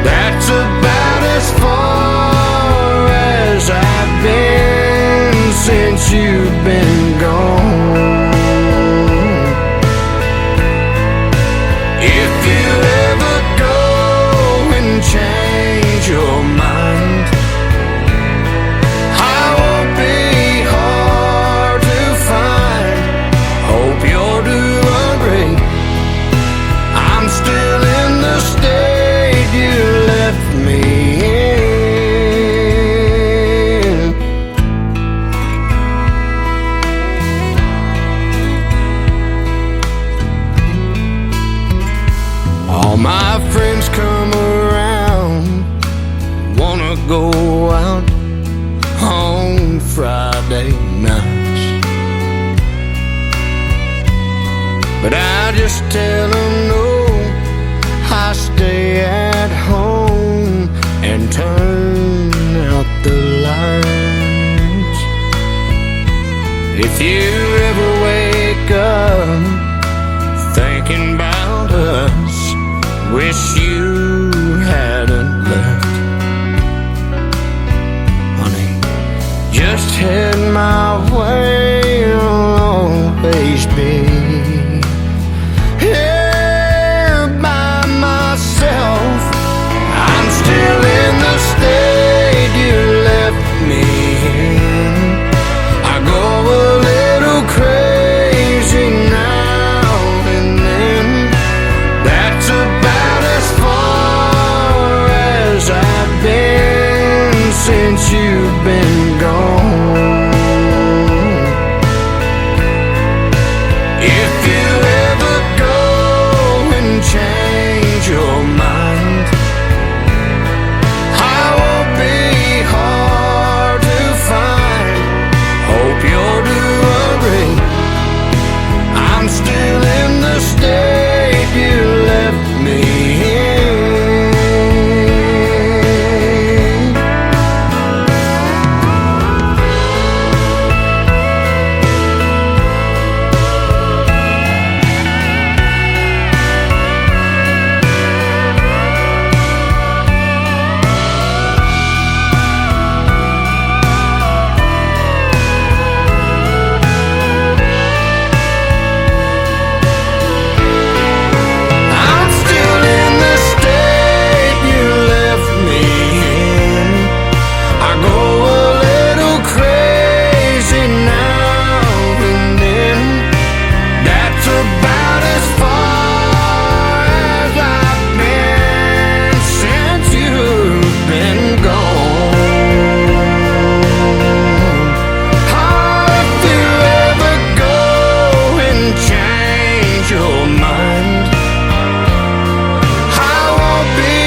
That's about as far as I've been since you've been gone. If you ever go and change your mind, I won't be hard to find. Hope you're doing great. I'm still in the state you left me in. All my friends come around, wanna go out on Friday nights, but I just tell them no, I stay at home and turn out the lights. If you ever wake up thinking about us, wish you hadn't left, honey, just head my way, I'll always be here by myself. I'm still in the state you left me in. I go a little crazy now and then. That's about as far as I've been since you've been gone. If you ever go and change your mind, I won't be hard to find. Hope you're doing great. I'm still in the state you left me in. I'm still in the state you left me in. I go a little crazy now and then. That's about as far as I've been since you've been gone. Oh, if you ever go and change your mind, I won't be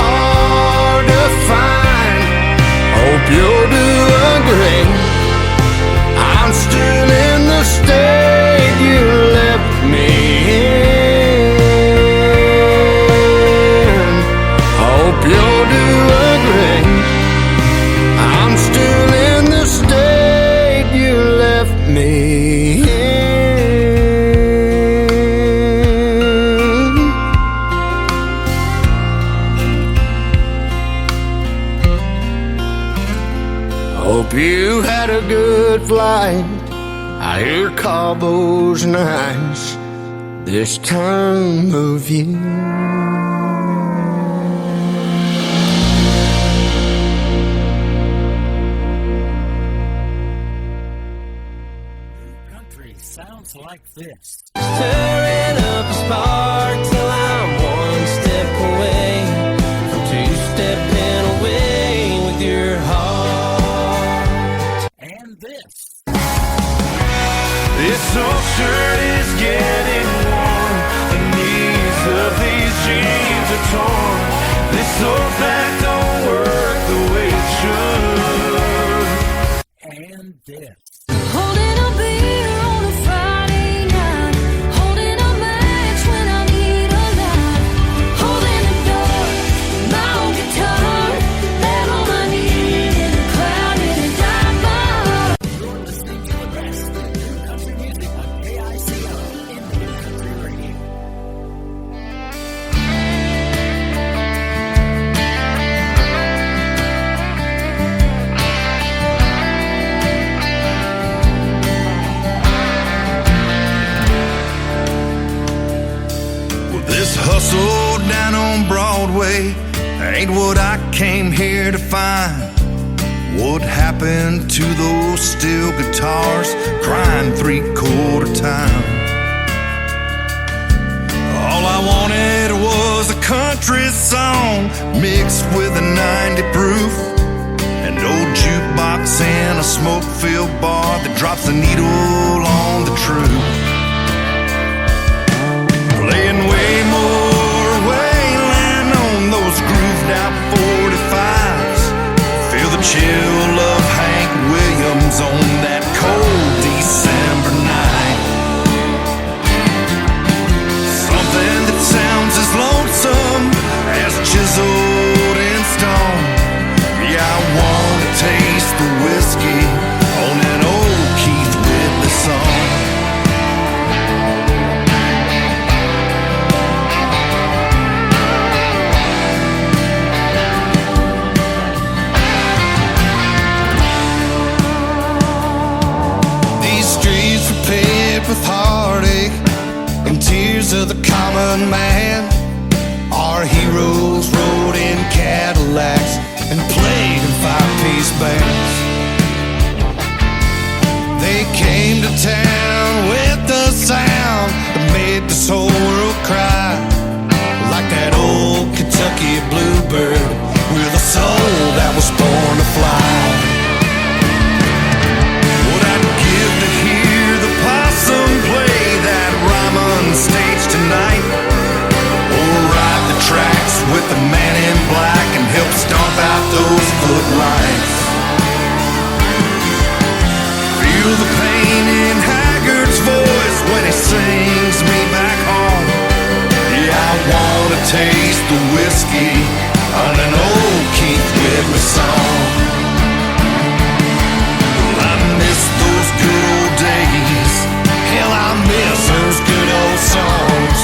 hard to find. Hope you're doing great. I'm still in the state you left me in. Hope you're doing great. I'm still in the state you left me in. Hope you had a good flight. I hear Cabo's nice this time of year. Country sounds like this. Stirring up a spark till I'm one step away from two-stepping away with your heart. And this. This old shirt is getting jeans are torn. This old back don't work the way it should. And this. Holding a beer on a Friday night, holding a match when I need a light, holding the door, my old guitar, that all I need in a clouded and dark bar. You're listening to the best in new country music on KICR in New Country Radio. This hustle down on Broadway ain't what I came here to find. What happened to those steel guitars crying 3/4 time? All I wanted was a country song mixed with a 90 proof, an old jukebox and a smoke-filled bar that drops the needle on the truth. Playing way more Wayland on those grooved out 45s. Feel the chill of Hank Williams on that cold December night. Something that sounds as lonesome as chiseled in stone. Yeah, I want to taste the whiskey on an old Keith Whitley song. With heartache and tears of the common man, our heroes rode in Cadillacs and played in 5-piece bands. They came to town with the sound that made this whole world cry, like that old Kentucky bluebird with a soul that was born to fly. What I'd give to hear the possum play that Ryman stage tonight, or ride the tracks with the man in black and help stomp out those footlights. Feel the pain in Haggard's voice when he sings me back home. Yeah, I wanna taste the whiskey on an old Keith Whitley song. I miss those good old days. Hell, I miss those good old songs.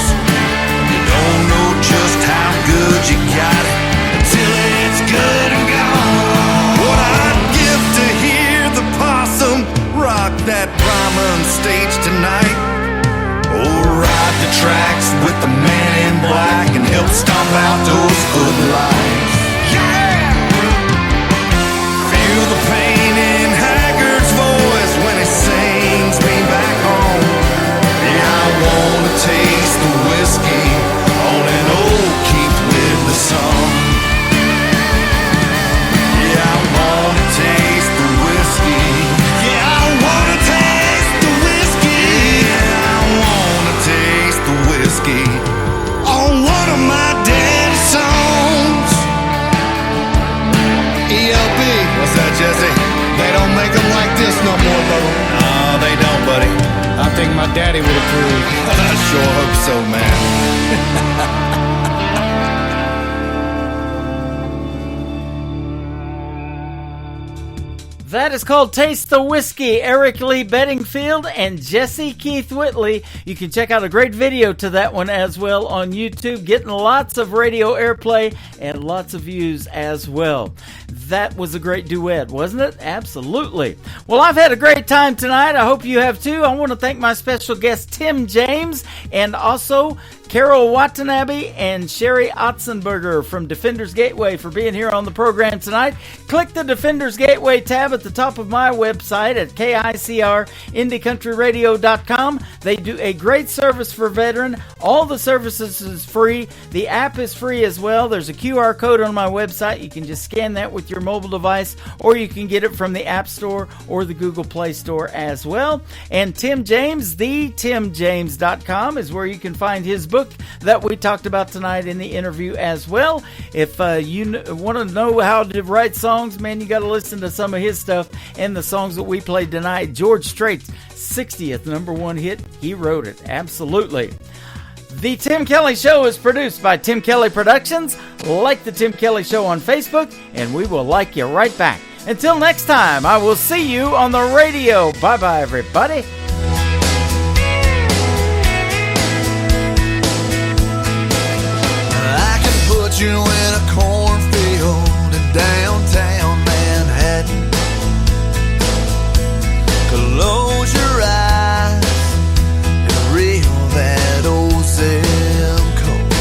You don't know just how good you got it until it's good and gone. What I'd give to hear the possum rock that Ryman stage tonight, or ride the tracks with the man in black and help stomp out those footlights. Yeah! Feel the pain in Haggard's voice when he sings me back home. Yeah, I wanna taste the whiskey on an old Keith Whitley song. Yeah, I wanna taste the whiskey. Yeah, I wanna taste the whiskey. Yeah, I wanna taste the whiskey on one of my daddy's songs. ELP, what's that, Jesse? They don't make them like this no more, brother. No, they don't, buddy. I think my daddy would approve. I sure hope so, man. That is called Taste the Whiskey. Eric Lee Bedingfield and Jesse Keith Whitley. You can check out a great video to that one as well on YouTube. Getting lots of radio airplay and lots of views as well. That was a great duet, wasn't it? Absolutely. Well, I've had a great time tonight. I hope you have too. I want to thank my special guest, Tim James, and also Carol Watanabe and Sherry Otzenberger from Defenders Gateway for being here on the program tonight. Click the Defenders Gateway tab at the top of my website at KICRIndieCountryRadio.com. They do a great service for veteran. All the services is free. The app is free as well. There's a QR code on my website. You can just scan that with your mobile device, or you can get it from the App Store or the Google Play Store as well. And Tim James, thetimjames.com is where you can find his book, book that we talked about tonight in the interview as well. If you want to know how to write songs, man, you got to listen to some of his stuff and the songs that we played tonight. George Strait's 60th #1 hit, he wrote it. Absolutely. The Tim Kelly Show is produced by Tim Kelly Productions. Like the Tim Kelly Show on Facebook, and we will like you right back. Until next time, I will see you on the radio. Bye-bye, everybody. I can put you in a cornfield in downtown Manhattan. Close your eyes and reel that old zip code.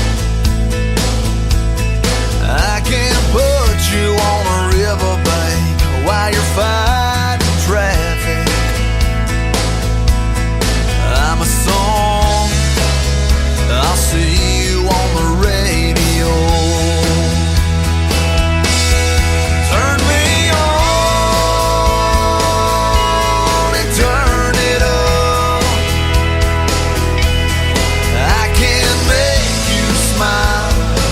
I can put you on a riverbank while you're fighting traffic. I'm a song, I'll see you on the radio. Turn me on and turn it up. I can make you smile,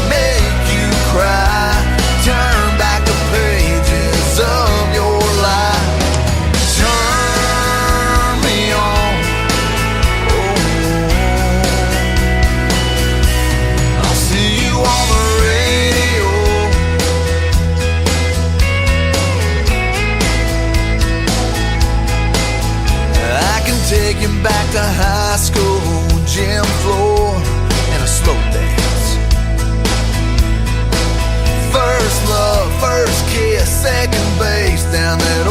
make you cry, turn back the pages of your life. Turn me on, I'll see you on the radio. I can take you back to high school, gym floor, and a slow dance. First love, first kiss, second base down that